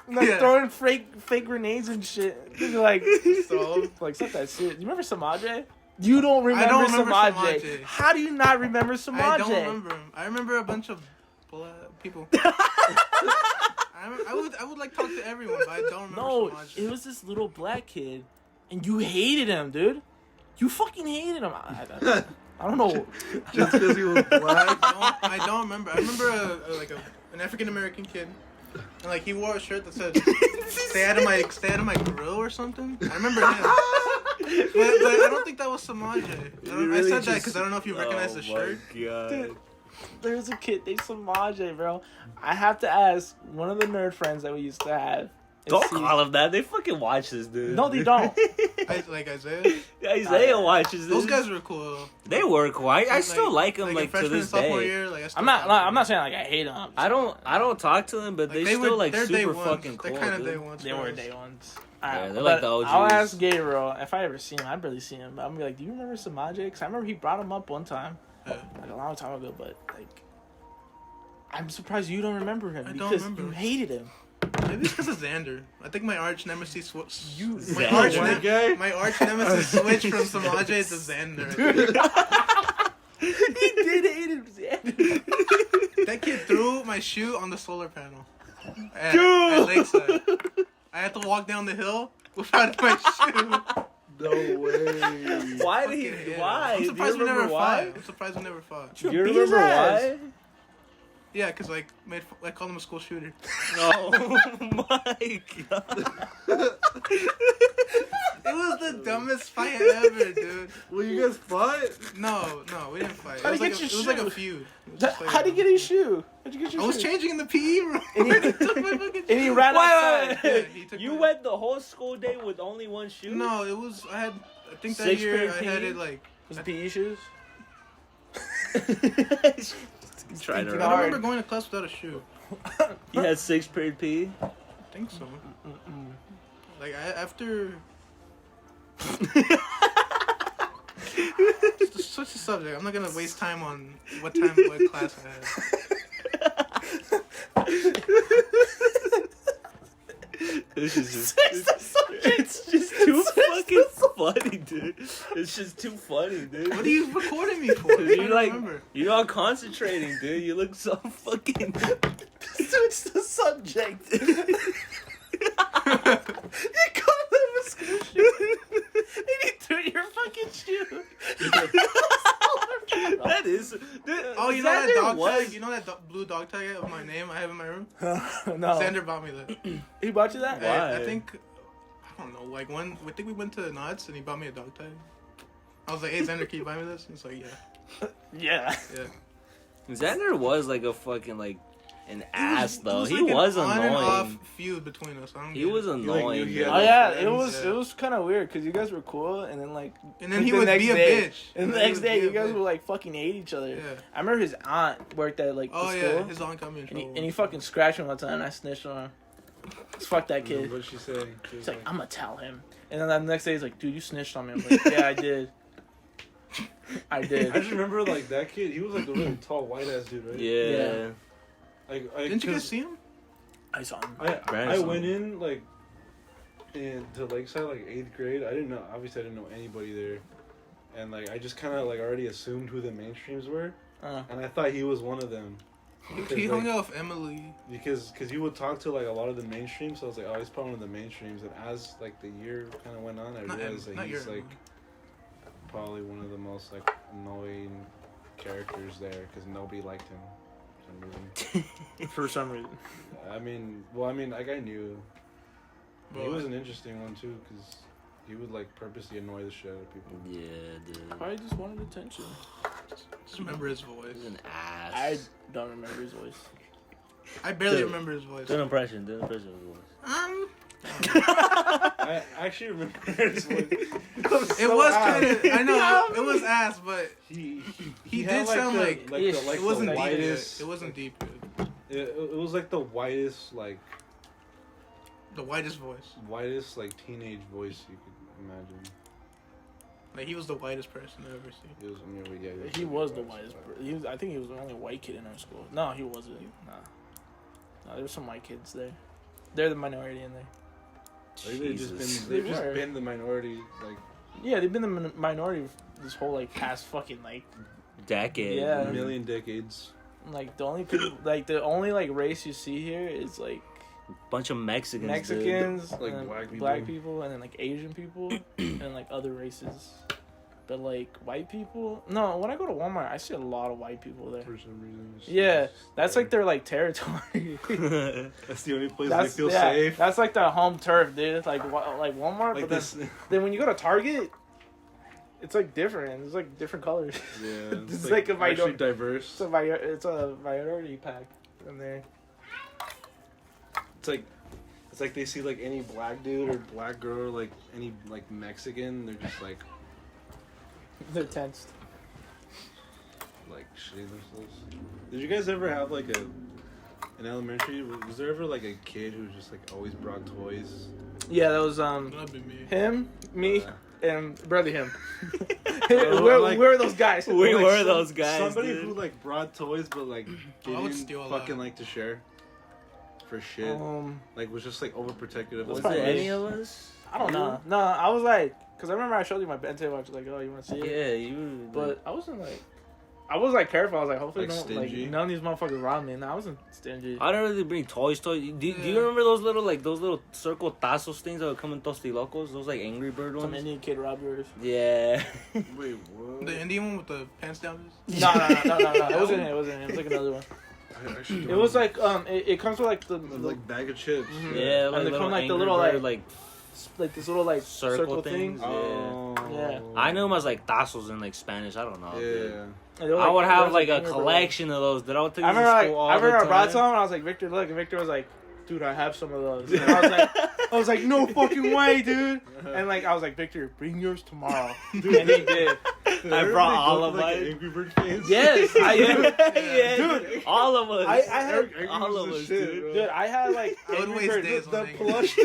like throwing fake grenades and shit. Like, So like, suck that shit. You remember Samadre? You don't remember, Samadre. How do you not remember Samadre? I don't remember him. I remember a bunch of people. I would like talk to everyone, but I don't remember. No, Samadre. it was this little black kid, and you hated him, dude. You fucking hated him. I don't know. Just because he was black. I don't remember. I remember an African American kid, and like he wore a shirt that said "Stay out of my grill" or something. I remember him, but I don't think that was Samadre. I said that because I don't know if you recognize the shirt. Dude, there's a kid named Samadre, bro. I have to ask one of the nerd friends that we used to have. Don't call him that. They fucking watch this, dude. No, they don't. Like Isaiah. Isaiah watches this. Those guys were cool. They were cool. I still like them like to this day. Year, I'm not saying like I hate them. I don't talk to them, but they still like super fucking cool. They're kind of day ones. They were day ones. Yeah, they're like the OGs. I'll ask Gabriel if I ever see him. I barely see him, but I'm gonna be like, do you remember Samadre? Because I remember he brought him up one time, like a long time ago. But like, I'm surprised you don't remember him because you hated him. Maybe it's because of Xander. I think my arch nemesis My arch nemesis switched from Samadre to Xander. He did hate him, Xander. That kid threw my shoe on the solar panel at Lakeside. I had to walk down the hill without my shoe. No way. Why did he? Why? I'm surprised we never fought. Do you remember why? Yeah, because I called him a school shooter. Oh my god. It was the dumbest fight ever, dude. Well, you guys fought? No, we didn't fight. How'd It he get your was shoe? like a feud. How'd he get his shoe? How'd you get your shoe? I was changing in the PE room. And he ran outside. Yeah, he took You my- went the whole school day with only one shoe? No, it was. I think that 6th year period I had PE? it like. Was it PE shoes? Trying to I don't remember going to class without a shoe. You had 6th period PE? I think so. Like after. Switch the subject. I'm not gonna waste time on what class I had. It's just too fucking funny, dude. It's just too funny, dude. What are you recording me for? You're not concentrating, dude. You look so fucking. Switch the subject. You called him a school shoe. And he threw your fucking shoe. That is. Dude, Oh, you know that dog was... tag? You know that blue dog tag of my name I have in my room? No. Xander bought me that. He bought you that? Why? I think, I don't know, like I think we went to Knott's and he bought me a dog tag. I was like, hey Xander, can you buy me this? And he's like, Yeah. Xander was like a fucking like an ass though. He like was an annoying. on and off feud between us. He was annoying. You Oh yeah, it was kind of weird because you guys were cool, and then like, and then he would be a bitch. And the next day, you guys would like fucking hate each other. Yeah. I remember his aunt worked at like the school, his aunt got me in trouble. and he fucking scratched me one time, and I snitched on him. Fuck that kid. What'd she say? He's like, I'm gonna tell him. And then the next day, he's like, dude, you snitched on me. I'm like, yeah, I did. I did. I just remember like that kid. He was like a really tall white ass dude, right? Yeah. Didn't you guys see him? I saw him. I went in like to Lakeside like 8th grade. I didn't know anybody there, and like I just kind of like already assumed who the mainstreams were, and I thought he was one of them. He hung out with Emily because he would talk to like a lot of the mainstreams. So I was like, oh, he's probably one of the mainstreams. And as like the year kind of went on, I realized that he's like probably one of the most like annoying characters there because nobody liked him. For some reason. I mean, like I knew. He was an interesting one too, because he would like purposely annoy the shit out of people. Yeah, dude. Probably just wanted attention. Just remember his voice. He's an ass. I don't remember his voice. I barely remember his voice. Do an impression of his voice. I actually remember his voice. It was kind of. I know it was ass, but he did sound like it wasn't the deep. whitest. It wasn't deep. It was like the whitest, like the whitest voice. Whitest, like teenage voice you could imagine. Like he was the whitest person I've ever seen. He was, I mean, yeah, He was the whitest. I think he was the only white kid in our school. No, he wasn't. Nah, there were some white kids there. They're the minority in there. Like, they've just been the minority. Like, yeah, they've been the minority this whole like past fucking like decade. Yeah. a million decades. Like the only people, like the only like race you see here is like Bunch of Mexicans. Like and black people, and then like Asian people, and like other races. But like white people, no. When I go to Walmart, I see a lot of white people there. For some reason. Yeah, that's like their like territory. That's the only place they feel safe. That's like their home turf, dude. Like Walmart, Like but then when you go to Target, it's like different. It's like different colors. Yeah, it's like a actually diverse. It's a minority pack in there. It's like they see like any black dude or black girl or like any like Mexican, they're just like They're tensed. like shitting themselves. Did you guys ever have like in elementary? Was there ever like a kid who just like always brought toys? Yeah, that was That'd be me. him, me, and brother him. Like- where are those guys? We Like, were those guys. Somebody dude. who like brought toys but like I would didn't steal a fucking lot. like to share for shit. Like was just like overprotective of Was the it probably any is. of us? I don't know. No, I was like, because I remember I showed you my Ben table. I was like, oh, you want to see it? Yeah, you. But I wasn't like, I was like careful. I was like, hopefully Like stingy? none of these motherfuckers rob me. No, I wasn't stingy. I don't really bring toys. Do you remember those little circle tazos things that would come in Tostilocos? Those like Angry Bird Some ones? Indian kid robbed yours. Yeah. Wait, what? The Indian one with the pants down. No. It wasn't it. It wasn't it. It was like another one. I actually It was like it comes with like the like bag of chips. Mhm. Yeah, And they little come, like, the Angry little, Bird, like this little like circle thing. things. Oh. Yeah. I knew them as like tazos in like Spanish. I don't know. dude. Yeah. And they were, I would there have was, like a Angry Bird collection of those that I would take ones. to I school all remember the I brought time. some and I was like, Victor, look, and Victor was like, dude, I have some of those. And I was like, no fucking way, dude. And like I was like, Victor, bring yours tomorrow. And he did. I brought all of like mine. an Angry Bird face. Yes, I do. Yeah, Dude, all of us. I had all of us, dude. dude, I had like I would Angry waste Bird- days the on Angry plush.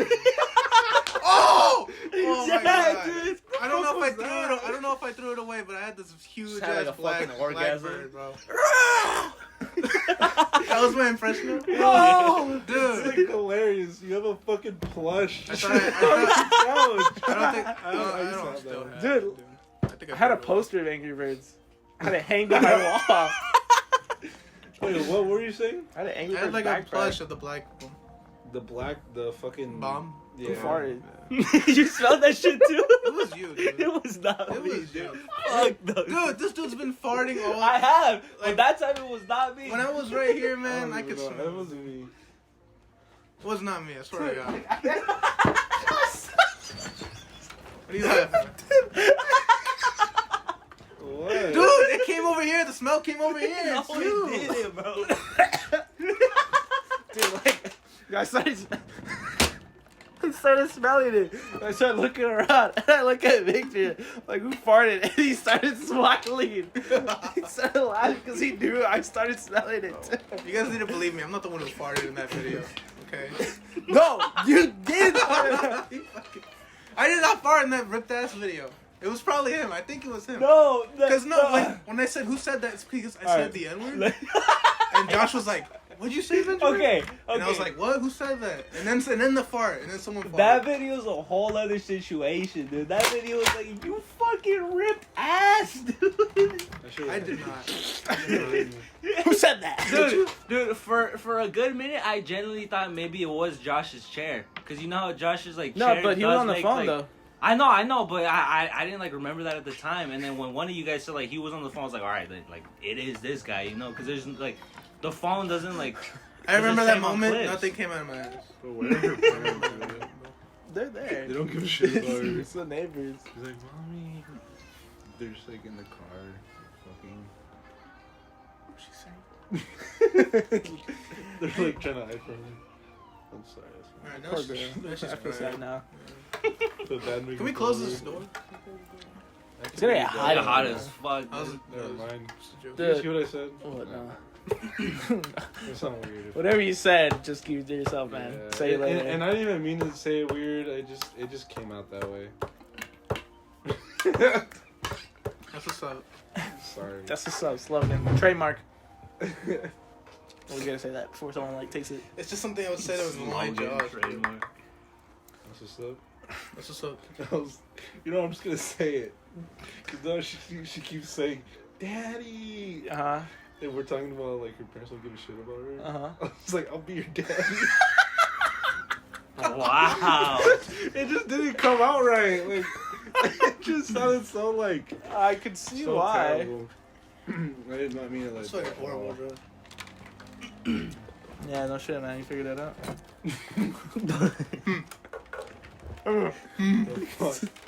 Oh! Oh my Yeah, god! dude. I don't know if I threw it away, but I had this huge Just had, like, ass a black, fucking black orgasm. bird, bro. That was my impression of it. Oh, Dude. It's like hilarious. You have a fucking plush. I don't I used to still have have Dude, it, dude. I had a poster of Angry Birds. I had it hanged on my wall. Wait, what were you saying? I had an Angry I Birds had like a backpack. plush of the black The fucking bomb. Yeah. Who farted? You smelled that shit too? It was you, dude. It was not It me, was dude. you. Fuck no. Dude, this dude's been farting all. I have. But Like- that time it was not me. When I was right here, man, I could That smell. wasn't me. It was not me. I swear to God. What are you laughing at? What? Dude, it came over here. The smell came over here. No, It's you. it didn't, bro. Dude, like, I started smelling it. I started looking around, and I look at Victor, like, who farted? And he started smiling. He started laughing because he knew I started smelling it. Too. You guys need to believe me. I'm not the one who farted in that video. Okay. No, you did. I did not fart in that ripped ass video. It was probably him. I think it was him. No. Because when I said who said that, it's because I said the N word. And Josh was like, "What'd you say, Benjamin?" Okay. And I was like, "What? Who said that?" And then the fart, and then someone farted. That video is a whole other situation, dude. That video was like, you fucking ripped ass, dude. I did not. Who said that? Dude, for a good minute, I genuinely thought maybe it was Josh's chair. Because you know how Josh's, like, No, chair but he was does on the make, phone, like, though. I know, but I didn't, like, remember that at the time. And then when one of you guys said, like, he was on the phone, I was like, all right, like, it is this guy, you know? Because there's, like, the phone doesn't, like... I remember doesn't that save on moment. clips. Nothing came out of my ass. But where are her parents, dude? They're there. They don't give a shit about her. It's the neighbors. She's like, mommy. They're just like in the car, fucking. They're like trying to hide from her. I'm sorry. Alright, Poor girl. that's I just feel sad now. Can we close this door? It's gonna get hot. Hot as fuck. I was, dude. Never mind. joke. Dude. You see what I said? What? No. It's not weird. Whatever you said, just keep it to yourself, man. Yeah. Say it later. And I didn't even mean to say it weird. It just came out that way. That's what's up. Sorry. That's what's up, slogan. Trademark. We gotta say that before someone like takes it. It's just something I would say that was my job. That's what's up. That's what's up. I'm just gonna say it. Cause now she keeps saying, "Daddy." And we're talking about like her parents don't give a shit about her. I was like, "I'll be your daddy." Wow. It just didn't come out right. Like it just sounded so like. I could see so why. terrible. I did not mean it like. It's fucking horrible, bro. Yeah, no shit, man. You figured that out.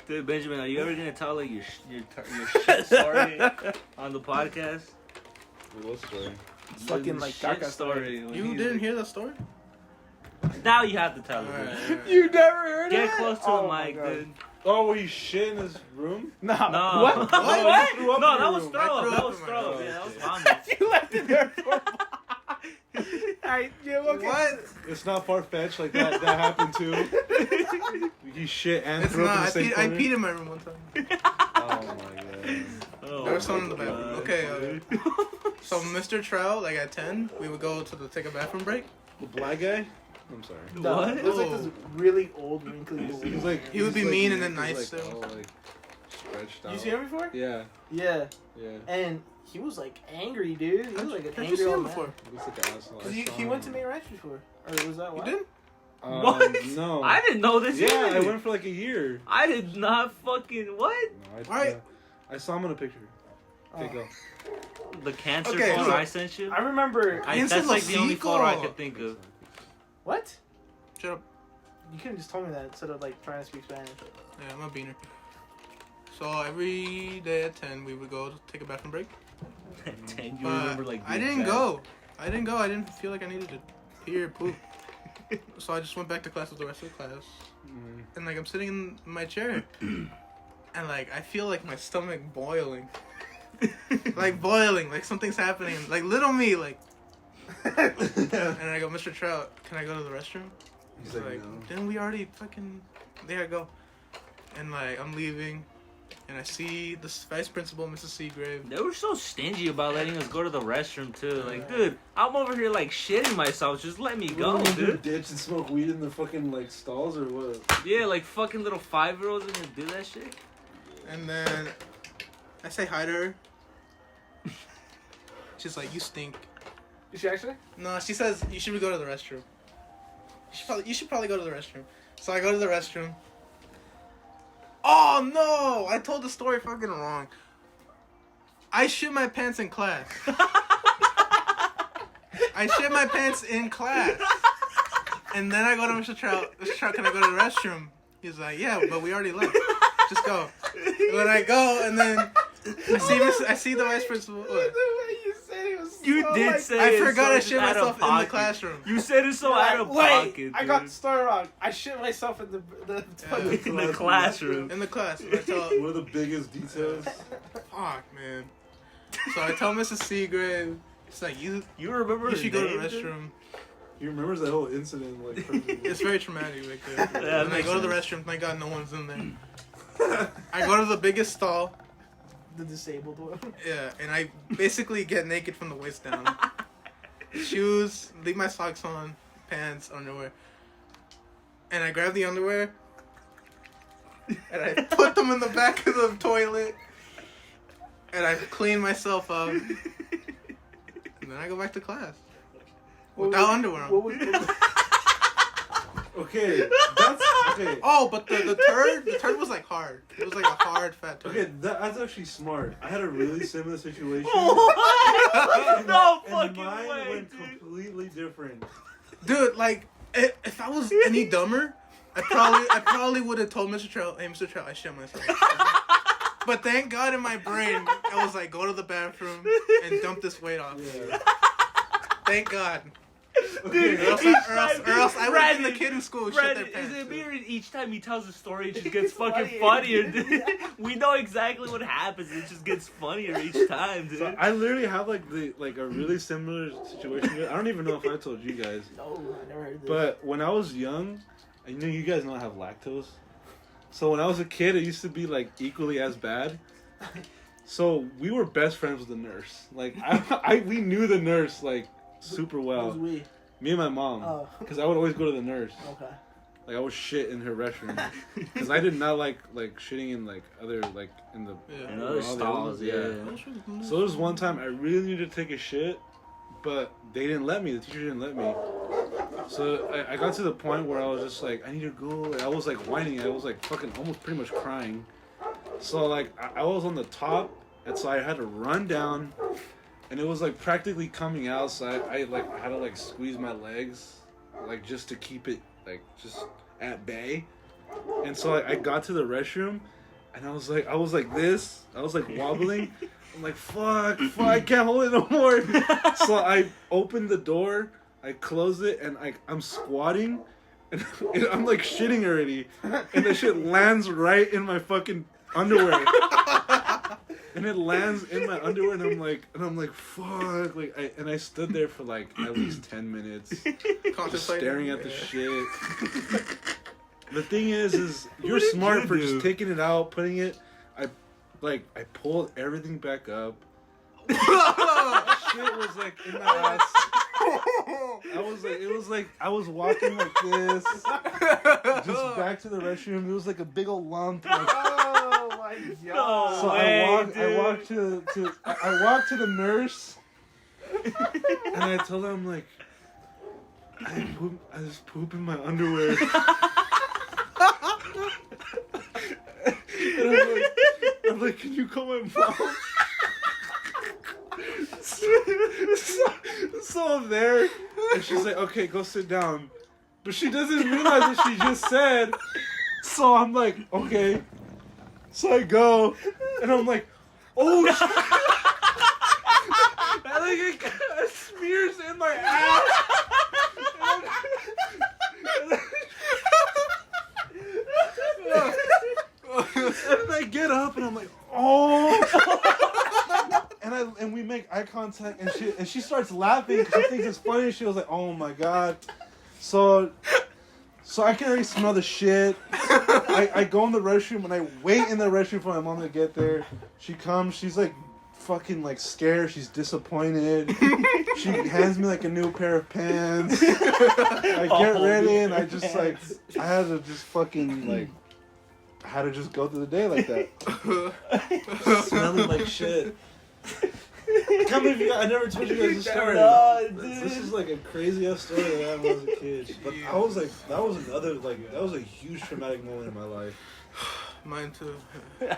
Dude, Benjamin, are you ever gonna tell like your shit story on the podcast? What story? Fucking like shit Kaka story. You didn't hear that story? Now you have to tell it. Alright. You never heard Get it? close to Oh the my mic, God. dude. Oh, were you shit in his room? No. No. What? What? What? You threw up No, in that your was room. throw up. I threw That up was in my throw up. room. Yeah, that was vomit. You left it there for Alright, yeah, okay. What? It's not far fetched like that. That happened too. You shit and It's threw up in not. the same I corner? peed in my room one time. Oh my god. Oh, There was someone in the my bathroom. God. Okay, so Mr. Trout, like at 10, we would go to take a bathroom break. The black guy? I'm sorry. No, What? it was like this really old, wrinkly dude. He's like He would be he's like- mean and then he's nice, like, too. all, like, stretched out. You seen him before? Yeah, Yeah. yeah. And he was like angry, dude. He was like an How'd you angry see old him man. before? He looks like an asshole. Cause I saw he went to him. Main Ranch before. Or was that You why? did? What? No. I didn't know this. Yeah, either. I went for like a year. I did not fucking what? No, Alright. I saw him in a picture. Okay, Oh. go. The cancer Okay, photo so- I sent you. I remember. That's like the only photo I could think of. What? Shut up. You could have just told me that instead of like trying to speak Spanish. Yeah, I'm a beaner. So every day at 10, we would go to take a bathroom break. Dang, you But remember like? I the didn't exact- go. I didn't feel like I needed to pee or poop. So I just went back to class with the rest of the class. And like I'm sitting in my chair. And like I feel like my stomach boiling. Like boiling, like something's happening. Like little me, like. And I go, Mr. Trout, can I go to the restroom? He's He's like, like, no. didn't we already fucking... There I go. And like, I'm leaving. And I see the vice principal, Mrs. Seagrave. They were so stingy about letting us go to the restroom too. Like, dude, I'm over here like shitting myself. Just let me go, What, you dude. ditch and smoke weed in the fucking like stalls or what? Yeah, like fucking little 5-year-olds are gonna do that shit. And then I say hi to her. She's like, you stink. Is she actually? No, she says, you should go to the restroom. You should probably go to the restroom. So I go to the restroom. Oh no! I told the story fucking wrong. I shit my pants in class. I shit my pants in class. And then I go to Mr. Trout. Mr. Trout, can I go to the restroom? He's like, yeah, but we already left. Just go. When I go, and then I see the vice principal. What? You did say I it forgot so I just shit out of myself in the pocket. classroom. You said it so out of pocket, dude. I got the story wrong. I shit myself in the in the classroom. In the class. And I tell, What are the biggest details? fuck, man. So I tell Mrs. Seagrave, it's like, you remember his should go to the name, dude? restroom. He remembers that whole incident like perfectly. It's very traumatic right there. Yeah, that And I makes go to the sense. restroom, thank God no one's in there. I go to the biggest stall, The disabled one. yeah, and I basically get naked from the waist down. Shoes, leave my socks on, pants, underwear. And I grab the underwear, and I put them in the back of the toilet, and I clean myself up, and then I go back to class. Without underwear on. What was Okay, that's okay. Oh, but the turd was like hard. It was like a hard fat turd. Okay, that's actually smart. I had a really similar situation. No and fucking mine way, went dude. completely different. Dude, like, if I was any dumber, I probably would have told Mr. Trout, hey, Mr. Trout, I shit myself. But thank God in my brain, I was like, go to the bathroom and dump this weight off. Yeah. Thank God. Okay, Or else I would have been the kid in school who shit their Brandon, pants. is it dude. weird each time he tells a story it just gets fucking funnier. funnier, dude? We know exactly what happens. It just gets funnier each time, dude. So I literally have like a really similar situation. I don't even know if I told you guys, No, I never heard of this. but when I was young, I knew you guys know I have lactose. So when I was a kid, it used to be like equally as bad. So we were best friends with the nurse. Like we knew the nurse like super Who's well. we? Me and my mom. Oh. Because I would always go to the nurse. Okay. Like I would shit in her restroom. Because I did not like shitting in like other like in the In other stalls, yeah. So there was one time I really needed to take a shit, but they didn't let me. The teacher didn't let me. So I got to the point where I was just like, I need to go. I was like whining. I was like fucking almost pretty much crying. So like I was on the top, and so I had to run down, and it was like practically coming out. So I had to like squeeze my legs, like just to keep it like just at bay. And so I got to the restroom, and I was like this. I was like wobbling. I'm like, fuck, I can't hold it no more. So I opened the door, I closed it, and I'm squatting, and I'm like shitting already, and the shit lands right in my fucking underwear. And it lands in my underwear, and I'm like, fuck, like, I stood there for like at least 10 minutes, just staring at the shit. The thing is you're smart for just taking it out, putting it. I pulled everything back up. Shit was like in my ass. It was like I was walking like this, just back to the restroom. It was like a big old lump. Like, Oh my god! so I walked to the nurse, and I told her, I'm like, I just poop in my underwear. And I'm like, can you call my mom? So I'm there, and she's like, okay, go sit down. But she doesn't realize what she just said. So I'm like, okay. So I go, and I'm like, oh shit. And like it smears in my ass. And I get up, and I'm like, oh. And we make eye contact, and she starts laughing because she thinks it's funny. She was like, oh my god. So I can already smell the shit. I go in the restroom, and I wait in the restroom for my mom to get there. She comes, she's like fucking like scared, she's disappointed. She hands me like a new pair of pants. I get ready, and I just like, I had to just fucking like, I had to just go through the day like that. Smelling like shit. I can't believe I never told you guys this story. This is like a crazy ass story that I had when I was a kid. But I was like, that was a huge traumatic moment in my life. Mine too.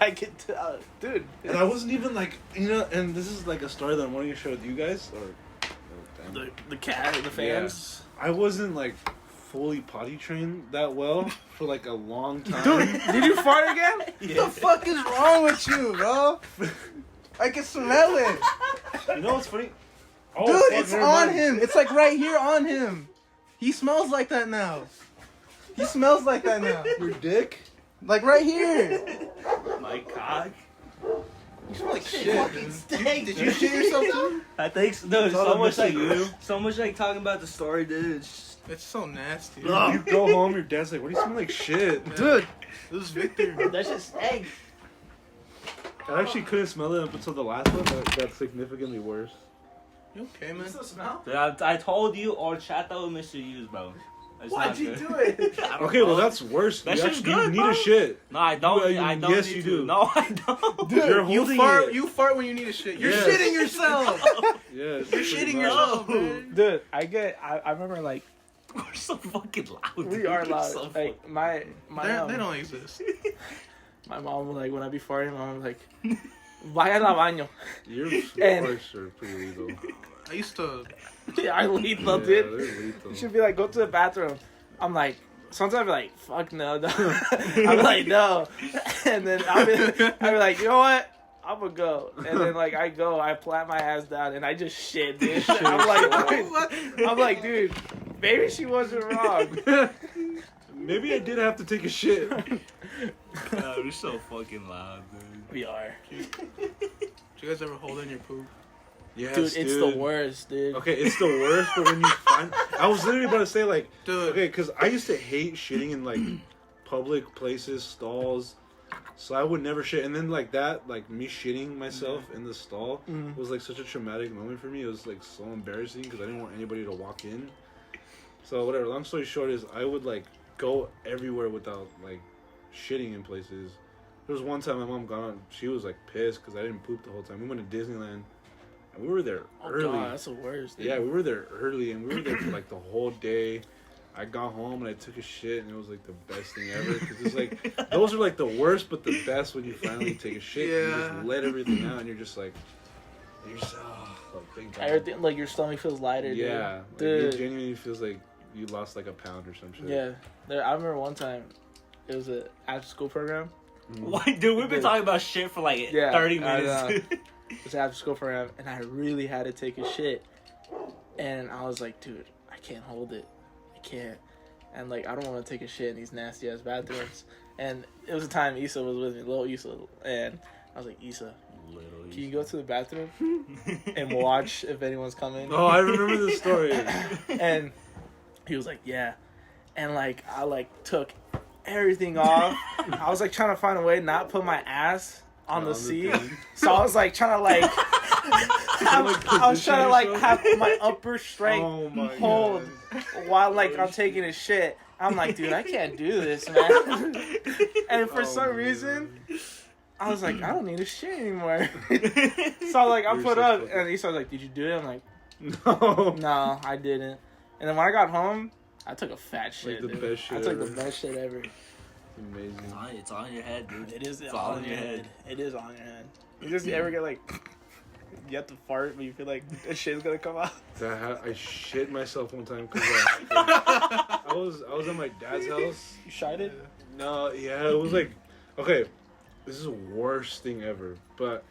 I can tell, dude. And I wasn't even like, and this is like a story that I'm wanting to share with you guys. The cat, the fans. Yeah. I wasn't like fully potty trained that well for like a long time. Dude, did you fart again? Yeah. What the fuck is wrong with you, bro? I can smell it. You know what's funny? Oh, Dude, fuck, it's never on mind. him. It's like right here on him. He smells like that now. He smells like that now. Your dick? Like right here. My cock. You smell like shit, dude. Did you shit yourself too? I think so. Dude, It's all so a much mix like of you. so much like talking about the story, dude. It's It's so nasty. You go home, your dad's like, what do you smell like shit? Dude, it was Victor. that's just egg. I actually couldn't smell it up until the last one. That got significantly worse. You okay, man? Smell? Dude, I told you or chat that with Mr. Hughes, bro. It's Why'd not you good. do it? I don't Okay, know. well that's worse. That you shit's actually good, need bro. a shit. No, I don't. You- I don't. yes, need you to. do. No, I don't. Dude, You're you holding fart. it. You fart when you need a shit. You're Yes. shitting yourself. Yeah, You're it's pretty shitting bad. yourself, man. Dude, I remember like We're so fucking loud. we dude. are We're loud. so Like my They don't exist. my mom like when I be farting, my mom was like, "Vaya al baño." Your And- farts are pretty lethal. I used to. Yeah, I lethal, Yeah, dude. they're lethal. You should be like, go to the bathroom. I'm like, sometimes I'll be like, fuck no. I'm like, no. And then I'll be like, you know what? I'm gonna go. And then like I go, I plant my ass down and I just shit, dude. I'm like, dude, maybe she wasn't wrong. Maybe I did have to take a shit. God, we're so fucking loud, dude. We are. Did you guys ever hold in your poop? Yes, Dude, it's the worst, dude. Okay, it's the worst, but when you find... I was literally about to say, like... Dude. Okay, because I used to hate shitting in, like, public places, stalls. So I would never shit. And then like that, like me shitting myself in the stall was like such a traumatic moment for me. It was like so embarrassing because I didn't want anybody to walk in. So whatever, long story short is I would like go everywhere without like shitting in places. There was one time my mom got on, she was like pissed because I didn't poop the whole time. We went to Disneyland and we were there early. God, that's the worst. Dude. Yeah, we were there early and we were there for like the whole day. I got home and I took a shit and it was like the best thing ever. Cause it's like, those are like the worst but the best when you finally take a shit and you just let everything out and you're just like, like thank God. Everything, like your stomach feels lighter. Yeah, dude. Like, it genuinely feels like you lost like a pound or some shit. Yeah, I remember one time, it was an after school program. What, dude? We've been talking about shit for like 30 minutes. It was an after school program, and I really had to take a shit, and I was like, dude, I can't hold it. Can't, and like I don't want to take a shit in these nasty ass bathrooms. And it was a time Issa was with me, little Issa, and I was like, Issa, can you go to the bathroom and watch if anyone's coming? Oh, I remember this story. And he was like, yeah, and like I like took everything off. I was like trying to find a way to not put my ass on the seat, so I was like trying to like. I was trying to like have my upper strength hold while like I'm taking a shit. I'm like, dude, I can't do this, man. And for some reason, I was like, I don't need a shit anymore. So like I put up, and he started like, did you do it? I'm like, no, I didn't. And then when I got home, I took a fat shit. Like the best shit I took ever. the best shit ever. Amazing. It's on your head, dude. It is it's all in your head. It is on your head. You just ever get like. You have to fart, but you feel like the shit's gonna come out. I shit myself one time because I was at my dad's house. You shied it? No, yeah, it was like, okay, this is the worst thing ever. But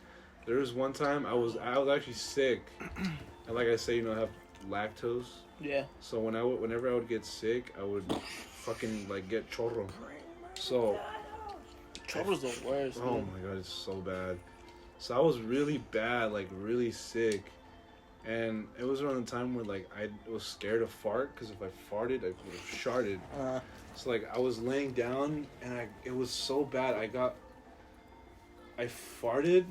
there was one time I was actually sick, and like I say, I have lactose. Yeah. So whenever I would get sick, I would fucking like get chorro. So chorro's the worst. Oh my god, it's so bad. So I was really bad, like really sick, and it was around the time where like I was scared to fart because if I farted, I would have sharted. So like I was laying down and it was so bad. I farted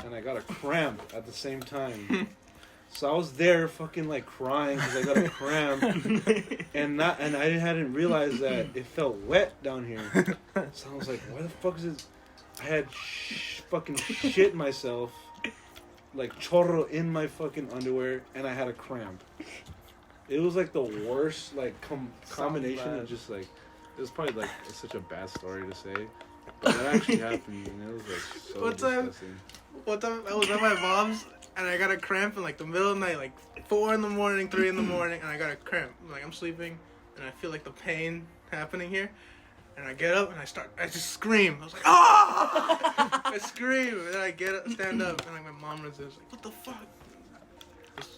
and I got a cramp at the same time. So I was there fucking like crying because I got a cramp, and I hadn't realized that it felt wet down here. So I was like, why the fuck is it? I had fucking shit myself, like chorro in my fucking underwear, and I had a cramp. It was like the worst like combination of just like, it was probably like such a bad story to say, but that actually happened, and it was like so disgusting. One time I was at my mom's, and I got a cramp in like the middle of the night, like 4 in the morning, 3 in the morning, and I got a cramp. Like I'm sleeping, and I feel like the pain happening here. And I get up and I just scream. I was like, ah! I scream, and then I get up, stand up, and like my mom was just like, what the fuck?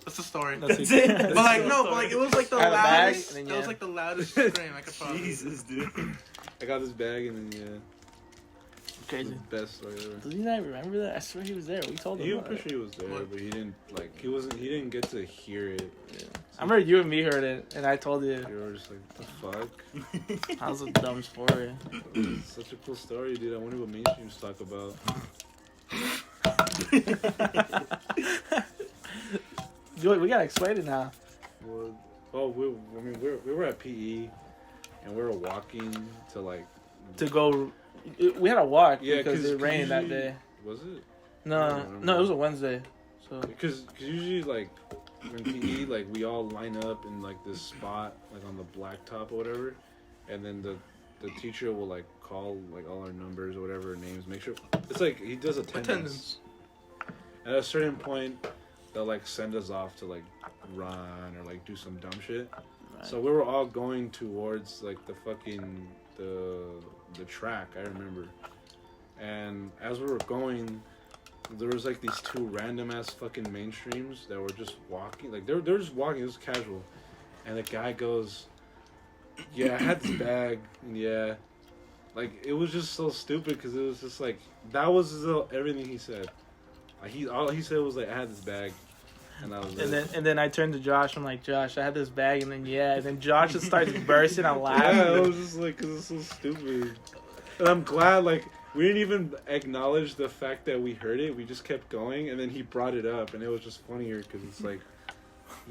That's the story. That's it. But like, no, but like, it was like the loudest. Bag, That was like the loudest scream I could probably. Jesus, dude. I got this bag, and then Crazy. the best story ever. Does he not remember that? I swear he was there. We told him. I'm pretty sure he was there, but he didn't like. He didn't get to hear it. Yeah. I remember you and me heard it, and I told you. You were just like, what the fuck? That was a dumb story. It's such a cool story, dude. I wonder what mainstreams talk about. Dude, we gotta explain it now. Well, we were at PE, and we were walking to like. To go, we had to walk Yeah, because it rained that day. Was it? No, it was a Wednesday. So Because usually like in PE, like we all line up in like this spot, like on the blacktop or whatever, and then the teacher will like call like all our numbers or whatever, names, make sure it's like he does attendance. At a certain point, they'll like send us off to like run or like do some dumb shit. Right. So we were all going towards like the fucking the track, I remember. And as we were going, there was like these 2 random ass fucking mainstreams that were just walking, like they're just walking, it was casual. And the guy goes, yeah, I had this bag, and yeah, like it was just so stupid because it was just like that was everything he said. Like all he said was like, I had this bag, and that was it. And then I turned to Josh. I'm like, Josh, I had this bag, and then Josh just starts bursting out laughing. Yeah, I was just like, cause it's so stupid. And I'm glad, like, we didn't even acknowledge the fact that we heard it. We just kept going, and then he brought it up, and it was just funnier because it's like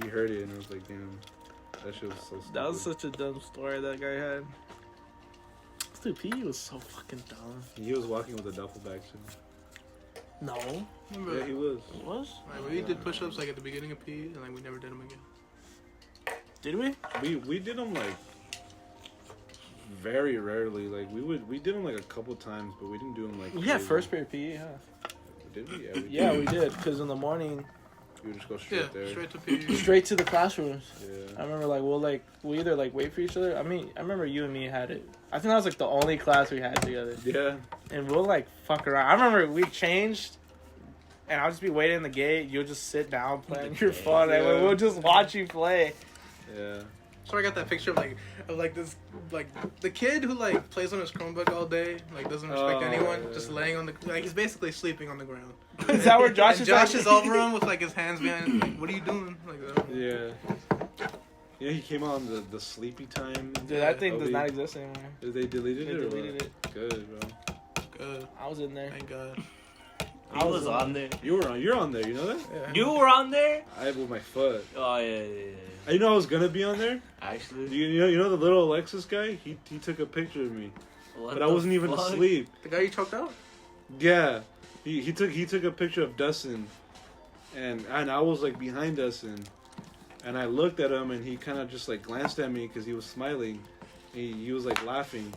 he heard it, and it was like, damn, that shit was so stupid. That was such a dumb story that guy had. Dude, P was so fucking dumb. He was walking with a duffel bag too. No. Remember Yeah, he was. He was? like, we did push-ups like at the beginning of PE, and like we never did them again. Did we? We did them like very rarely. Like we did them like a couple times, but we didn't do them like. We had crazy. first period PE, huh? Did we? Yeah, we did. Because in the morning, We would just go straight there. Straight to PE. straight to the classrooms. Yeah. I remember we either wait for each other. I mean, I remember you and me had it. I think that was like the only class we had together. Yeah. And we'll fuck around. I remember we changed, and I'll just be waiting in the gate. You'll just sit down playing your phone, and we'll just watch you play. Yeah. So I got that picture of this the kid who plays on his Chromebook all day, doesn't respect anyone, yeah. just laying on the he's basically sleeping on the ground. Is that where Josh and is? Josh is over him with his hands behind him. What are you doing? Yeah. Yeah, he came on the sleepy time. Dude, that thing does not exist anymore. They deleted They it? deleted it. Good, bro. Good. I was in there. Thank God. I was on there. You're on there, you know that? Yeah. You were on there? I with my foot. Oh yeah. You know I was gonna be on there? Actually. You know the little Alexis guy? He took a picture of me. What But I wasn't even fuck? asleep. The guy you choked out? Yeah. He took a picture of Dustin, and I was behind Dustin, and I looked at him, and he kind of just glanced at me because he was smiling. He was laughing,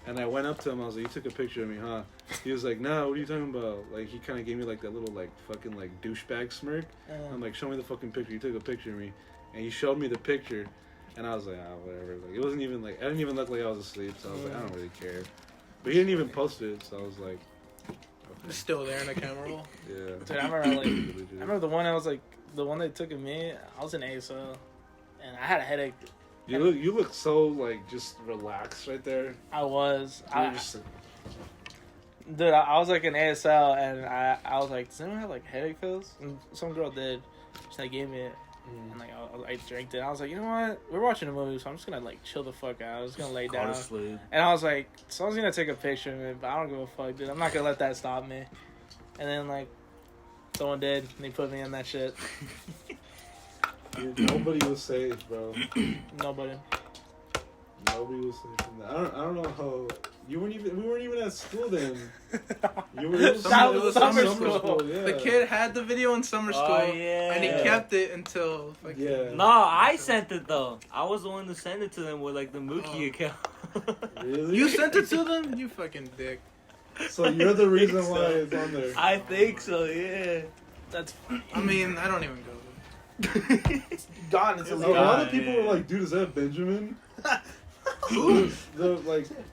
and I went up to him. I was like, "You took a picture of me, huh?" He was like, "No, what are you talking about?" He kind of gave me that little fucking douchebag smirk. I'm like, "Show me the fucking picture. You took a picture of me," and he showed me the picture, and I was like, "Ah, whatever." It wasn't even I didn't even look like I was asleep, so I was like, "I don't really care." But he didn't even post it, so I was like. It's still there in the camera roll. Yeah. Dude, I remember the one the one they took of me. I was in ASL, and I had a headache. You look so just relaxed right there. I was. You were just Dude, I was in ASL, and I was like, does anyone have headache pills? And some girl did. She gave me it, and I drank it. I was like, you know what? We're watching a movie, so I'm just gonna chill the fuck out. I was gonna lay down. Go to sleep. And I was like, someone's gonna take a picture of me, but I don't give a fuck, dude. I'm not gonna let that stop me. And then someone did, and they put me in that shit. Dude, nobody was safe, bro. Nobody. Nobody was safe from that. I don't know how we weren't even at school then. You were in Summer school. Yeah. The kid had the video in summer school, yeah. and he kept it until Yeah. No, I sent it though. I was the one to send it to them with the Mookie account. Really? You sent it to them? You fucking dick. So you're the reason why it's on there. I think so, yeah. That's I mean, I don't even go. gone. It's A illegal. lot of people were like, "Dude, is that Benjamin?" Who?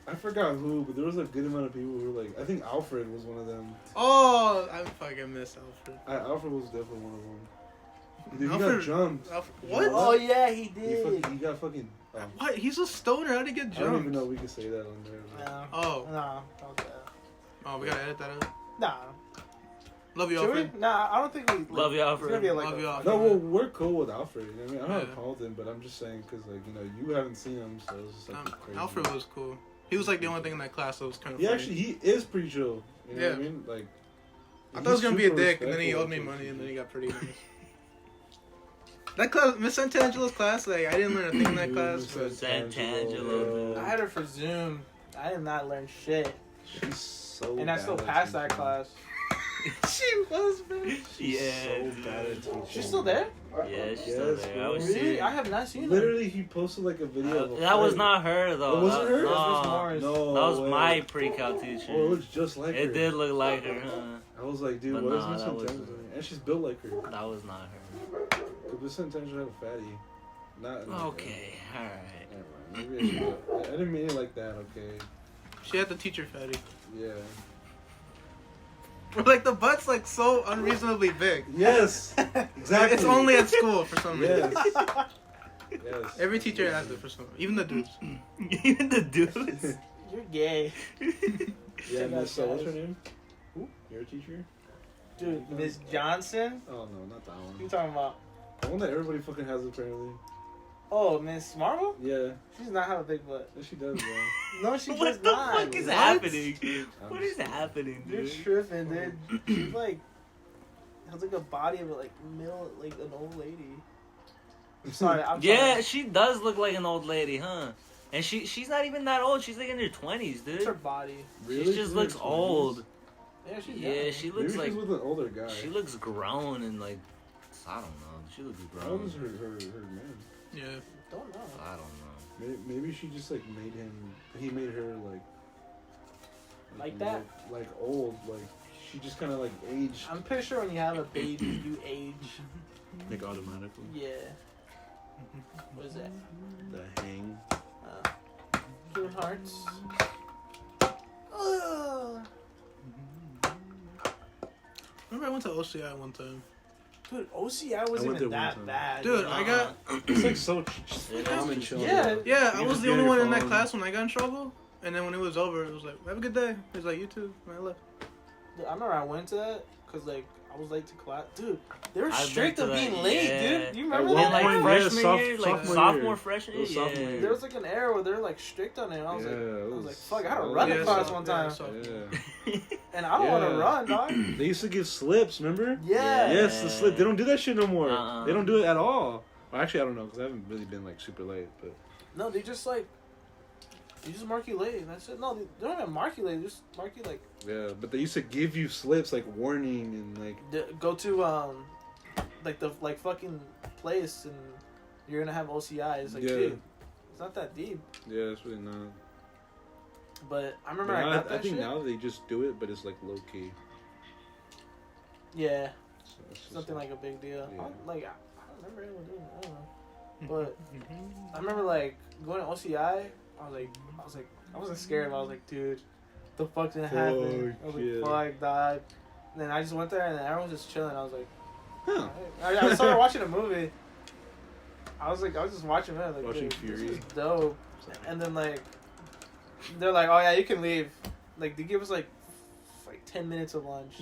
I forgot who, but there was a good amount of people who were I think Alfred was one of them. Oh, I fucking miss Alfred. Alfred was definitely one of them. Dude, he Alfred- got jumped. What? Oh yeah, he did. He got fucking. What? He's a stoner. How did he get I don't even jumped? know if we can say that on there. but- No. Oh. No. Okay. Oh, we gotta edit that out. Nah. Love you, Should Alfred. we? Nah, I don't think we. Love you, It's Alfred. gonna be Love you, Alfred. No, well, we're cool with Alfred. You know what I mean? I don't have a Yeah. problem with him, but I'm just saying because, you haven't seen him, so it's just crazy. Alfred was cool. He was the only thing in that class that was kind of He funny. actually, he is pretty chill. You know what I Yeah. mean? I thought he was gonna be a super dick, and then he respectful owed me of money, and then people. he got pretty nice. That class, Miss Santangela's class, I didn't learn a thing in that Dude, class, Miss but Santangelo, I had her for Zoom. I did not learn shit, She's so and I still bad at passed that teaching. class. she was, man. Yeah. So bad at teaching. She's still there? Yeah, she's Yes, still there. I was Really? seeing. I have not seen her. Literally, he posted a video of a That was fight. not her though. It wasn't her? No, That was Miss Morris. No, that was way. my pre-cal teacher. Oh, it looks just like her. It did look like her, huh? I was like, dude, But what is nah, Miss that was- Santangelo doing? And she's built like her. That was not her. Because Miss Santangelo had a fatty. Not. Okay, alright. Never mind. Maybe I didn't mean it like that. Okay. She had the teacher fatty. Yeah. The butt's so unreasonably big. Yes. Exactly. It's only at school for some reason. Yes. Yes. Every teacher has it for some reason. Even the dudes. Even the dudes. You're gay. Yeah, Check out Miss. What's her guys. name? Who? Your teacher? Dude, Miss Johnson? Oh no, not that What you one. talking about? The one that everybody fucking has apparently. Oh, Miss Marvel? Yeah. She does not have a big butt. Yeah, she does, bro. No, she What does the not. fuck is What? happening? What is happening, You're dude? tripping, dude. She's like has like a body of like like an old lady. I'm sorry. Yeah, she does look like an old lady, huh? And she's not even that old. She's like in her 20s, dude. It's her body. Really? She just looks old. Yeah, she's Yeah, young. she looks Maybe like she's with an older guy. she looks grown and like I don't know. She looks How old is grown. her man? Yeah. Don't know. I don't know. Maybe she just like made him. He made her Like that? Like old. Like she just kind of like aged. I'm pretty sure when you have a baby, you age. Like automatically. Yeah. What is that? The hang. Human Hearts. Ugh. Remember I went to OCI one time. Dude, OCI wasn't went even there one that time. bad. Dude, I got... It's like so It calm is. and chill. Yeah. Yeah, I You was just the be on only your one in that phone. class when I got in trouble. And then when it was over, it was like, have a good day. He was like, you too. And I left. Dude, I remember I went to that because like I was late to class. Dude, they were I've been strict to of that, being late, yeah. dude. You At remember one And that? like point, freshman yeah, year, like sophomore sophomore, year. freshman It was year. sophomore Yeah. year. There was like an era where they're like strict on it. And I was Yeah, like, it was- fuck, I had to oh, run yeah, to class so- one yeah, time, so- Yeah. and I don't want to Yeah. run, dog. They used to give slips, remember? Yeah. Yes, the slip. They don't do that shit no more. Uh-uh. They don't do it at all. Well, actually, I don't know because I haven't really been like super late. But No, they just like, you just mark you late. And that's it. No, they don't even mark you late. They just mark you like, yeah, but they used to give you slips like warning and like. go to like the like fucking place and you're gonna have OCI. It's like, Yeah. dude, it's not that deep. Yeah, it's really not. But I remember But I now, got that I think shit. now they just do it, but it's like low key. Yeah, So it's just something like a big deal. Yeah. I don't remember anyone doing it. I don't know. But I remember like going to OCI. I wasn't scared. But I was like, dude, the fuck's gonna happen? I was like, yeah. fuck, dog. And then I just went there and then everyone was just chilling. I was like, Huh. I started watching a movie. I was just watching it. Like, Watching dude, Fury. this is dope. And then like, they're like, oh yeah, you can leave. Like they give us like 10 minutes of lunch.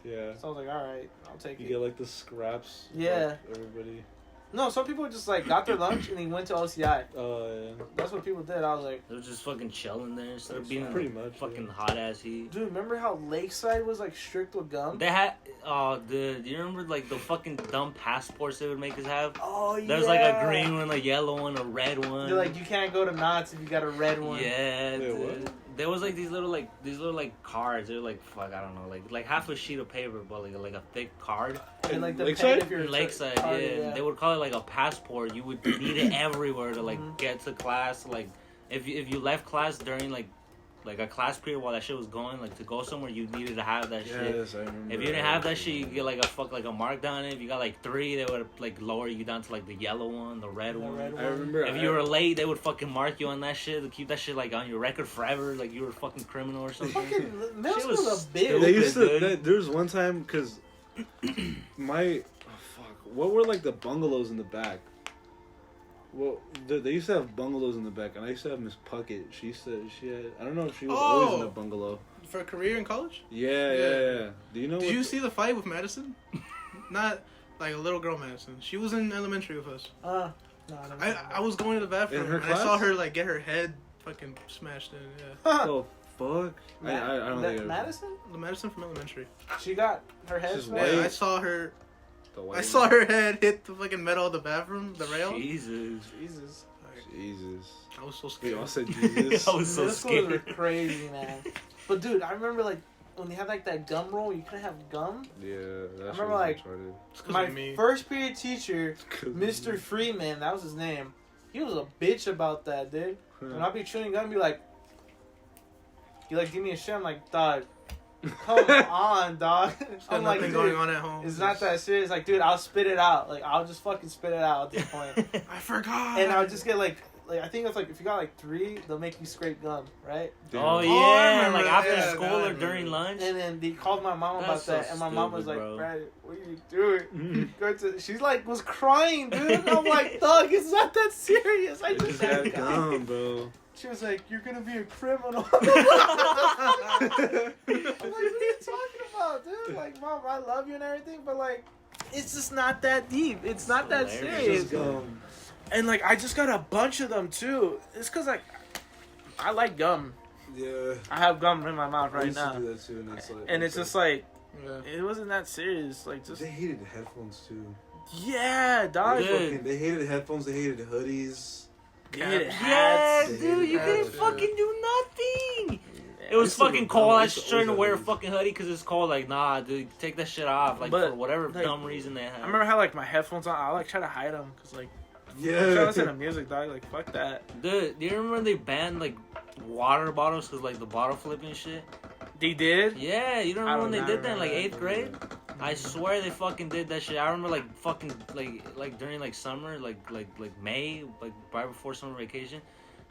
Yeah. So I was like, all right, I'll take You it. get like the scraps. Yeah. Like, everybody. No, some people just like got their lunch and they went to OCI. Oh yeah. That's what people did. I was like, They were just fucking chilling there instead of being in Pretty the much, fucking yeah. hot ass heat. dude, remember how Lakeside was like strict with gum? They had, oh, dude, do you remember like the fucking dumb passports they would make us have? Oh yeah. There's like a green one, a yellow one, a red one. They're like, you can't go to Knott's if you got a red one. Yeah, Wait, dude. what? There was like these little cards. They're like fuck, I don't know, like half a sheet of paper, but like a thick card. And like the Lakeside? pen if you're In Lakeside, retarded, yeah. They would call it like a passport. You would need it everywhere to like Mhm. get to class. Like if you left class during like a class period while that shit was going, like to go somewhere, you needed to have that shit. Yes, I remember. If you didn't have that shit, you get like a mark down it. If you got like 3, they would like lower you down to like the yellow one, the red one. red I remember. If you were late, they would fucking mark you on that shit to keep that shit like on your record forever, like you were a fucking criminal or something. Fucking middle Shit school's was a bitch. stupid. They used to. dude. There was one time because what were like the bungalows in the back? Well, they used to have bungalows in the back, and I used to have Miss Puckett. She had. I don't know if she was always in Oh. a bungalow. For a career in college? Yeah. Do you know? Did you see the fight with Madison? Not like a little girl Madison. She was in elementary with us. No, I was going to the bathroom In her and I saw class? her like get her head fucking smashed in. Yeah, Oh fuck! I don't think. Madison? the Madison from elementary. She got her head She's smashed? Yeah, Wait. I saw her. The white I saw her head hit the fucking metal of the bathroom, the rail. Jesus. Jesus. Jesus. I was so We scared. all said Jesus. I was so Middle schools were scared. crazy, man. But dude, I remember like when they had like that gum roll, you couldn't have gum. Yeah, that I shit remember, was like, retarded. It's 'cause My of me. first period teacher, 'Cause of Mr. me. Freeman, that was his name. He was a bitch about that, dude. When I'd be chewing gum, be like, he like give me a shit. I'm like, dog, come on, dog. It's got I'm like, nothing dude, going on at home. it's not that serious. Like, dude, I'll spit it out. Like, I'll just fucking spit it out at this point. I forgot. And I'll just get like I think it's like if you got like 3, they'll make you scrape gum, right? Damn. Oh I yeah, remember like that. after Yeah, school now I or remember. during lunch. And then they called my mom about That's so that, and my mom was stupid, like, bro. "Brad, what are you doing?" Go to. She's like, was crying, dude. And I'm like, dog, it's not that serious. I It's just just had that gum. gum, bro. She was like, "You're gonna be a criminal." I'm like, "What are you talking about, dude? Like, mom, I love you and everything, but like, it's just not that deep. It's not that Hilarious. serious." Just gum. And like I just got a bunch of them too. It's cause like I like gum. Yeah. I have gum in my mouth I right used now. to do that too, and It's just like Yeah. it wasn't that serious. Like just they hated headphones too. yeah, dog. They hated headphones. They hated hoodies. They hated Yeah, hats. dude, you couldn't hats, fucking do nothing. Yeah. It was used to- fucking cold. I I used was to trying to always wear a have fucking hoodie because it's cold. Like, nah, dude, take that shit off. Like, But, for whatever like, dumb reason they had. I remember how like my headphones on. I like try to hide them because like I'm trying to Yeah. listen to music, dog. Like fuck that. Dude, do you remember they banned, like, water bottles because, like, the bottle flipping shit? They did. Yeah, you don't I remember when don't they did that in, remember like, that. 8th grade? I swear they fucking did that shit. I remember, like, fucking, like during, like, summer, like May, like, right before summer vacation.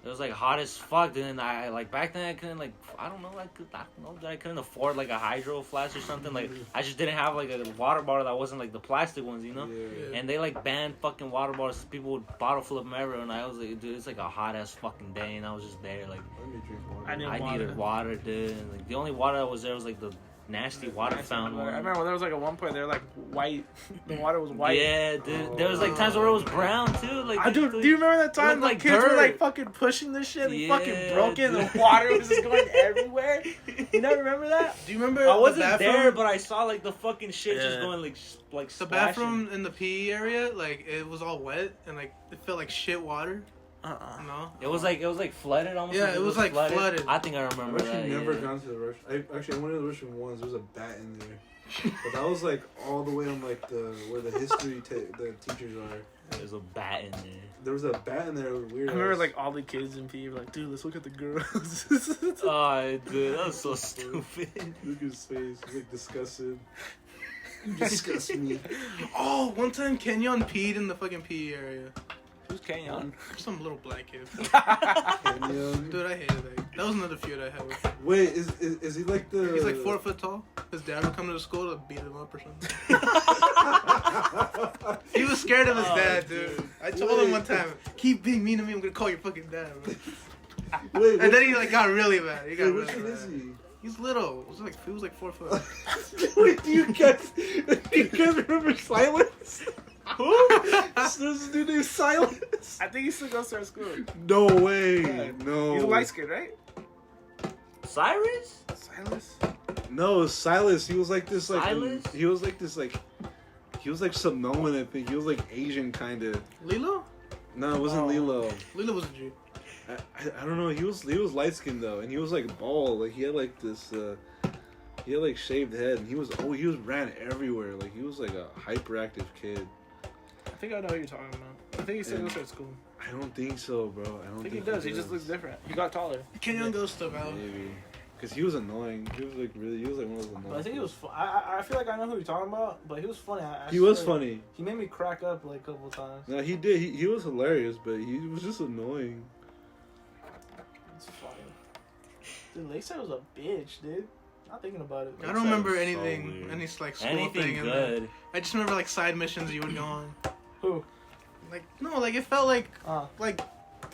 It was, like, hot as fuck, dude, and I, like, back then I couldn't, like, I don't know, I couldn't afford, like, a hydro flask or something. Like, I just didn't have, like, a water bottle that wasn't, like, the plastic ones, you know? Yeah. And they, like, banned fucking water bottles. People would bottle flip them everywhere, and I was like, dude, it's, like, a hot-ass fucking day, and I was just there, like, Let me drink water. I knew- I water. needed water, dude. And, like, the only water that was there was, like, the nasty water fountain I one. remember there was like at one point they were like white. The water was white. Yeah, dude. There was, like, times where it was brown, too. Like, Dude, do you remember that time looked like like kids were dirt. like fucking pushing this shit? They fucking Yeah, broke it. dude. The water was just going everywhere. You never remember that? Do you remember I wasn't the bathroom? there, but I saw, like, the fucking shit just Yeah. going, like The splashing. bathroom in the PE area, like it was all wet and like it felt like shit water. No. It was like flooded almost. Yeah, it was, like, flooded. I think I I've remember actually that. never yeah. gone to the restroom. I went to the restroom once. There was a bat in there, but that was like all the way on like where the history the teachers are. There's a bat in there. There was a bat in there. It was weird. I remember like all the kids in PE were like, dude, let's look at the girls. Oh, dude, that was so stupid. Look at his face. He's like disgusted. You disgust me. Oh, one time Kenyon peed in the fucking PE area. Who's Kenyon? Some little black kid. Kenyon. Dude, I hated that. That was another feud I had with. Wait, is he like the? He's like 4 foot tall. His dad would come to the school to beat him up or something. He was scared of his dad, dude. I told him one time, keep being mean to me, I'm gonna call your fucking dad, bro. Wait, And then he like got really mad. He got which really one is mad. he? He's little. He was like 4 foot. Wait, do you guys remember Silence? Who? There's this dude named Silence. I think he still goes to our school. No way. Yeah. No. He's a light skin, right? Cyrus? Silas? No, Silas. He was like this, like Silas? he was like this, like he was like Samoan. I think he was like Asian, kind of. Lilo? No, it wasn't Oh. Lilo. Lilo was a G. I don't know. He was light skinned though, and he was like bald. Like he had like this. He had like shaved head, and he was ran everywhere. Like he was like a hyperactive kid. I think I know who you're talking about. I think he still goes to our school. I don't think so, bro. I don't I think he does. He just looks different. He got taller. Kenyon goes to Val. Maybe. Because he was annoying. He was like really. He was like one of those annoying. But I think he was. I feel like I know who you're talking about. But he was funny. He was swear, funny. He made me crack up like a couple times. No, he did. He was hilarious, but he was just annoying. It's funny. Dude, Lakeside was a bitch, dude. Not thinking about it. I don't remember so anything, weird. any like school Anything thing. And good. I just remember like side missions you would go on. Who? Like no, like it felt like Uh,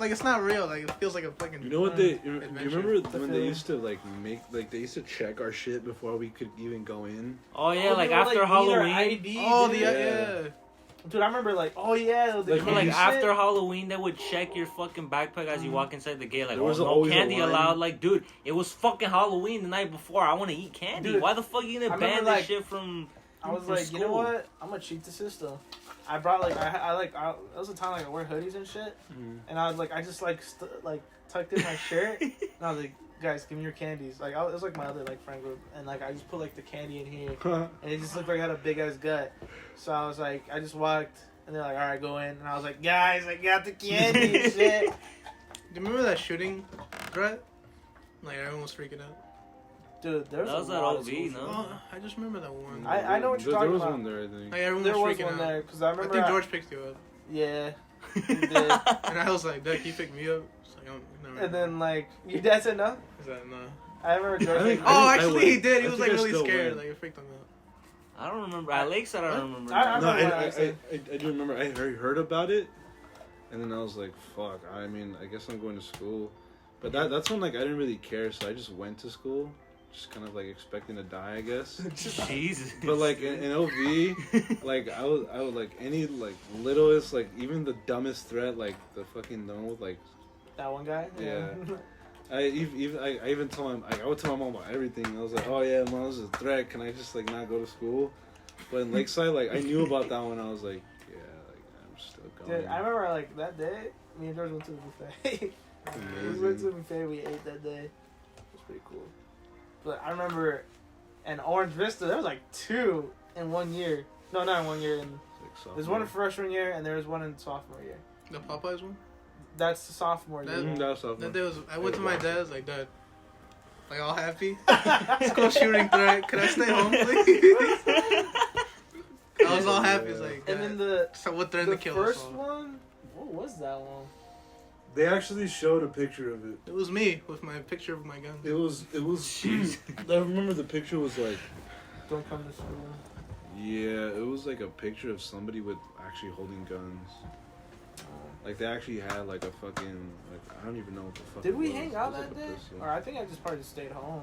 it's not real. Like it feels like a fucking. You know what they? You Adventure. remember when they feel- used to like make like they used to check our shit before we could even go in? Oh yeah, oh, like they would, after need our Halloween. ID, Oh, the dude. yeah. Dude, I remember like, oh yeah, the Like, Remember, like you after Halloween, they would check your fucking backpack as you walk inside the gate. Like, There was oh, no always a candy line. allowed. Like, dude, it was fucking Halloween the night before. I want to eat candy. Dude, Why the fuck you gonna I ban remember, this like, shit from? I was from like, you know school? what? I'm gonna cheat the system. I brought like that was the time like I wear hoodies and shit, and I was like I just like tucked in my shirt, and I was like, guys, give me your candies. Like it was like my other like friend group, and like I just put like the candy in here, and it just looked like I had a big ass gut. So I was like, I just walked, and they're like, all right, go in, and I was like, guys, I got the candy and shit. Do you remember that shooting threat? Like everyone was freaking out. Dude, there's That was a at lot OV, of schools. no? Oh, I just remember that one. I know what you're there talking was about. one there, I think. Like everyone There was freaking one out. there because I I remember. think George picked you up, Yeah, he did. and I was like, "Dude, can you pick me up?" It's like, never. And then like your dad said no. Is that no? I remember George. I think- like, Oh, I actually, went. he did. He I was think like I really still scared. went. Like it freaked him out. I don't remember. At Lakeside, I don't remember. I No, remember I do remember. I heard about it, and then I was like, "Fuck." I mean, I guess I'm going to school, but that's when like I didn't really care, so I just went to school just kind of like expecting to die, I guess. Jesus. But like in OV, like I would like any like littlest, like even the dumbest threat, like the fucking no, like That one guy. yeah. I even told him, I would tell my mom about everything. I was like, oh yeah, mom, this is a threat. Can I just like not go to school? But in Lakeside, like I knew about that one. I was like, yeah, like I'm still going. Dude, I remember like that day, me and George went to the buffet. We went to the buffet. We ate that day. It was pretty cool. But I remember, in Orange Vista, there was like 2 in 1 year. No, not in 1 year. There's one in freshman year, and there was one in sophomore year. The Popeyes one? That's the sophomore year. That day was. I went to my dad's like, Dad, like all happy. School shooting threat. Can I stay home, please? I was all happy. It's like, and then so what threatened to kill us first all? one. What was that one? They actually showed a picture of it. It was me with my picture of my gun. It was. I remember the picture was like. Don't come to school. Yeah, it was like a picture of somebody with actually holding guns. Like they actually had like a fucking like I don't even know what the fuck. Did we it was. hang out It was that like a day? pistol. Or I think I just probably just stayed home.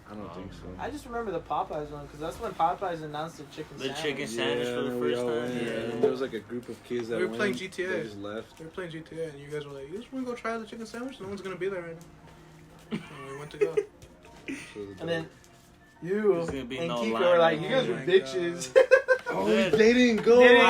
I don't think so. I just remember the Popeyes one because that's when Popeyes announced the chicken sandwich. chicken sandwich for the and we first all time. went, Yeah. And there was like a group of kids that We were playing went, GTA. They just left. We were playing GTA, and you guys were like, "You just want to go try the chicken sandwich? No one's gonna be there right now." And we went to go. And then you There's and gonna be Kika no were line. like, "You guys Oh were my bitches." Oh, Dude. they didn't go. They didn't go.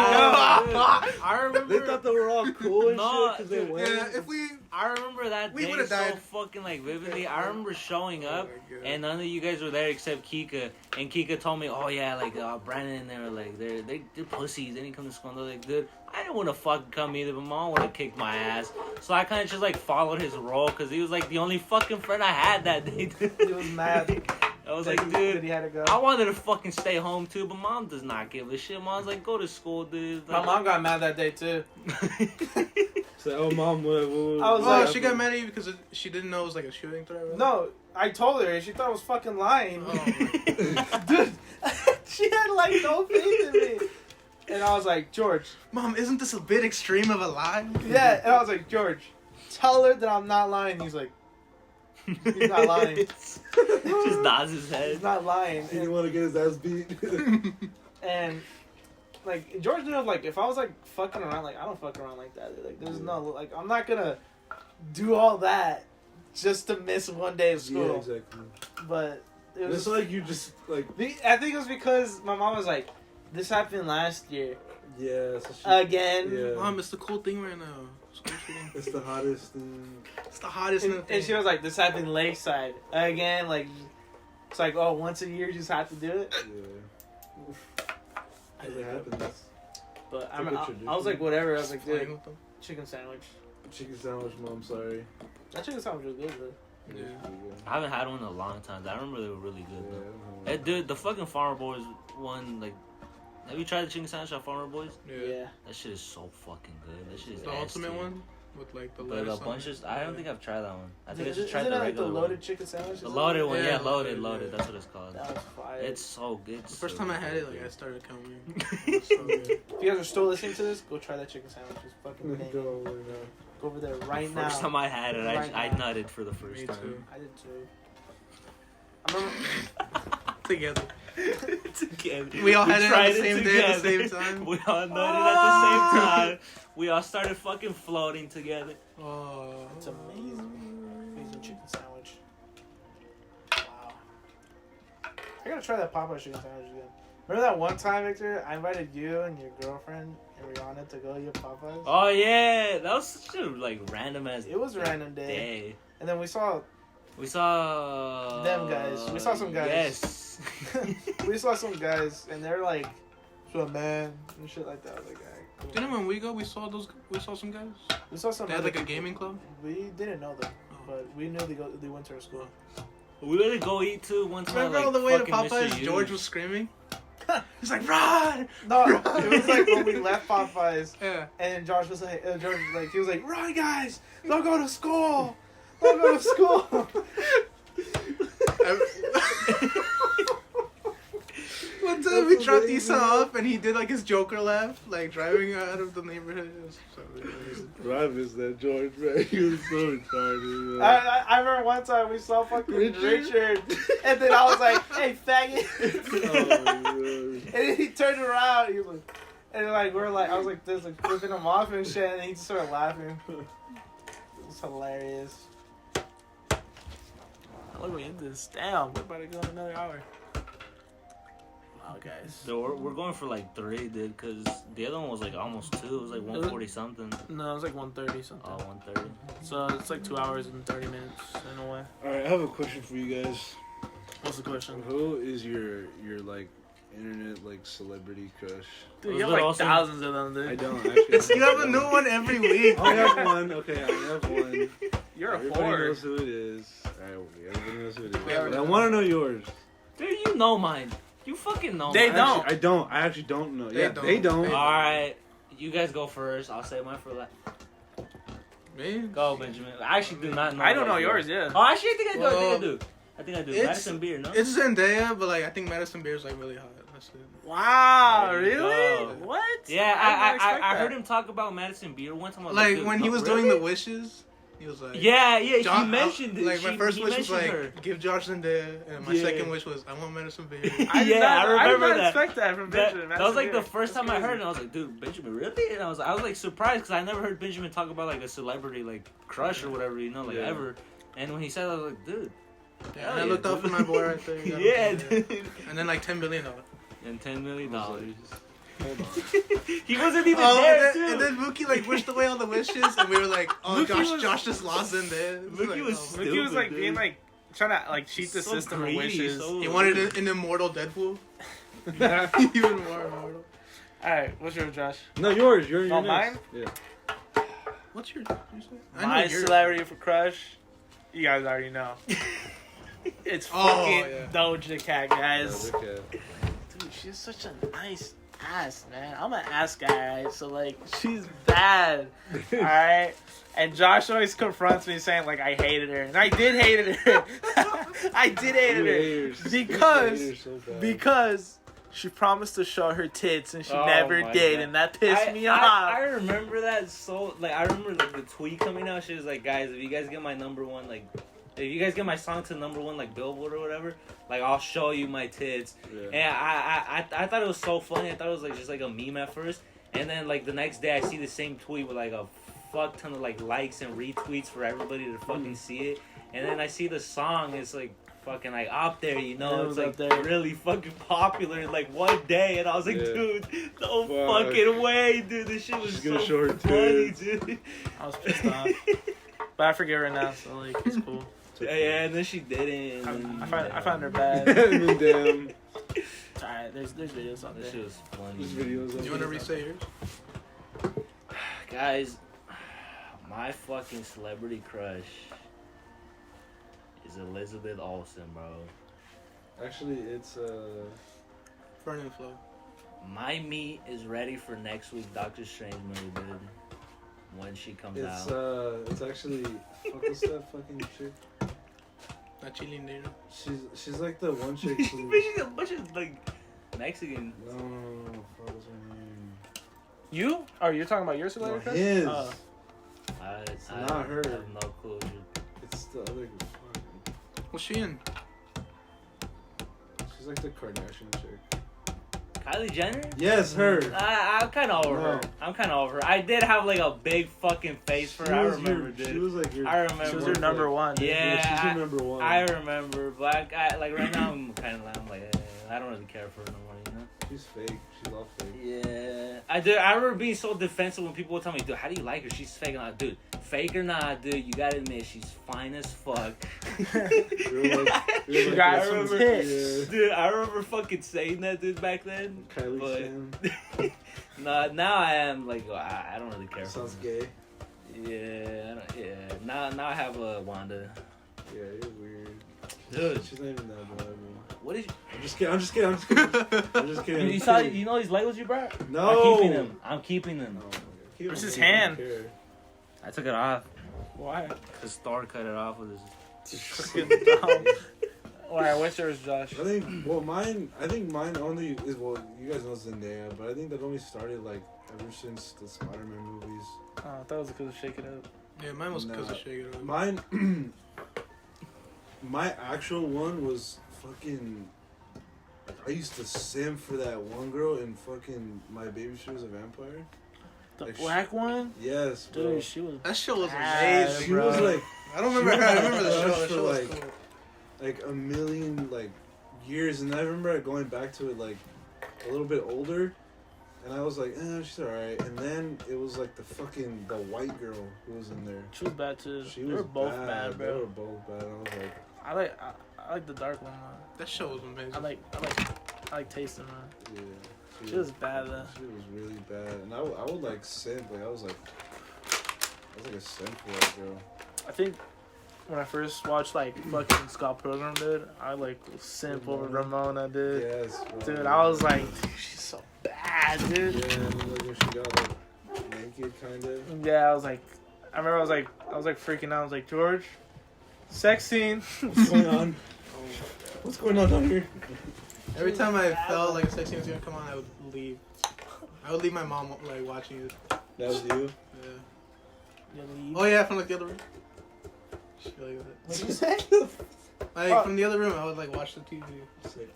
I remember. They thought they were all cool and No, shit because they dude, went. Yeah, if we. I remember that We day would've so died. fucking like vividly. I remember showing Oh up my God. and none of you guys were there except Kika. And Kika told me, "Oh yeah, like Brandon and they were like they're pussies. They didn't come to school." And they're like, "Dude, I didn't want to fucking come either, but mom would have kicked my ass." So I kind of just like followed his role because he was like the only fucking friend I had that day. Dude. He was mad. I was that like, dude, he had to go. I wanted to fucking stay home too, but mom does not give a shit. Mom's like, go to school, dude. My mom got mad that day too. So, oh mom, what I was Oh, like- she got mad at you because she didn't know it was like a shooting threat. Right? No, I told her and she thought I was fucking lying. Oh, my Dude, she had like no faith in me. And I was like, George. Mom, isn't this a bit extreme of a lie? Yeah, and I was like, George, tell her that I'm not lying. He's like, he's not lying. Just nods his He's head. not lying. He didn't want to get his ass beat. And like George knew like if I was like fucking around, like I don't fuck around like that. Like there's no like I'm not gonna do all that just to miss one day of school. Yeah, exactly. But it was It's like you just like I think it was because my mom was like, this happened last year yeah. So she, again. yeah. Mom, it's the cool thing right now. School shooting. It's the hottest thing. It's the hottest new And thing. she was like, this happened Lakeside again. Like it's like oh once a year you just have to do it. Yeah. As it happens. But It's like a tradition. I was like whatever. I was like Flying dude, with them. chicken sandwich. Chicken sandwich, mom. Sorry. That chicken sandwich was good though. Yeah. I haven't had one in a long time. I remember they were really good Yeah, though. Hey, dude, the fucking Farmer Boys one, like, have you tried the chicken sandwich at Farmer Boys? Yeah. That shit is so fucking good. That shit is The ass ultimate tier. one with like the But lettuce a on bunch it. of, I don't think I've tried that one. I think I Isn't just tried it the like the regular loaded one. chicken sandwich? The loaded one, Yeah, yeah, loaded. loaded. That's what it's called. That was fire. It's so good. The first time I had it, like I started coming. If you guys are still listening to this, go try that chicken sandwich. It's fucking banging. Go Go over there right now. First time I had it, Right I now. nutted for the first Me time. too. I did too. I remember. Together. Together. We all had it on tried the same day at the together. same time. We all nutted at the same time. We all started fucking floating together. Oh. It's amazing. Amazing chicken sandwich. Wow. I gotta try that Popeye chicken sandwich again. Remember that one time, Victor? I invited you and your girlfriend and Rihanna to go eat Popeyes. Oh yeah, that was such a like random ass. It was a random day. And then we saw We saw Them guys. We saw some guys. Yes. we saw some guys and they're like, "So man," and shit like that. I was like, "Alright, cool." Didn't when we go, we saw some guys. We saw some. They had other like a people. gaming club. We didn't know them, but we knew they went to our school. We let go eat too one time. Remember like, all the way to fucking Mr. Popeyes? Hughes. George was screaming. He's like, run! No, it was like when we left Popeyes, Yeah. and George was like, he was like, "Run, guys! Don't go to school! Don't go to school!" One time time we dropped Issa off and he did like his Joker laugh, like driving out of the neighborhood. It was so amazing. Bro, I miss that George, man. He was so retarded. Man. I remember one time we saw fucking Richard and then I was like, "Hey, faggot!" Oh my God. And then he turned around. He was like, and like we're like, I was like, "This like flipping him off and shit," and he just started laughing. It was hilarious. Look, we into this. Damn, we're about to go another hour. Wow, guys. So we're going for like 3, dude, because the other one was like almost 2. It was like 140 something. No, it was like 1:30 something. Oh, 130. So it's like 2 hours and 30 minutes in a way. Alright, I have a question for you guys. What's the question? Who is your like internet like celebrity crush? Dude, you have like awesome. thousands of them, dude. I don't actually. You have a new one every week. I have one. Okay, I have one. You're a Everybody whore. knows who it is. Alright, everybody knows who it is. Yeah, But I want to know yours. Dude, you know mine. You fucking know They mine. don't. I don't. I actually don't know. They They don't. don't. Alright, you guys go first. I'll say mine for last. Me? Go, Benjamin. I actually do not know. I don't know like yours, yeah. Oh, actually, I think I do. Well, I think I do. it's- Madison Beer, no? It's Zendaya, but like I think Madison Beer is like really hot. That's it. Wow, There you really? go. What? Yeah, did not expect I heard that. him talk about Madison Beer one time. I was Like dude, when he no, was really? doing the wishes, he was like, Yeah, he mentioned mentioned it. Like my first he wish was like, mentioned her. give Josh Zendaya, and my Yeah. second wish was, I want Madison Beer. I did Yeah, not, I remember I did not that. expect that from Benjamin. That was like the That's first time I crazy. heard it. And I was like, dude, Benjamin, really? And I was like surprised because I never heard Benjamin talk about like a celebrity like crush or whatever, you know, like Yeah. ever. And when he said that, I was like, dude. Yeah, hell and I yeah, looked up for dude. my boy right there. You got Yeah, him, yeah. dude. And then like $10 billion. And $10 million. Hold on. He wasn't even Oh, there, and then Mookie like wished away all the wishes, and we were like, oh, Mookie Josh just lost Zendaya. It Mookie like, was oh. Mookie was like Stupid, being dude. like trying to like cheat the So system of greedy, wishes. so- He wanted an immortal Deadpool. Even more immortal. All right, what's your Josh? No, yours. You're Oh, next. mine? Yeah. What's your? You say? I know My yours. celebrity for crush. You guys already know. It's Oh, fucking yeah. Doja Cat, guys. Okay. Dude, she's such a nice ass, man. I'm an ass guy, right? So like, she's bad. All right. And Josh always confronts me saying like I hated her, and I did hate her. I did hate her because she promised to show her tits and she Oh never my did, God. and that pissed me off. I remember that so like I remember like the tweet coming out. She was like, guys, if you guys get my number one like. If you guys get my song to number one, like Billboard or whatever, like I'll show you my tits. Yeah. And I thought it was so funny. I thought it was like just like a meme at first, and then like the next day I see the same tweet with like a fuck ton of like likes and retweets for everybody to fucking see it. And then I see the song. It's like fucking like up there, you know. Yeah, it it's was like up there. really fucking popular in like one day, and I was like, Yeah. dude, no Fuck. fucking way, dude. This shit was She's gonna so show her funny, tits. dude. I was pissed off, but I forgive her now, so like it's cool. Yeah, and then she didn't. and I then, found her bad. And then damn. Alright, there's videos on That there. shit was funny. This video's You want to re-say yours? Guys, my fucking celebrity crush is Elizabeth Olsen, bro. Actually, it's Fern and Flo. My meat is ready for next week Doctor Strange movie, dude. When she comes out. it's actually what's that fucking chick? Not Chile Negro. She's like the one chick who. But she's a bunch of like Mexican. No, what was her name? You? Oh, you're talking about your No, celebrity crush? his. Oh. It's I not her. I have no clue. It's the other. Fuck. What's she in? She's like the Kardashian chick. Kylie Jenner? Yes, her. I'm kind of over her. No. I'm kind of over her. I did have like a big fucking face for her. I remember, She dude. was like your. I remember. She was your number one. dude. Yeah, she's your number one. I remember, but like right now I'm kind of like I don't really care for her no more, you know. She's fake. She's all fake. Yeah, I did. I remember being so defensive when people would tell me, "Dude, how do you like her? She's fake." I'm like, dude, fake or not, dude, you gotta admit she's fine as fuck. You're like, She got I some remember- tits. Dude, I remember fucking saying that, dude, back then. Kylie But Shan. now I am like, I don't really care. Sounds for her. gay. Yeah, Now I have a Wanda. Yeah, you're weird. Dude, She's not even that bad. what is? I'm just kidding. I'm just kidding. I'm just kidding. I'm just kidding. You saw? You know these Legos you brought? No. I'm keeping them. I'm keeping them. No. Keep Where's them. his I don't hand? care. I took it off Why? because Thor cut it off with his. Fucking dumb. Alright, what's yours, Josh? I think mine only is, well, you guys know Zendaya, but I think that only started like ever since the Spider-Man movies. Oh, I thought it was because of Shake It Up. Yeah, mine was because of Shake It Up. Mine, my actual one was fucking. I used to simp for that one girl in fucking My Baby She Was a Vampire. The Like, black one? Yes, bro. Dude, she was That show was bad, amazing. She bro. was like, I don't remember. I remember the show. Rush The for, show was like, cool. like a million like years, and I remember going back to it like a little bit older, and I was like, she's alright. And then it was like the white girl who was in there. She was bad too. She They was were both bad, bro. They were both bad. I was like, I like the dark one. That show was amazing. I like tasting her. yeah. She was bad though. She was really bad, and I would like simp. Like I was like a simp for that girl. I think when I first watched like fucking Scott Pilgrim, dude, I like simp over Ramona, dude. Yes, bro. Dude, I was like, she's so bad, dude. Yeah, and then, like when she got like naked, kind of. Yeah, I remember I was like freaking out. I was like, George, sex scene. What's going on? What's going on down here? Every time I felt like a sex scene was gonna come on, I would leave. I would leave my mom like watching it. That was you. Yeah. Oh yeah, from like the other room. Shit like that. What did you say? Like from the other room, I would like watch the TV. Sick.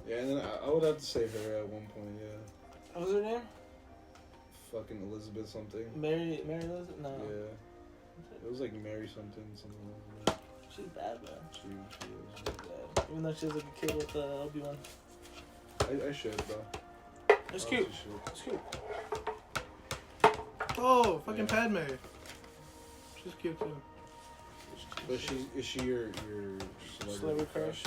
Yeah, and then I would have to say her at one point. Yeah. What was her name? Fucking Elizabeth something. Mary Elizabeth? No. Yeah. It was like Mary something like that. She's bad, bro. She was. Yeah. Even though she was like a kid with Obi-Wan. I should, bro. It's I cute. honestly should. It's cute. Oh, fucking Yeah. Padme. She's cute too. But is she your Celebrity crush?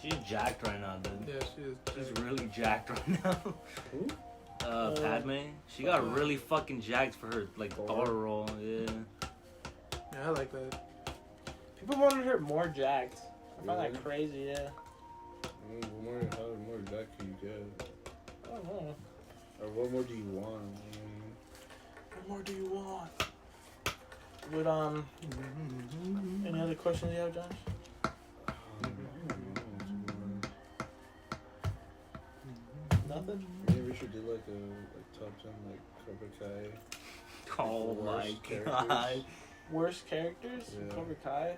She's jacked right now, dude. Yeah, she is. She's really jacked right now. Who? Padme. She got really fucking jacked for her like Thor role. Yeah. Yeah, I like that. People wanted her more jacked. I find Really? that crazy, yeah. How more jack can you get? I don't know. Or what more do you want? What more do you want? Would any other questions you have, Josh? Nothing? Maybe we should do like a top 10 like Cobra Kai. Oh my Worst characters. god. Worst characters? in Yeah. Cobra Kai?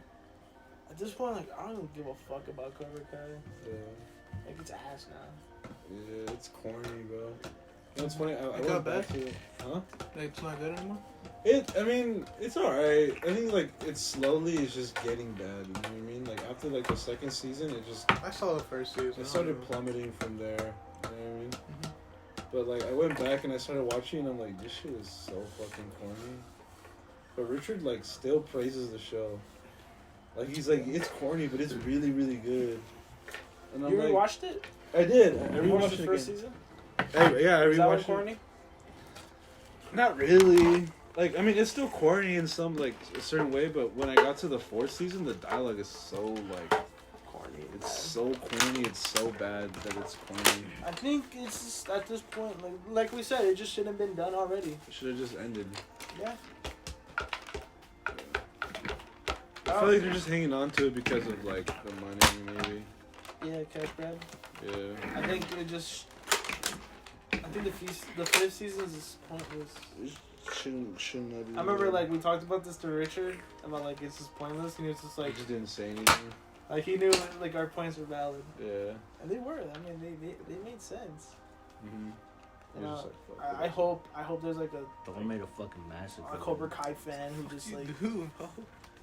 At this point, like, I don't even give a fuck about Cobra Kai. Yeah. Like, it's ass now. Yeah, it's corny, bro. You know, it's funny. I It got went back bad? to it. Huh? Like, it's not good anymore. I mean, it's alright. I think like it's slowly it's just getting bad. You know what I mean? Like after like the second season, I saw the first season. it started plummeting from there. You know what I mean? But like I went back and I started watching, and I'm like, this shit is so fucking corny. But Richard like still praises the show. Like he's like, it's corny, but it's really really good. And I'm You like, rewatched it? I did. I You watched rewatched the it first again. season? Yeah, I Is that one rewatched it. corny? Not really. Like, I mean, it's still corny in some, like, a certain way, but when I got to the fourth season, the dialogue is so, like, Corny. it's so corny, it's so bad that it's corny. I think it's just, at this point, like we said, it just shouldn't have been done already. It should have just ended. Yeah. I feel like they're just hanging on to it because of, like, the money, maybe. Yeah, cash grab. Yeah. I think it just. I think the fifth season is pointless. It shouldn't have been. I remember like we talked about this to Richard about like it's just pointless, and he was just I like just didn't say anything. he knew like our points were valid, Yeah. and they were. I mean they made sense. Mm-hmm. You know, I hope there's like Thor made a fucking massacre. a Cobra Kai fan who just like Dude,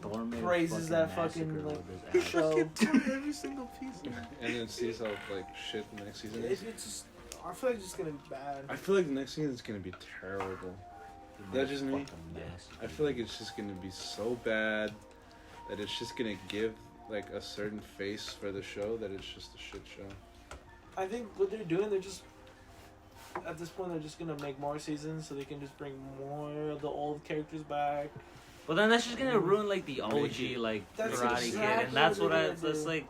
Thor made praises a that fucking fucking massacre like with his ass. show. every single piece. And then sees how, like, shit the next season is. It's just I feel like it's just gonna be bad. I feel like the next season is gonna be terrible. He That's made a just me? fucking massacre. I feel like it's just gonna be so bad that it's just gonna give like a certain face for the show that it's just a shit show. I think what they're doing, they're just at this point they're just gonna make more seasons so they can just bring more of the old characters back. But then that's just gonna ruin like the OG Maybe. like That's Karate Kid, exactly and that's what what they're I. gonna That's do. like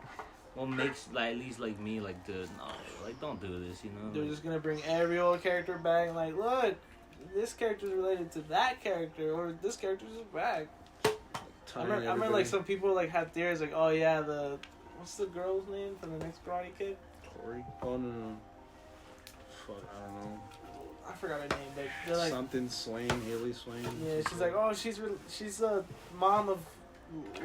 what makes like at least like me like dude no like don't do this, you know. They're Like, just gonna bring every old character back and like, look, this character's related to that character or this character's back. I remember like some people like had theories like, oh yeah, what's the girl's name from the next Karate Kid? Tori? Oh no. Fuck, I don't know. I forgot her name, but they're like something Swain, Haley Swain. Yeah, she's like, oh, she's the mom of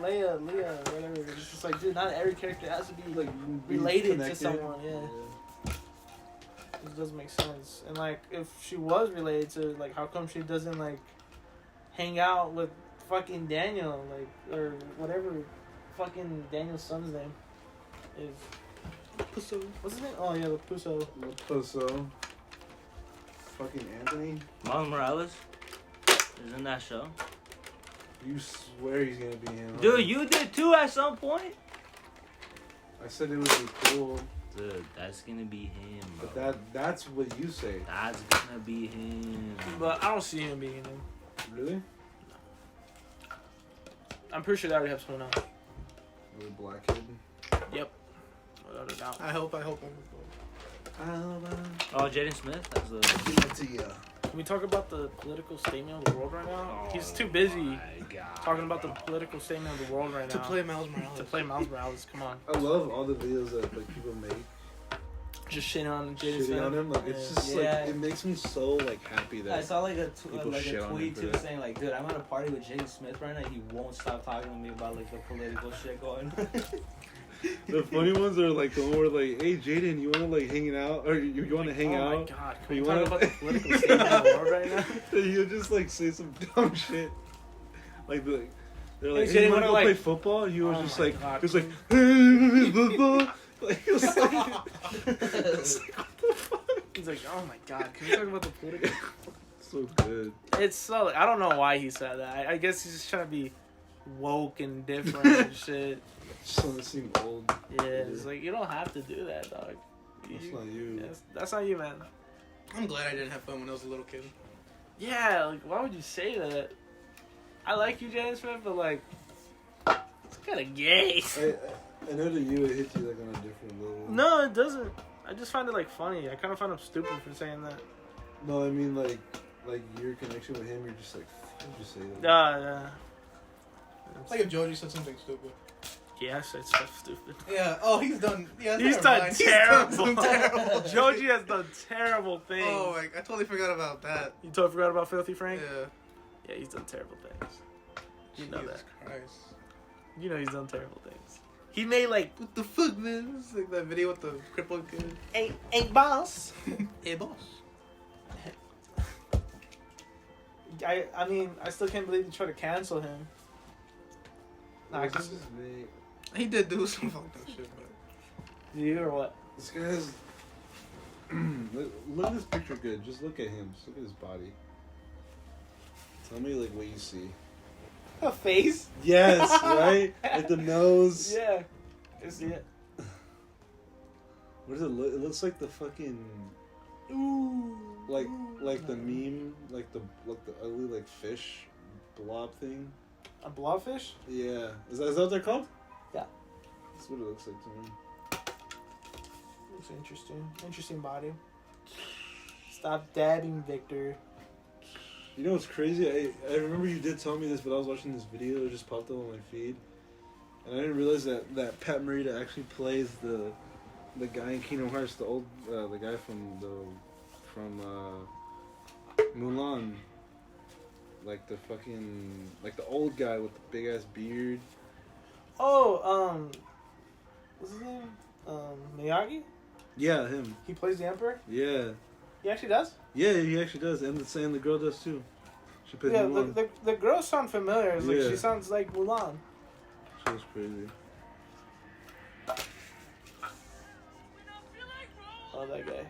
Leah, or whatever. It's just like, dude, not every character has to be like related to someone. Yeah, it doesn't make sense. And like, if she was related to, like, how come she doesn't like hang out with fucking Daniel, like, or whatever fucking Daniel's son's name is? Pusso. What's his name? Oh yeah, the Pusso. Pusso. Fucking Anthony. Miles Morales is in that show. You swear he's gonna be him? Dude, you did too at some point. I said it would be cool. Dude, that's gonna be him, bro. But that's what you say. That's gonna be him. But I don't see him being him. Really? No. I'm pretty sure they already have someone else. With a black kid. Yep. Without a doubt. I hope. Oh, Jaden Smith. That's the. Can we talk about the political statement of the world right now? Oh, He's too busy my God, talking about the political statement of the world right now. To play Miles Morales. To play Miles Morales. Come on. I love all the videos that like people make. Just shitting on Jaden Smith. Shitting on him, like it's just like it makes me so like happy that I saw like a shit on tweet him too for saying like, dude, I'm at a party with Jaden Smith right now. He won't stop talking to me about like the political shit going. The funny ones are like the one where like, hey Jaden, you wanna like hang out or you wanna hang out? Oh my God! Can we You talk wanna- about the political statement of the world right now? He'll just like say some dumb shit. Like they're like, Hey, hey, Jaden, you wanna go like- play football? And he was Oh just my like, God. he was like, football. Like he was like, it's like, what the fuck? He's like, oh my God! Can we talk about the political? So good. It's so. I don't know why he said that. I guess he's just trying to be woke and different and shit. Just doesn't seem old. Yeah, it's like you don't have to do that, dog. That's not you. That's not you, man. I'm glad I didn't have fun when I was a little kid. Yeah, like why would you say that? I like you, Jaden Smith, but like, it's kind of gay. I know to you it hits you like on a different level. No, it doesn't. I just find it like funny. I kind of find him stupid for saying that. No, I mean like your connection with him. You're just like, why'd you say that? Yeah. It's like if Joji said something stupid. Yeah, I said stuff stupid. Yeah. Oh, he's done. Yeah. He's never done mind. terrible. He's done some terrible. Joji has done terrible things. Oh my! I totally forgot about that. You totally forgot about Filthy Frank? Yeah. Yeah, he's done terrible things. You know Jesus that. Christ. You know he's done terrible things. He made like What the fuck, man? It's like that video with the crippled kid. ain't boss. Hey, boss. I mean, I still can't believe they tried to cancel him. Nah, What's cause his name? He did do some fucked up shit, but you or what? This guy has. Look at this picture good. Just look at him. Just look at his body. Tell me like what you see. A face? Yes, right? Like the nose. Yeah. I see it. What does it look? It looks like the fucking Ooh. like the meme, like the ugly like fish blob thing. A blobfish? Yeah. Is that what they're called? Yeah. That's what it looks like to me. Looks interesting. Interesting body. Stop dabbing, Victor. You know what's crazy? I remember you did tell me this, but I was watching this video. It just popped up on my feed, and I didn't realize that Pat Morita actually plays the guy in Kingdom Hearts, the old the guy from Mulan, like the fucking like the old guy with the big ass beard. Oh, what's his name? Miyagi? Yeah, him. He plays the Emperor? Yeah. He actually does? Yeah, he actually does, and the girl does too. She plays Yeah, Mulan. the girls sound familiar. It's like Yeah. she sounds like Mulan. She was crazy. Oh, that guy.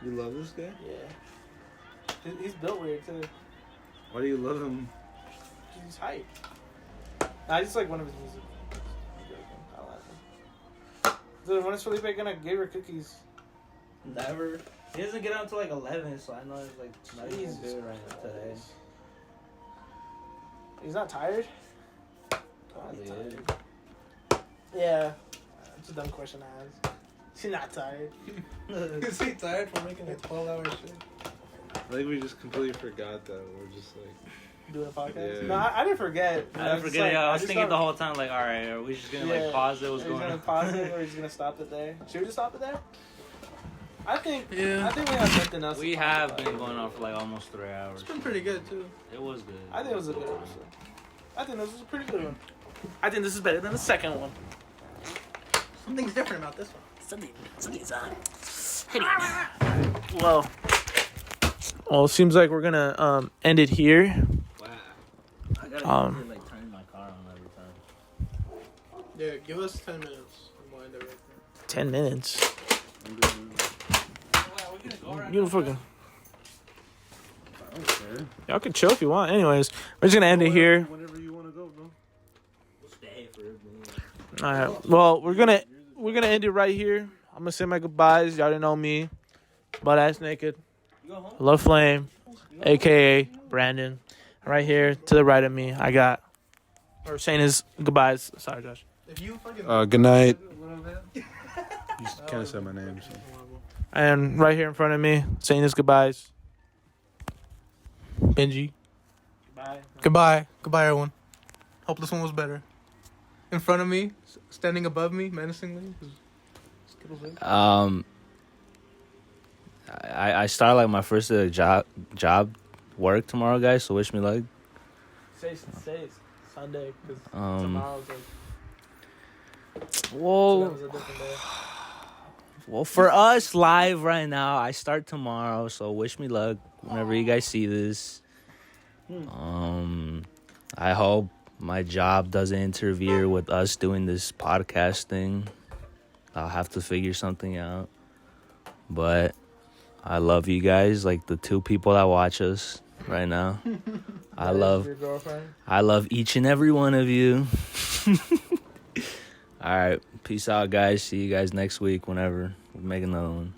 You love this guy? Yeah. He's built weird too. Why do you love him? He's hype. I just like one of his music. I like him. Dude, when is Felipe gonna give her cookies? Never. He doesn't get out until like 11, so I know it's like not even Jesus good right now today. Christ. He's not tired? Probably Tired. is. Yeah. It's a dumb question to ask. She's not tired. is he tired from making a 12-hour shit? I think we just completely forgot that. We're just like doing a podcast? Yeah. No, I didn't forget. I didn't forget. I was thinking the whole time, like, all right, are we just gonna like pause it? What's going on? Are we gonna pause it, or are we just gonna stop it there? Should we just stop it there? I think we have nothing else. We have been going on for like almost 3 hours. It's been pretty good too. It was good. I think it was a good episode. I think this was a pretty good one. I think this is better than the second one. Something's different about this one. Something's on. Well, it seems like we're gonna end it here. Wow. I gotta like turn my car on every time. Yeah, give us 10 minutes. Wind it right there. 10 minutes. Wow, You fucking. I don't care. Y'all can chill if you want. Anyways, we're just gonna end it here. Whenever you want to go, bro. We'll stay for a minute. All right. Well, we're gonna end it right here. I'm gonna say my goodbyes. Y'all didn't know me. Butt ass naked. Love Flame, aka Brandon. Right here to the right of me, I got. Or saying his goodbyes. Sorry, Josh. If you fucking Good night. You can't say my name. So. And right here in front of me, saying his goodbyes. Benji. Goodbye, everyone. Hope this one was better. In front of me, standing above me, menacingly. I start like my first job work tomorrow, guys. So wish me luck. Say Sunday because tomorrow's like. Whoa. So that was a different day. Well, for us live right now, I start tomorrow. So wish me luck whenever you guys see this. I hope my job doesn't interfere with us doing this podcast thing. I'll have to figure something out. But I love you guys, like the 2 people that watch us right now. I love each and every one of you. All right, peace out, guys. See you guys next week whenever we make another one.